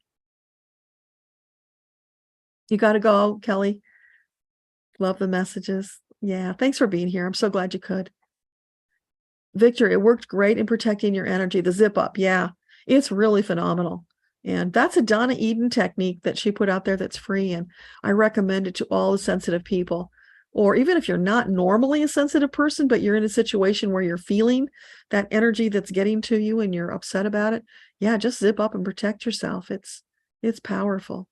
You got to go, Kelly. Love the messages. Yeah, thanks for being here. I'm so glad you could. Victor, it worked great in protecting your energy. The zip up. Yeah, it's really phenomenal. And that's a Donna Eden technique that she put out there that's free. And I recommend it to all the sensitive people. Or even if you're not normally a sensitive person, but you're in a situation where you're feeling that energy that's getting to you and you're upset about it, yeah, just zip up and protect yourself. It's powerful.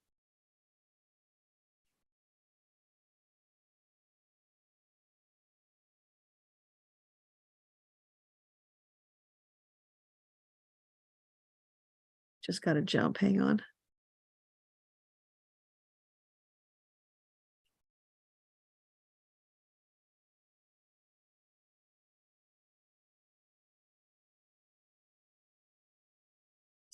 Just got to jump. Hang on.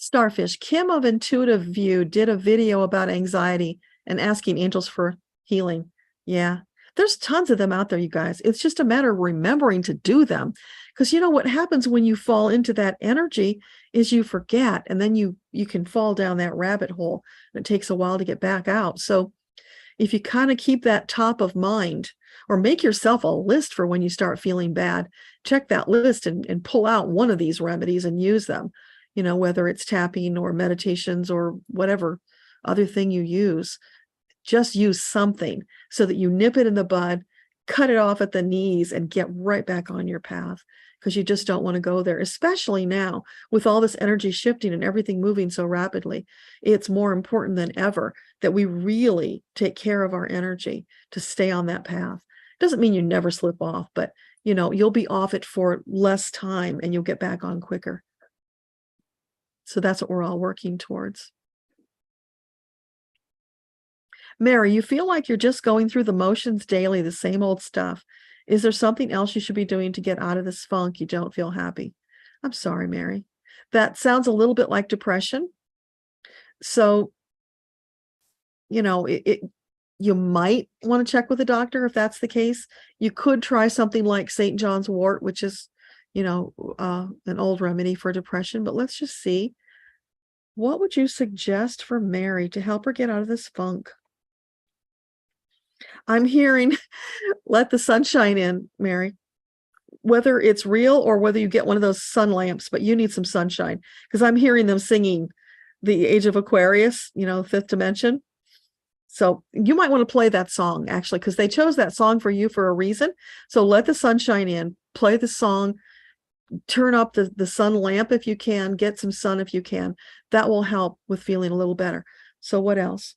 Starfish, Kim of Intuitive View did a video about anxiety and asking angels for healing. Yeah, there's tons of them out there, you guys. It's just a matter of remembering to do them. Because you know what happens when you fall into that energy is you forget, and then you can fall down that rabbit hole, and it takes a while to get back out. So if you kind of keep that top of mind, or make yourself a list for when you start feeling bad, check that list and pull out one of these remedies and use them, whether it's tapping or meditations or whatever other thing you use. Just use something so that you nip it in the bud, cut it off at the knees, and get right back on your path, because you just don't want to go there, especially now with all this energy shifting and everything moving so rapidly. It's more important than ever that we really take care of our energy to stay on that path. Doesn't mean you never slip off, but you'll be off it for less time and you'll get back on quicker. So that's what we're all working towards. Mary, you feel like you're just going through the motions daily, the same old stuff. Is there something else you should be doing to get out of this funk? You don't feel happy. I'm sorry, Mary. That sounds a little bit like depression. So, you might want to check with a doctor if that's the case. You could try something like St. John's wort, which is, an old remedy for depression. But let's just see. What would you suggest for Mary to help her get out of this funk? I'm hearing, let the sunshine in, Mary. Whether it's real or whether you get one of those sun lamps, but you need some sunshine, because I'm hearing them singing the Age of Aquarius, fifth dimension. So you might want to play that song, actually, because they chose that song for you for a reason. So let the sunshine in, play the song, turn up the sun lamp if you can, get some sun if you can. That will help with feeling a little better. So what else?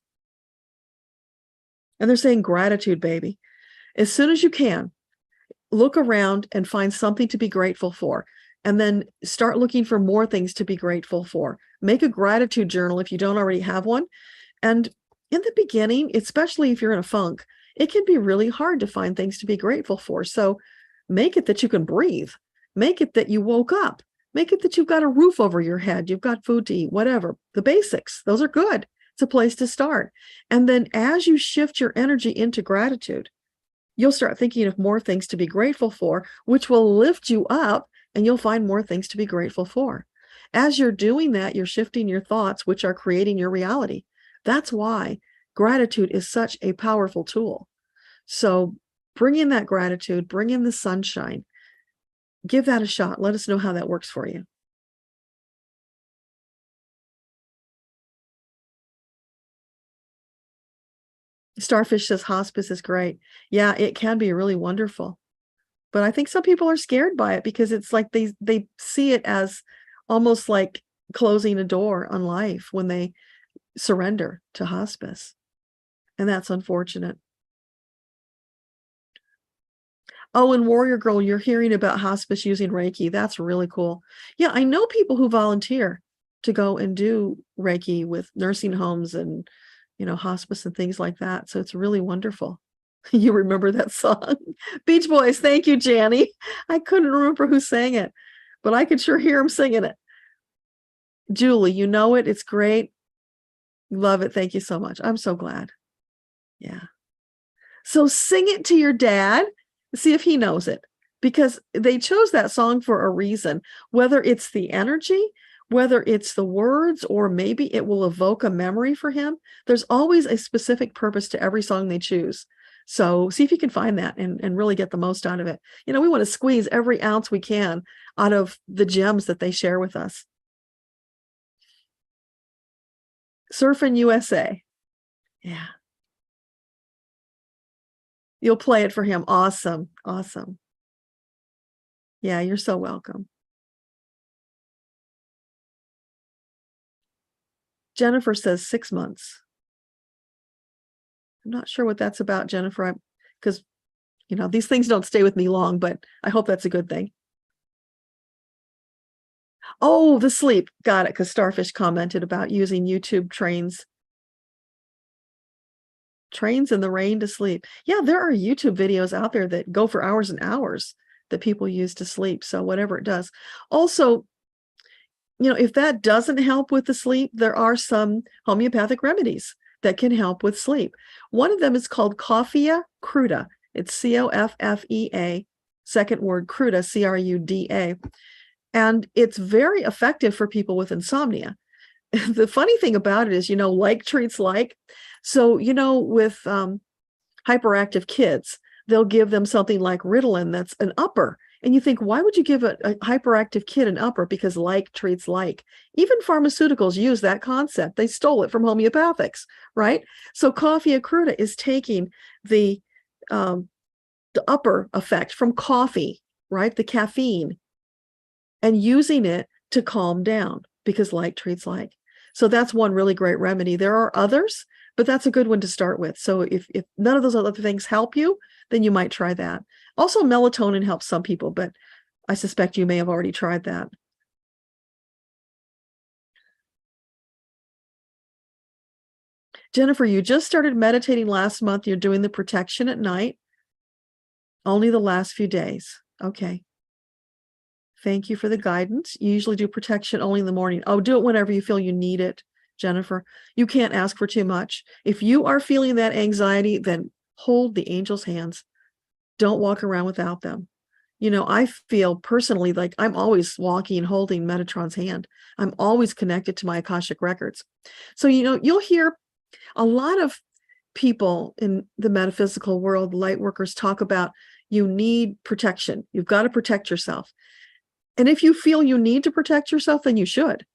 And they're saying gratitude, baby. As soon as you can, look around and find something to be grateful for. And then start looking for more things to be grateful for. Make a gratitude journal if you don't already have one. And in the beginning, especially if you're in a funk, it can be really hard to find things to be grateful for. So make it that you can breathe. Make it that you woke up. Make it that you've got a roof over your head. You've got food to eat, whatever. The basics, those are good. It's a place to start. And then as you shift your energy into gratitude, you'll start thinking of more things to be grateful for, which will lift you up, and you'll find more things to be grateful for. As you're doing that, you're shifting your thoughts, which are creating your reality. That's why gratitude is such a powerful tool. So bring in that gratitude, bring in the sunshine, give that a shot. Let us know how that works for you. Starfish says hospice is great. Yeah, it can be really wonderful. But I think some people are scared by it because it's like they see it as almost like closing a door on life when they surrender to hospice. And that's unfortunate. Oh, and Warrior Girl, you're hearing about hospice using Reiki. That's really cool. Yeah, I know people who volunteer to go and do Reiki with nursing homes and, hospice and things like that. So it's really wonderful. You remember that song? Beach Boys. Thank you, Janny. I couldn't remember who sang it, but I could sure hear him singing it. Julie, you know it. It's great. Love it. Thank you so much. I'm so glad. Yeah. So sing it to your dad. See if he knows it, because they chose that song for a reason, whether it's the energy, whether it's the words, or maybe it will evoke a memory for him. There's always a specific purpose to every song they choose. So see if you can find that and really get the most out of it. We want to squeeze every ounce we can out of the gems that they share with us. Surfing USA. Yeah. You'll play it for him. Awesome. Awesome. Yeah, you're so welcome. Jennifer says 6 months. I'm not sure what that's about, Jennifer, because, these things don't stay with me long, but I hope that's a good thing. Oh, the sleep. Got it, because Starfish commented about using YouTube trains in the rain to sleep. Yeah, there are YouTube videos out there that go for hours and hours that people use to sleep. So whatever it does. Also, if that doesn't help with the sleep, there are some homeopathic remedies that can help with sleep. One of them is called Coffea cruda. It's Coffea, second word cruda, Cruda. And it's very effective for people with insomnia. the funny thing about it is, like treats like. So, with hyperactive kids, they'll give them something like Ritalin that's an upper. And you think, why would you give a hyperactive kid an upper? Because like treats like. Even pharmaceuticals use that concept. They stole it from homeopathics, right? So coffee accruta is taking the upper effect from coffee, right? The caffeine, and using it to calm down, because like treats like. So that's one really great remedy. There are others, but that's a good one to start with. So if none of those other things help you, then you might try that. Also, melatonin helps some people, but I suspect you may have already tried that. Jennifer, you just started meditating last month. You're doing the protection at night. Only the last few days. Okay. Thank you for the guidance. You usually do protection only in the morning. Oh, do it whenever you feel you need it, Jennifer. You can't ask for too much. If you are feeling that anxiety, then hold the angels' hands. Don't walk around without them. I feel personally like I'm always walking and holding Metatron's hand. I'm always connected to my Akashic records. So, you'll hear a lot of people in the metaphysical world, light workers, talk about you need protection. You've got to protect yourself. And if you feel you need to protect yourself, then you should.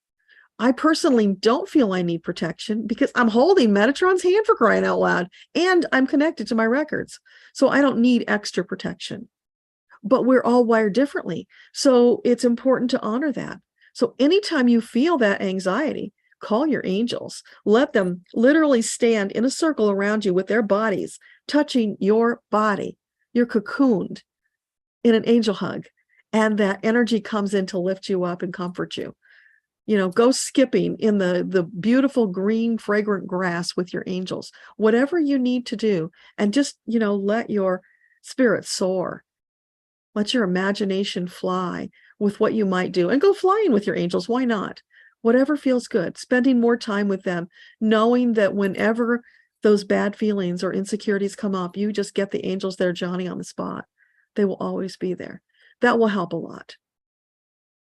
I personally don't feel I need protection because I'm holding Metatron's hand, for crying out loud, and I'm connected to my records. So I don't need extra protection. But we're all wired differently. So it's important to honor that. So anytime you feel that anxiety, call your angels. Let them literally stand in a circle around you with their bodies, touching your body. You're cocooned in an angel hug. And that energy comes in to lift you up and comfort you. Go skipping in the beautiful green, fragrant grass with your angels, whatever you need to do. And just, let your spirit soar. Let your imagination fly with what you might do, and go flying with your angels. Why not? Whatever feels good, spending more time with them, knowing that whenever those bad feelings or insecurities come up, you just get the angels there, Johnny, on the spot. They will always be there. That will help a lot.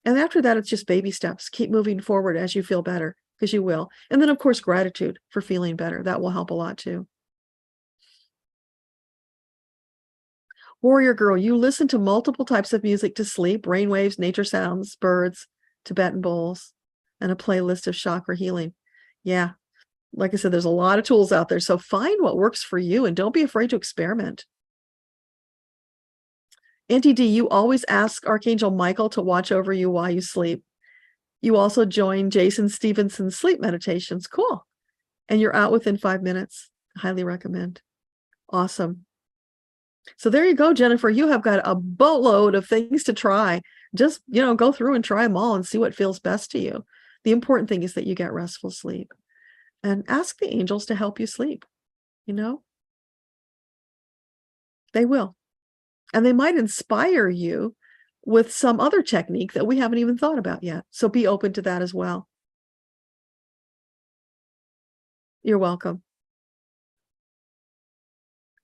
And after that, it's just baby steps. Keep moving forward as you feel better, because you will. And then, of course, gratitude for feeling better. That will help a lot too. Warrior Girl, you listen to multiple types of music to sleep: rainwaves, nature sounds, birds, Tibetan bowls, and a playlist of chakra healing. Yeah. Like I said, there's a lot of tools out there. So find what works for you and don't be afraid to experiment. Auntie D, you always ask Archangel Michael to watch over you while you sleep. You also join Jason Stevenson's sleep meditations. Cool. And you're out within 5 minutes. Highly recommend. Awesome. So there you go, Jennifer. You have got a boatload of things to try. Just, go through and try them all and see what feels best to you. The important thing is that you get restful sleep. And ask the angels to help you sleep. They will. And they might inspire you with some other technique that we haven't even thought about yet. So be open to that as well. You're welcome.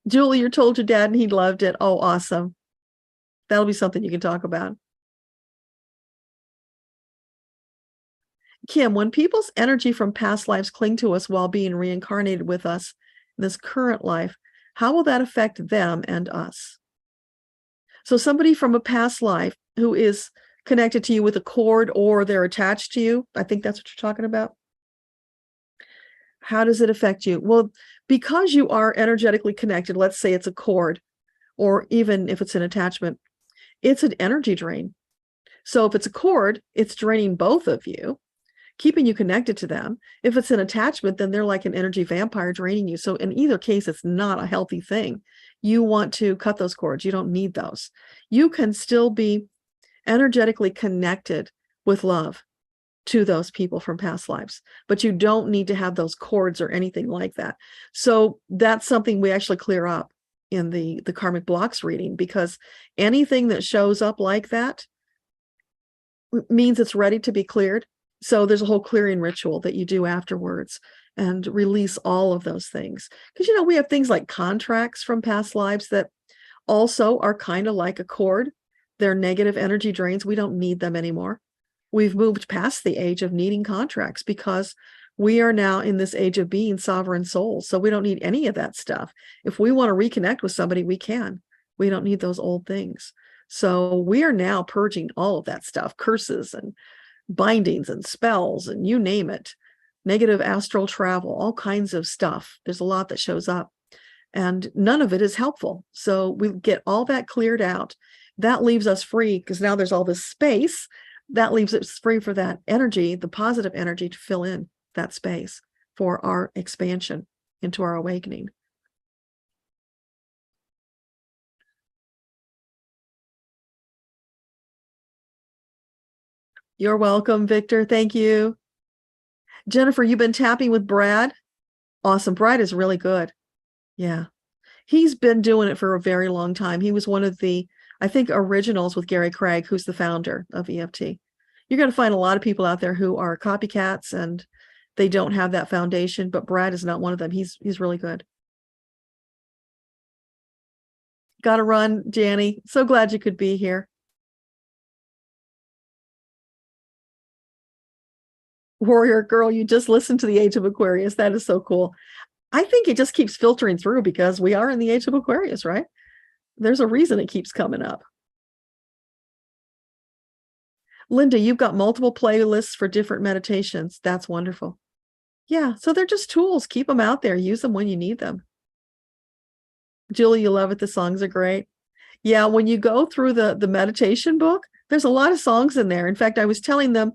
Julie, you're told your dad and he loved it. Oh, awesome. That'll be something you can talk about. Kim, when people's energy from past lives cling to us while being reincarnated with us in this current life, how will that affect them and us? So somebody from a past life who is connected to you with a cord, or they're attached to you, I think that's what you're talking about. How does it affect you? Well, because you are energetically connected, let's say it's a cord, or even if it's an attachment, it's an energy drain. So if it's a cord, it's draining both of you, keeping you connected to them. If it's an attachment, then they're like an energy vampire draining you. So in either case, it's not a healthy thing. You want to cut those cords. You don't need those. You can still be energetically connected with love to those people from past lives, but you don't need to have those cords or anything like that. So that's something we actually clear up in the karmic blocks reading, because anything that shows up like that means it's ready to be cleared. So there's a whole clearing ritual that you do afterwards and release all of those things. Because, we have things like contracts from past lives that also are kind of like a cord. They're negative energy drains. We don't need them anymore. We've moved past the age of needing contracts because we are now in this age of being sovereign souls. So we don't need any of that stuff. If we want to reconnect with somebody, we can. We don't need those old things. So we are now purging all of that stuff, curses and bindings and spells and you name it, negative astral travel, all kinds of stuff. There's a lot that shows up and none of it is helpful. So we get all that cleared out. That leaves us free because now there's all this space. That leaves us free for that energy, the positive energy, to fill in that space for our expansion into our awakening. You're welcome, Victor. Thank you. Jennifer, you've been tapping with Brad? Awesome. Brad is really good. Yeah. He's been doing it for a very long time. He was one of the, I think, originals with Gary Craig, who's the founder of EFT. You're going to find a lot of people out there who are copycats and they don't have that foundation, but Brad is not one of them. He's really good. Got to run, Janny. So glad you could be here. Warrior girl, you just listened to the Age of Aquarius. That is so cool. I think it just keeps filtering through because we are in the Age of Aquarius, right? There's a reason it keeps coming up. Linda, you've got multiple playlists for different meditations. That's wonderful. Yeah, so they're just tools. Keep them out there. Use them when you need them. Julie, you love it. The songs are great. Yeah, when you go through the meditation book, there's a lot of songs in there. In fact, I was telling them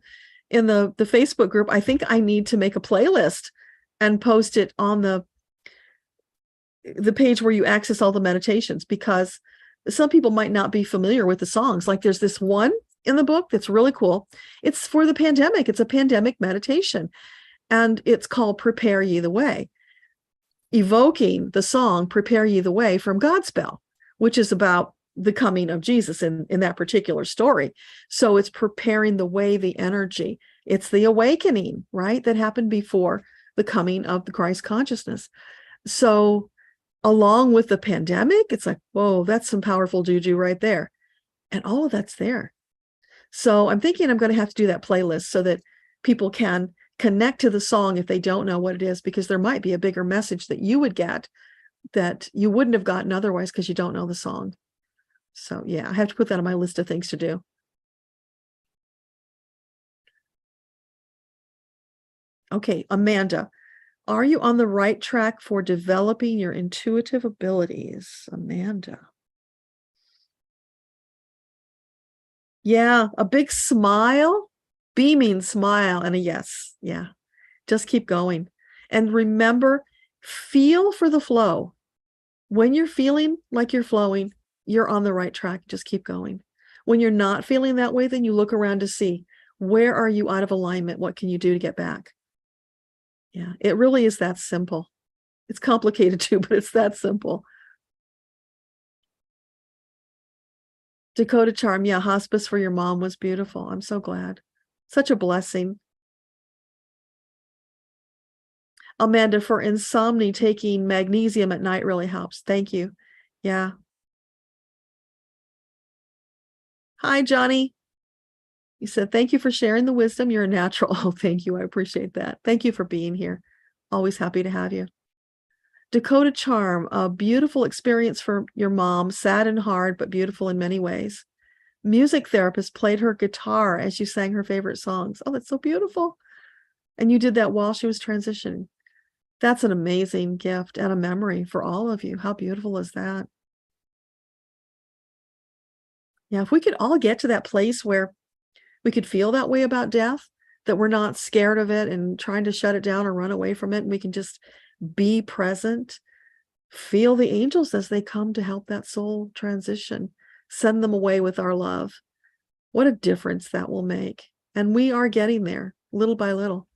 in the Facebook group, I think I need to make a playlist and post it on the page where you access all the meditations, because some people might not be familiar with the songs. Like there's this one in the book that's really cool. It's for the pandemic. It's a pandemic meditation. And it's called Prepare Ye the Way, evoking the song Prepare Ye the Way from Godspell, which is about the coming of Jesus in that particular story. So it's preparing the way, the energy. It's the awakening, right, that happened before the coming of the Christ consciousness. So along with the pandemic, it's like, whoa, that's some powerful juju right there. And all of that's there. So I'm thinking I'm going to have to do that playlist so that people can connect to the song if they don't know what it is, because there might be a bigger message that you would get that you wouldn't have gotten otherwise because you don't know the song. So yeah, I have to put that on my list of things to do. Okay, Amanda, are you on the right track for developing your intuitive abilities? Amanda. Yeah, a big smile, beaming smile, and a yes. Yeah, just keep going. And remember, feel for the flow. When you're feeling like you're flowing, you're on the right track. Just keep going. When you're not feeling that way, then you look around to see, where are you out of alignment? What can you do to get back? Yeah, it really is that simple. It's complicated too, but it's that simple. Dakota Charm, yeah, hospice for your mom was beautiful. I'm so glad. Such a blessing. Amanda, for insomnia, taking magnesium at night really helps. Thank you. Yeah. Hi, Johnny. You said, thank you for sharing the wisdom. You're a natural. Oh, thank you. I appreciate that. Thank you for being here. Always happy to have you. Dakota Charm, a beautiful experience for your mom, sad and hard, but beautiful in many ways. Music therapist played her guitar as you sang her favorite songs. Oh, that's so beautiful. And you did that while she was transitioning. That's an amazing gift and a memory for all of you. How beautiful is that? Yeah, if we could all get to that place where we could feel that way about death, that we're not scared of it and trying to shut it down or run away from it, and we can just be present, feel the angels as they come to help that soul transition, send them away with our love. What a difference that will make. And we are getting there little by little.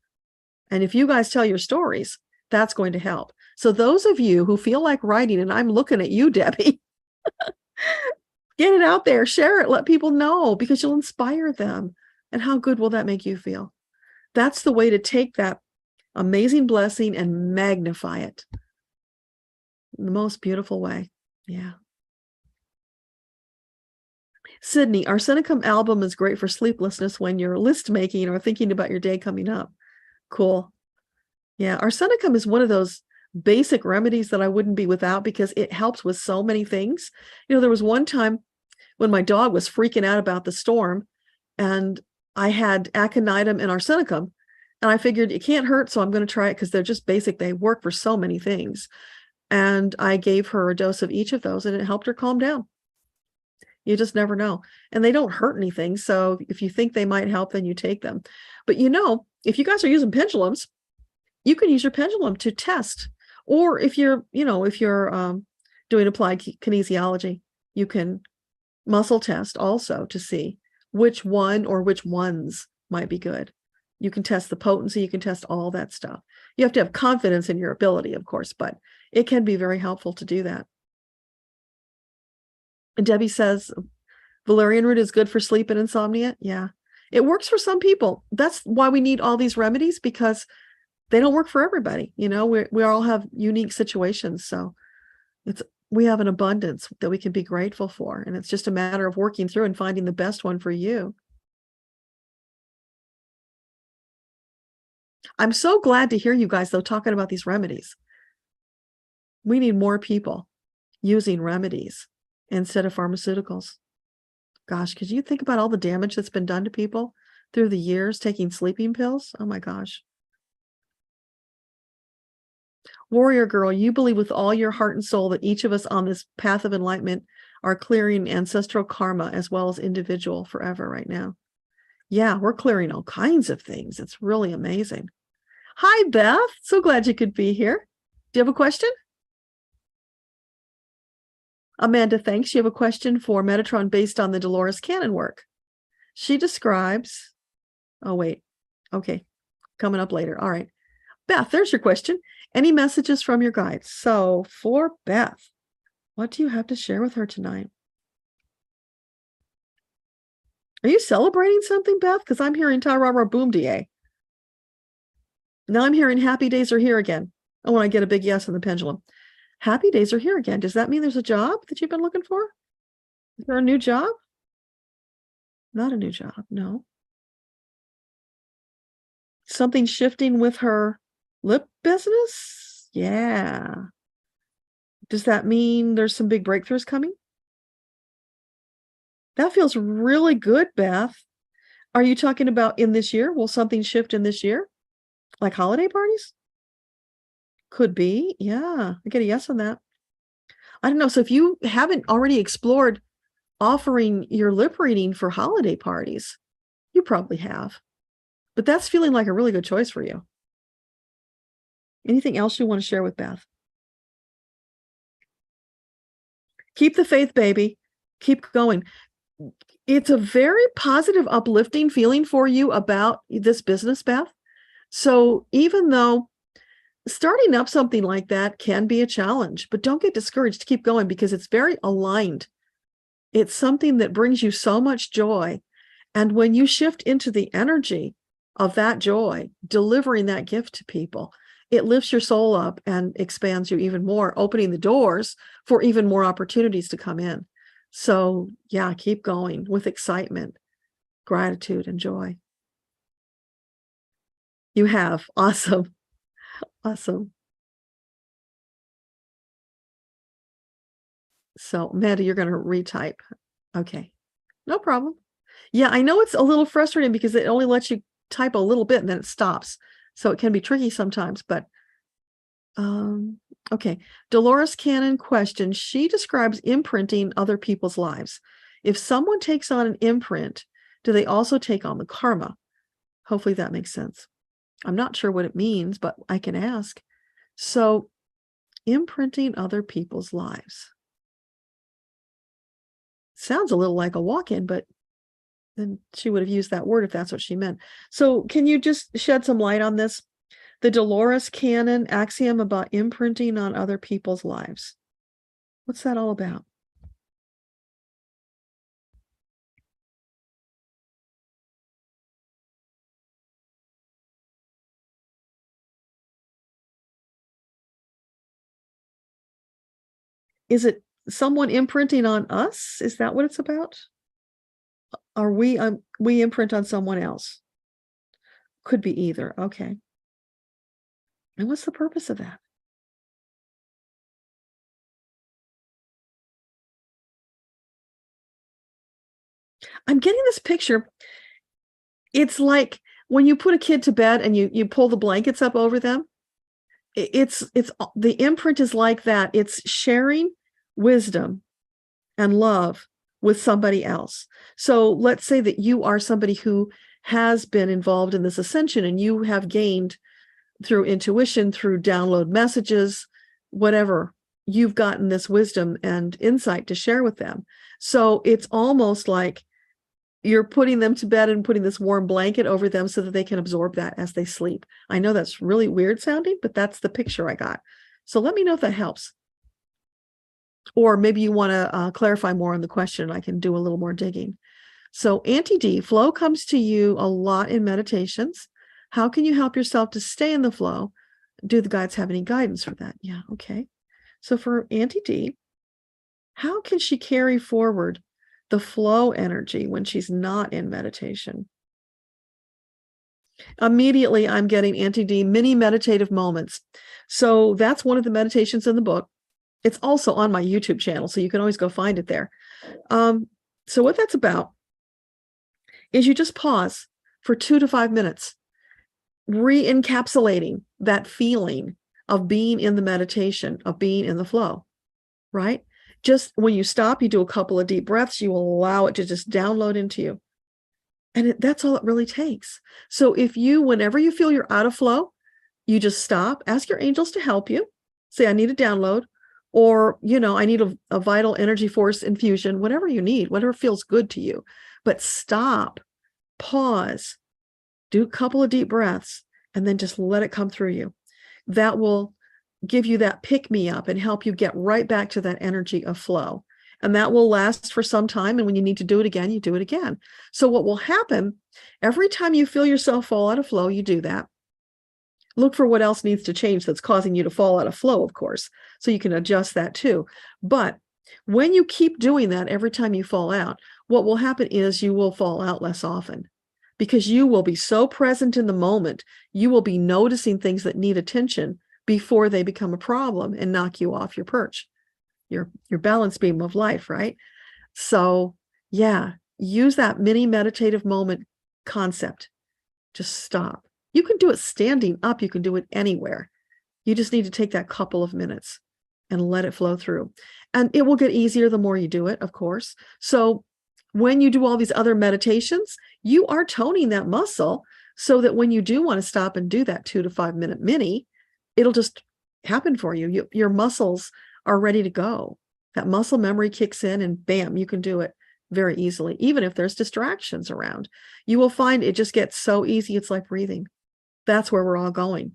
And if you guys tell your stories, that's going to help. So those of you who feel like writing, and I'm looking at you, Debbie, get it out there, share it, let people know, because you'll inspire them. And how good will that make you feel? That's the way to take that amazing blessing and magnify it in the most beautiful way. Yeah. Sydney, Arsenicum album is great for sleeplessness when you're list making or thinking about your day coming up. Cool. Yeah, Arsenicum is one of those basic remedies that I wouldn't be without because it helps with so many things. There was one time when my dog was freaking out about the storm and I had aconitum and arsenicum, and I figured it can't hurt, so I'm going to try it because they're just basic. They work for so many things. And I gave her a dose of each of those and it helped her calm down. You just never know. And they don't hurt anything. So if you think they might help, then you take them. But if you guys are using pendulums, you can use your pendulum to test. Or if you're doing applied kinesiology, you can muscle test also to see which one or which ones might be good. You can test the potency, you can test all that stuff. You have to have confidence in your ability, of course, but it can be very helpful to do that. And Debbie says, valerian root is good for sleep and insomnia. Yeah, it works for some people. That's why we need all these remedies, because they don't work for everybody. We all have unique situations. So we have an abundance that we can be grateful for. And it's just a matter of working through and finding the best one for you. I'm so glad to hear you guys, though, talking about these remedies. We need more people using remedies instead of pharmaceuticals. Gosh, could you think about all the damage that's been done to people through the years taking sleeping pills? Oh my gosh. Warrior girl, you believe with all your heart and soul that each of us on this path of enlightenment are clearing ancestral karma as well as individual forever right now. Yeah, we're clearing all kinds of things. It's really amazing. Hi, Beth. So glad you could be here. Do you have a question? Amanda, thanks. You have a question for Metatron based on the Dolores Cannon work. She describes, okay, coming up later. All right. Beth, there's your question. Any messages from your guides? So for Beth, what do you have to share with her tonight? Are you celebrating something, Beth? Because I'm hearing ta-ra-ra boom da. Now I'm hearing happy days are here again. I want to get a big yes on the pendulum. Happy days are here again. Does that mean there's a job that you've been looking for? Is there a new job? Not a new job, no. Something shifting with her lip business? Yeah. Does that mean there's some big breakthroughs coming? That feels really good, Beth. Are you talking about in this year? Will something shift in this year? Like holiday parties? Could be. Yeah. I get a yes on that. I don't know. So if you haven't already explored offering your lip reading for holiday parties, you probably have. But that's feeling like a really good choice for you. Anything else you want to share with Beth? Keep the faith, baby. Keep going. It's a very positive, uplifting feeling for you about this business, Beth. So even though starting up something like that can be a challenge, but don't get discouraged. Keep going because it's very aligned. It's something that brings you so much joy. And when you shift into the energy of that joy, delivering that gift to people, it lifts your soul up and expands you even more, opening the doors for even more opportunities to come in. So yeah, keep going with excitement, gratitude, and joy. You have. Awesome. Awesome. So Amanda, you're going to retype. Okay. No problem. Yeah, I know it's a little frustrating because it only lets you type a little bit and then it stops. So it can be tricky sometimes, but okay. Dolores Cannon question. She describes imprinting other people's lives. If someone takes on an imprint, do they also take on the karma? Hopefully that makes sense. I'm not sure what it means, but I can ask. So imprinting other people's lives. Sounds a little like a walk-in, but then she would have used that word if that's what she meant. So can you just shed some light on this? The Dolores Cannon axiom about imprinting on other people's lives. What's that all about? Is it someone imprinting on us? Is that what it's about? Are we imprint on someone else? Could be either. Okay. And what's the purpose of that? I'm getting this picture. It's like when you put a kid to bed and you pull the blankets up over them. It's the imprint is like that. It's sharing wisdom and love with somebody else. So let's say that you are somebody who has been involved in this ascension and you have gained through intuition, through download messages, whatever, you've gotten this wisdom and insight to share with them. So it's almost like you're putting them to bed and putting this warm blanket over them so that they can absorb that as they sleep. I know that's really weird sounding, but that's the picture I got. So let me know if that helps. Or maybe you want to clarify more on the question. I can do a little more digging. So Auntie D, flow comes to you a lot in meditations. How can you help yourself to stay in the flow? Do the guides have any guidance for that? Yeah, okay. So for Auntie D, how can she carry forward the flow energy when she's not in meditation? Immediately, I'm getting Auntie D mini meditative moments. So that's one of the meditations in the book. It's also on my YouTube channel, so you can always go find it there. So what that's about is you just pause for 2 to 5 minutes, re-encapsulating that feeling of being in the meditation, of being in the flow, right? Just when you stop, you do a couple of deep breaths, you will allow it to just download into you. And that's all it really takes. So if you, whenever you feel you're out of flow, you just stop, ask your angels to help you. Say, I need a download, or, I need a vital energy force infusion, whatever you need, whatever feels good to you. But stop, pause, do a couple of deep breaths, and then just let it come through you. That will give you that pick me up and help you get right back to that energy of flow. And that will last for some time. And when you need to do it again, you do it again. So what will happen, every time you feel yourself fall out of flow, you do that. Look for what else needs to change that's causing you to fall out of flow, of course, so you can adjust that too. But when you keep doing that every time you fall out, what will happen is you will fall out less often, because you will be so present in the moment. You will be noticing things that need attention before they become a problem and knock you off your perch, your balance beam of life, right? So yeah, use that mini meditative moment concept. Just stop. You can do it standing up. You can do it anywhere. You just need to take that couple of minutes and let it flow through. And it will get easier the more you do it, of course. So when you do all these other meditations, you are toning that muscle so that when you do want to stop and do that 2 to 5 minute mini, it'll just happen for you. Your muscles are ready to go. That muscle memory kicks in and bam, you can do it very easily. Even if there's distractions around, you will find it just gets so easy. It's like breathing. That's where we're all going,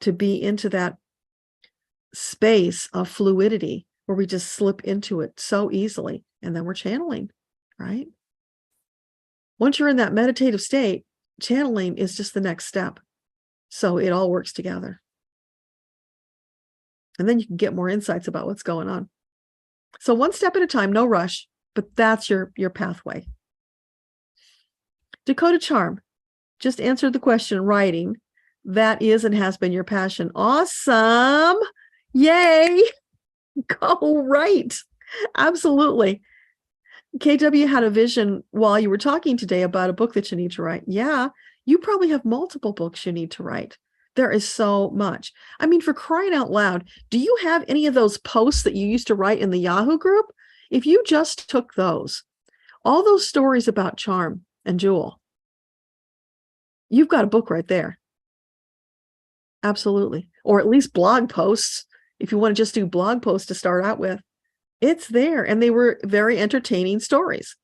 to be into that space of fluidity where we just slip into it so easily. And then we're channeling, right? Once you're in that meditative state, channeling is just the next step. So it all works together. And then you can get more insights about what's going on. So one step at a time, no rush, but that's your pathway. Dakota Charm just answered the question, writing. That is and has been your passion. Awesome. Yay. Go right. Absolutely. KW had a vision while you were talking today about a book that you need to write. Yeah, you probably have multiple books you need to write. There is so much. I mean, for crying out loud, do you have any of those posts that you used to write in the Yahoo group? If you just took those, all those stories about Charm and Jewel, you've got a book right there. Absolutely. Or at least blog posts. If you want to just do blog posts to start out with, it's there. And they were very entertaining stories.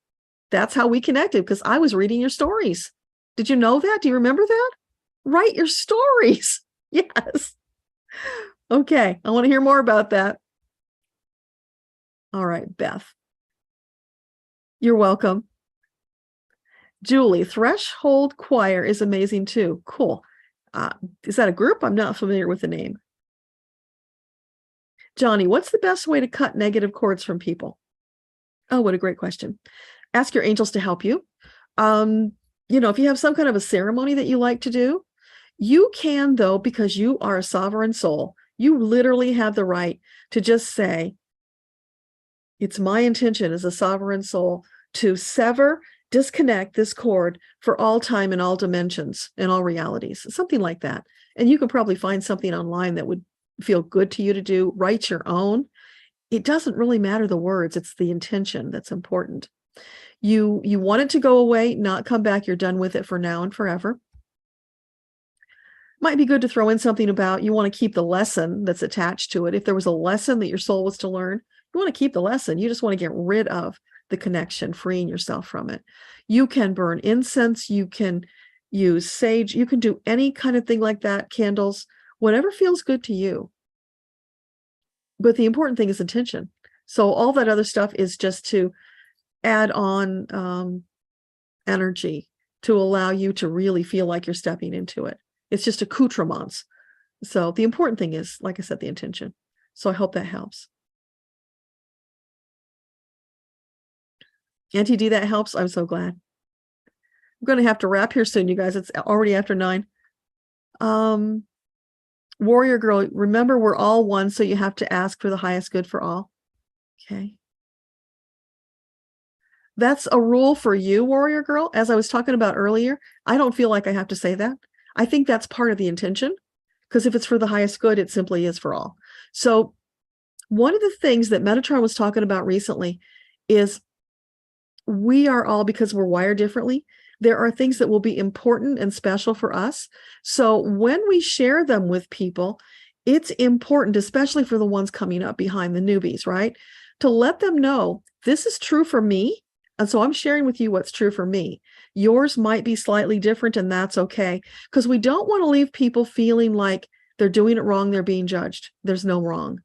That's how we connected, because I was reading your stories. Did you know that? Do you remember that? Write your stories. Yes. Okay. I want to hear more about that. All right, Beth. You're welcome. Julie, Threshold Choir is amazing too. Cool. Is that a group? I'm not familiar with the name. Johnny, what's the best way to cut negative cords from people? Oh, what a great question. Ask your angels to help you. If you have some kind of a ceremony that you like to do, you can, though, because you are a sovereign soul, you literally have the right to just say, it's my intention as a sovereign soul to disconnect this cord for all time and all dimensions and all realities, something like that. And you can probably find something online that would feel good to you to do. Write your own. It doesn't really matter the words. It's the intention that's important. You want it to go away, not come back. You're done with it for now and forever. Might be good to throw in something about you want to keep the lesson that's attached to it. If there was a lesson that your soul was to learn, you want to keep the lesson. You just want to get rid of the connection, freeing yourself from it. You can burn incense. You can use sage. You can do any kind of thing like that, candles, whatever feels good to you. But the important thing is intention. So all that other stuff is just to add on energy to allow you to really feel like you're stepping into it. It's just accoutrements. So the important thing is, like I said, the intention. So I hope that helps. Auntie D, that helps. I'm so glad. I'm going to have to wrap here soon, you guys. It's already after 9. Warrior Girl, remember we're all one, so you have to ask for the highest good for all. Okay. That's a rule for you, Warrior Girl. As I was talking about earlier, I don't feel like I have to say that. I think that's part of the intention, because if it's for the highest good, it simply is for all. So one of the things that Metatron was talking about recently is we are all, because we're wired differently, there are things that will be important and special for us. So when we share them with people, it's important, especially for the ones coming up behind the newbies, right? To let them know this is true for me. And so I'm sharing with you what's true for me. Yours might be slightly different, and that's okay. Because we don't want to leave people feeling like they're doing it wrong, they're being judged. There's no wrong.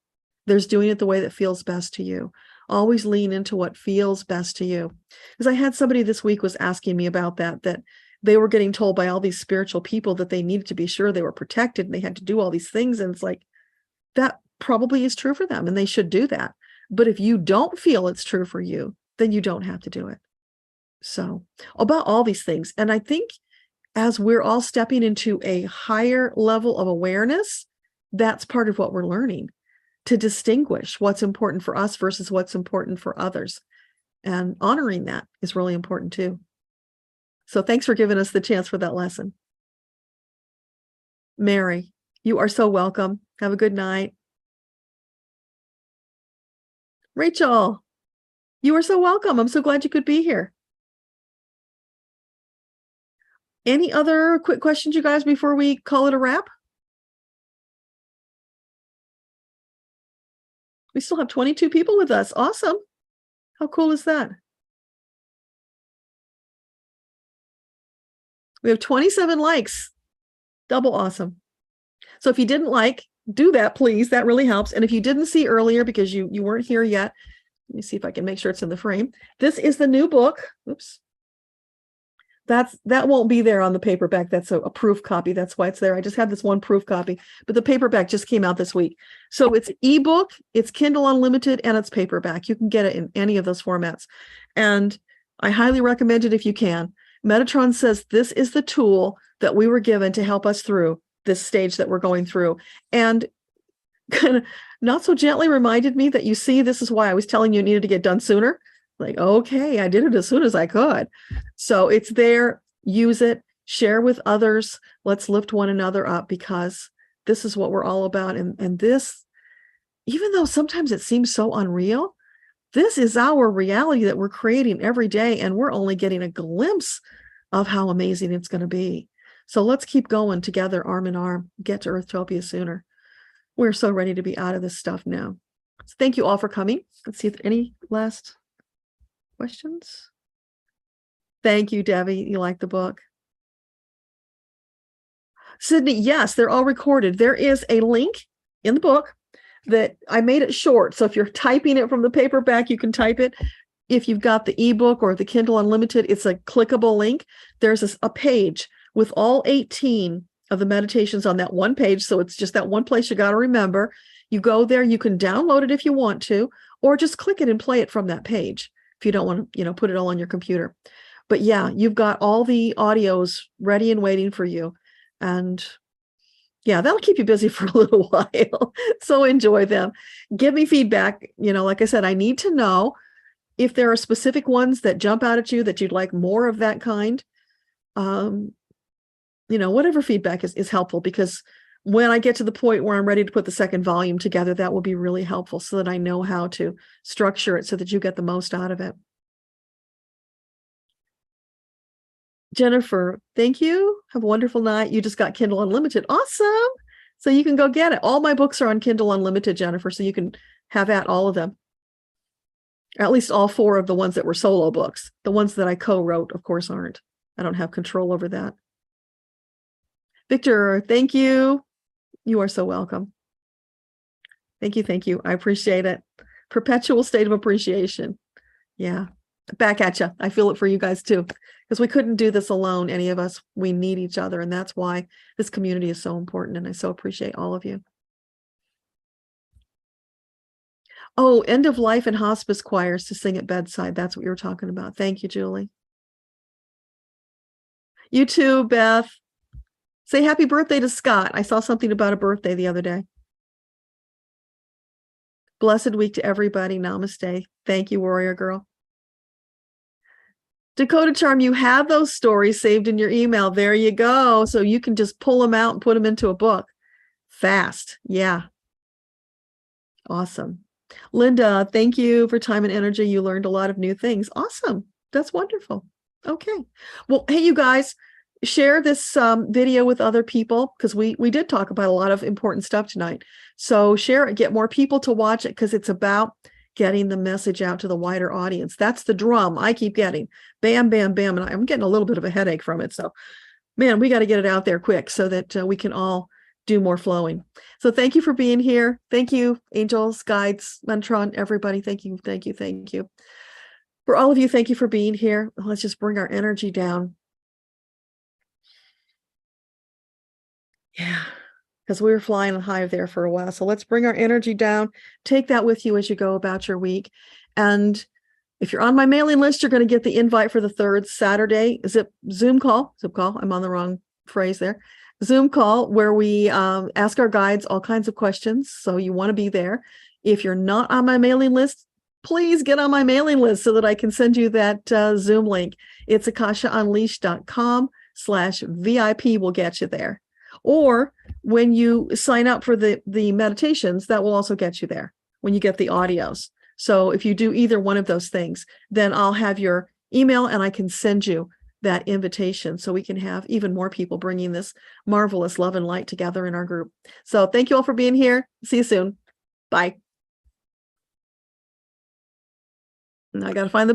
There's doing it the way that feels best to you. Always lean into what feels best to you. Because I had somebody this week was asking me about that they were getting told by all these spiritual people that they needed to be sure they were protected and they had to do all these things. And it's like, that probably is true for them and they should do that. But if you don't feel it's true for you, then you don't have to do it. So about all these things. And I think as we're all stepping into a higher level of awareness, that's part of what we're learning, to distinguish what's important for us versus what's important for others. And honoring that is really important too. So thanks for giving us the chance for that lesson. Mary, you are so welcome. Have a good night. Rachel, you are so welcome. I'm so glad you could be here. Any other quick questions, you guys, before we call it a wrap? We still have 22 people with us. Awesome. How cool is that? We have 27 likes. Double awesome. So if you didn't like, do that, please. That really helps. And if you didn't see earlier because you weren't here yet, let me see if I can make sure it's in the frame. This is the new book. Oops. That won't be there on the paperback. That's a proof copy. That's why it's there. I just have this one proof copy, but the paperback just came out this week. So it's ebook, it's Kindle Unlimited, and it's paperback. You can get it in any of those formats. And I highly recommend it if you can. Metatron says this is the tool that we were given to help us through this stage that we're going through. And kind of not so gently reminded me that, you see, this is why I was telling you needed to get done sooner. Like, okay, I did it as soon as I could. So it's there. Use it, share with others. Let's lift one another up, because this is what we're all about. And this, even though sometimes it seems so unreal, this is our reality that we're creating every day. And we're only getting a glimpse of how amazing it's going to be. So let's keep going together, arm in arm, get to Earthtopia sooner. We're so ready to be out of this stuff now. So thank you all for coming. Let's see if there are any last questions. Thank you, Debbie. You like the book? Sydney, yes, they're all recorded. There is a link in the book that I made it short. So if you're typing it from the paperback, you can type it. If you've got the ebook or the Kindle Unlimited, it's a clickable link. There's a page with all 18 of the meditations on that one page. So it's just that one place you got to remember. You go there, you can download it if you want to, or just click it and play it from that page if you don't want to, put it all on your computer. But yeah, you've got all the audios ready and waiting for you. And yeah, that'll keep you busy for a little while. So enjoy them. Give me feedback. Like I said, I need to know if there are specific ones that jump out at you that you'd like more of that kind. Whatever feedback is helpful, because when I get to the point where I'm ready to put the second volume together, that will be really helpful so that I know how to structure it so that you get the most out of it. Jennifer, thank you. Have a wonderful night. You just got Kindle Unlimited. Awesome. So you can go get it. All my books are on Kindle Unlimited, Jennifer, so you can have at all of them. At least all 4 of the ones that were solo books. The ones that I co-wrote, of course, aren't. I don't have control over that. Victor, thank you. You are so welcome. Thank you. Thank you. I appreciate it. Perpetual state of appreciation. Yeah. Back at you. I feel it for you guys too, because we couldn't do this alone, any of us. We need each other. And that's why this community is so important. And I so appreciate all of you. Oh, end of life and hospice choirs to sing at bedside. That's what you were talking about. Thank you, Julie. You too, Beth. Say happy birthday to Scott. I saw something about a birthday the other day. Blessed week to everybody. Namaste. Thank you, Warrior Girl. Dakota Charm, you have those stories saved in your email. There you go. So you can just pull them out and put them into a book fast. Yeah. Awesome. Linda, thank you for time and energy. You learned a lot of new things. Awesome. That's wonderful. Okay. Well, hey, you guys, share this video with other people, because we did talk about a lot of important stuff tonight. So share it, get more people to watch it, because it's about getting the message out to the wider audience. That's the drum I keep getting. Bam, bam, bam. And I'm getting a little bit of a headache from it. So, man, we got to get it out there quick so that we can all do more flowing. So thank you for being here. Thank you, angels, guides, Mentron, everybody. Thank you, thank you, thank you. For all of you, thank you for being here. Let's just bring our energy down. Yeah, because we were flying high there for a while. So let's bring our energy down. Take that with you as you go about your week. And if you're on my mailing list, you're going to get the invite for the 3rd Saturday. Is it Zoom call? Zoom call. I'm on the wrong phrase there. Zoom call where we ask our guides all kinds of questions. So you want to be there. If you're not on my mailing list, please get on my mailing list so that I can send you that Zoom link. It's akashaunleashed.com/VIP will get you there. Or when you sign up for the meditations, that will also get you there when you get the audios. So if you do either one of those things, then I'll have your email and I can send you that invitation so we can have even more people bringing this marvelous love and light together in our group. So thank you all for being here. See you soon. Bye. I got to find the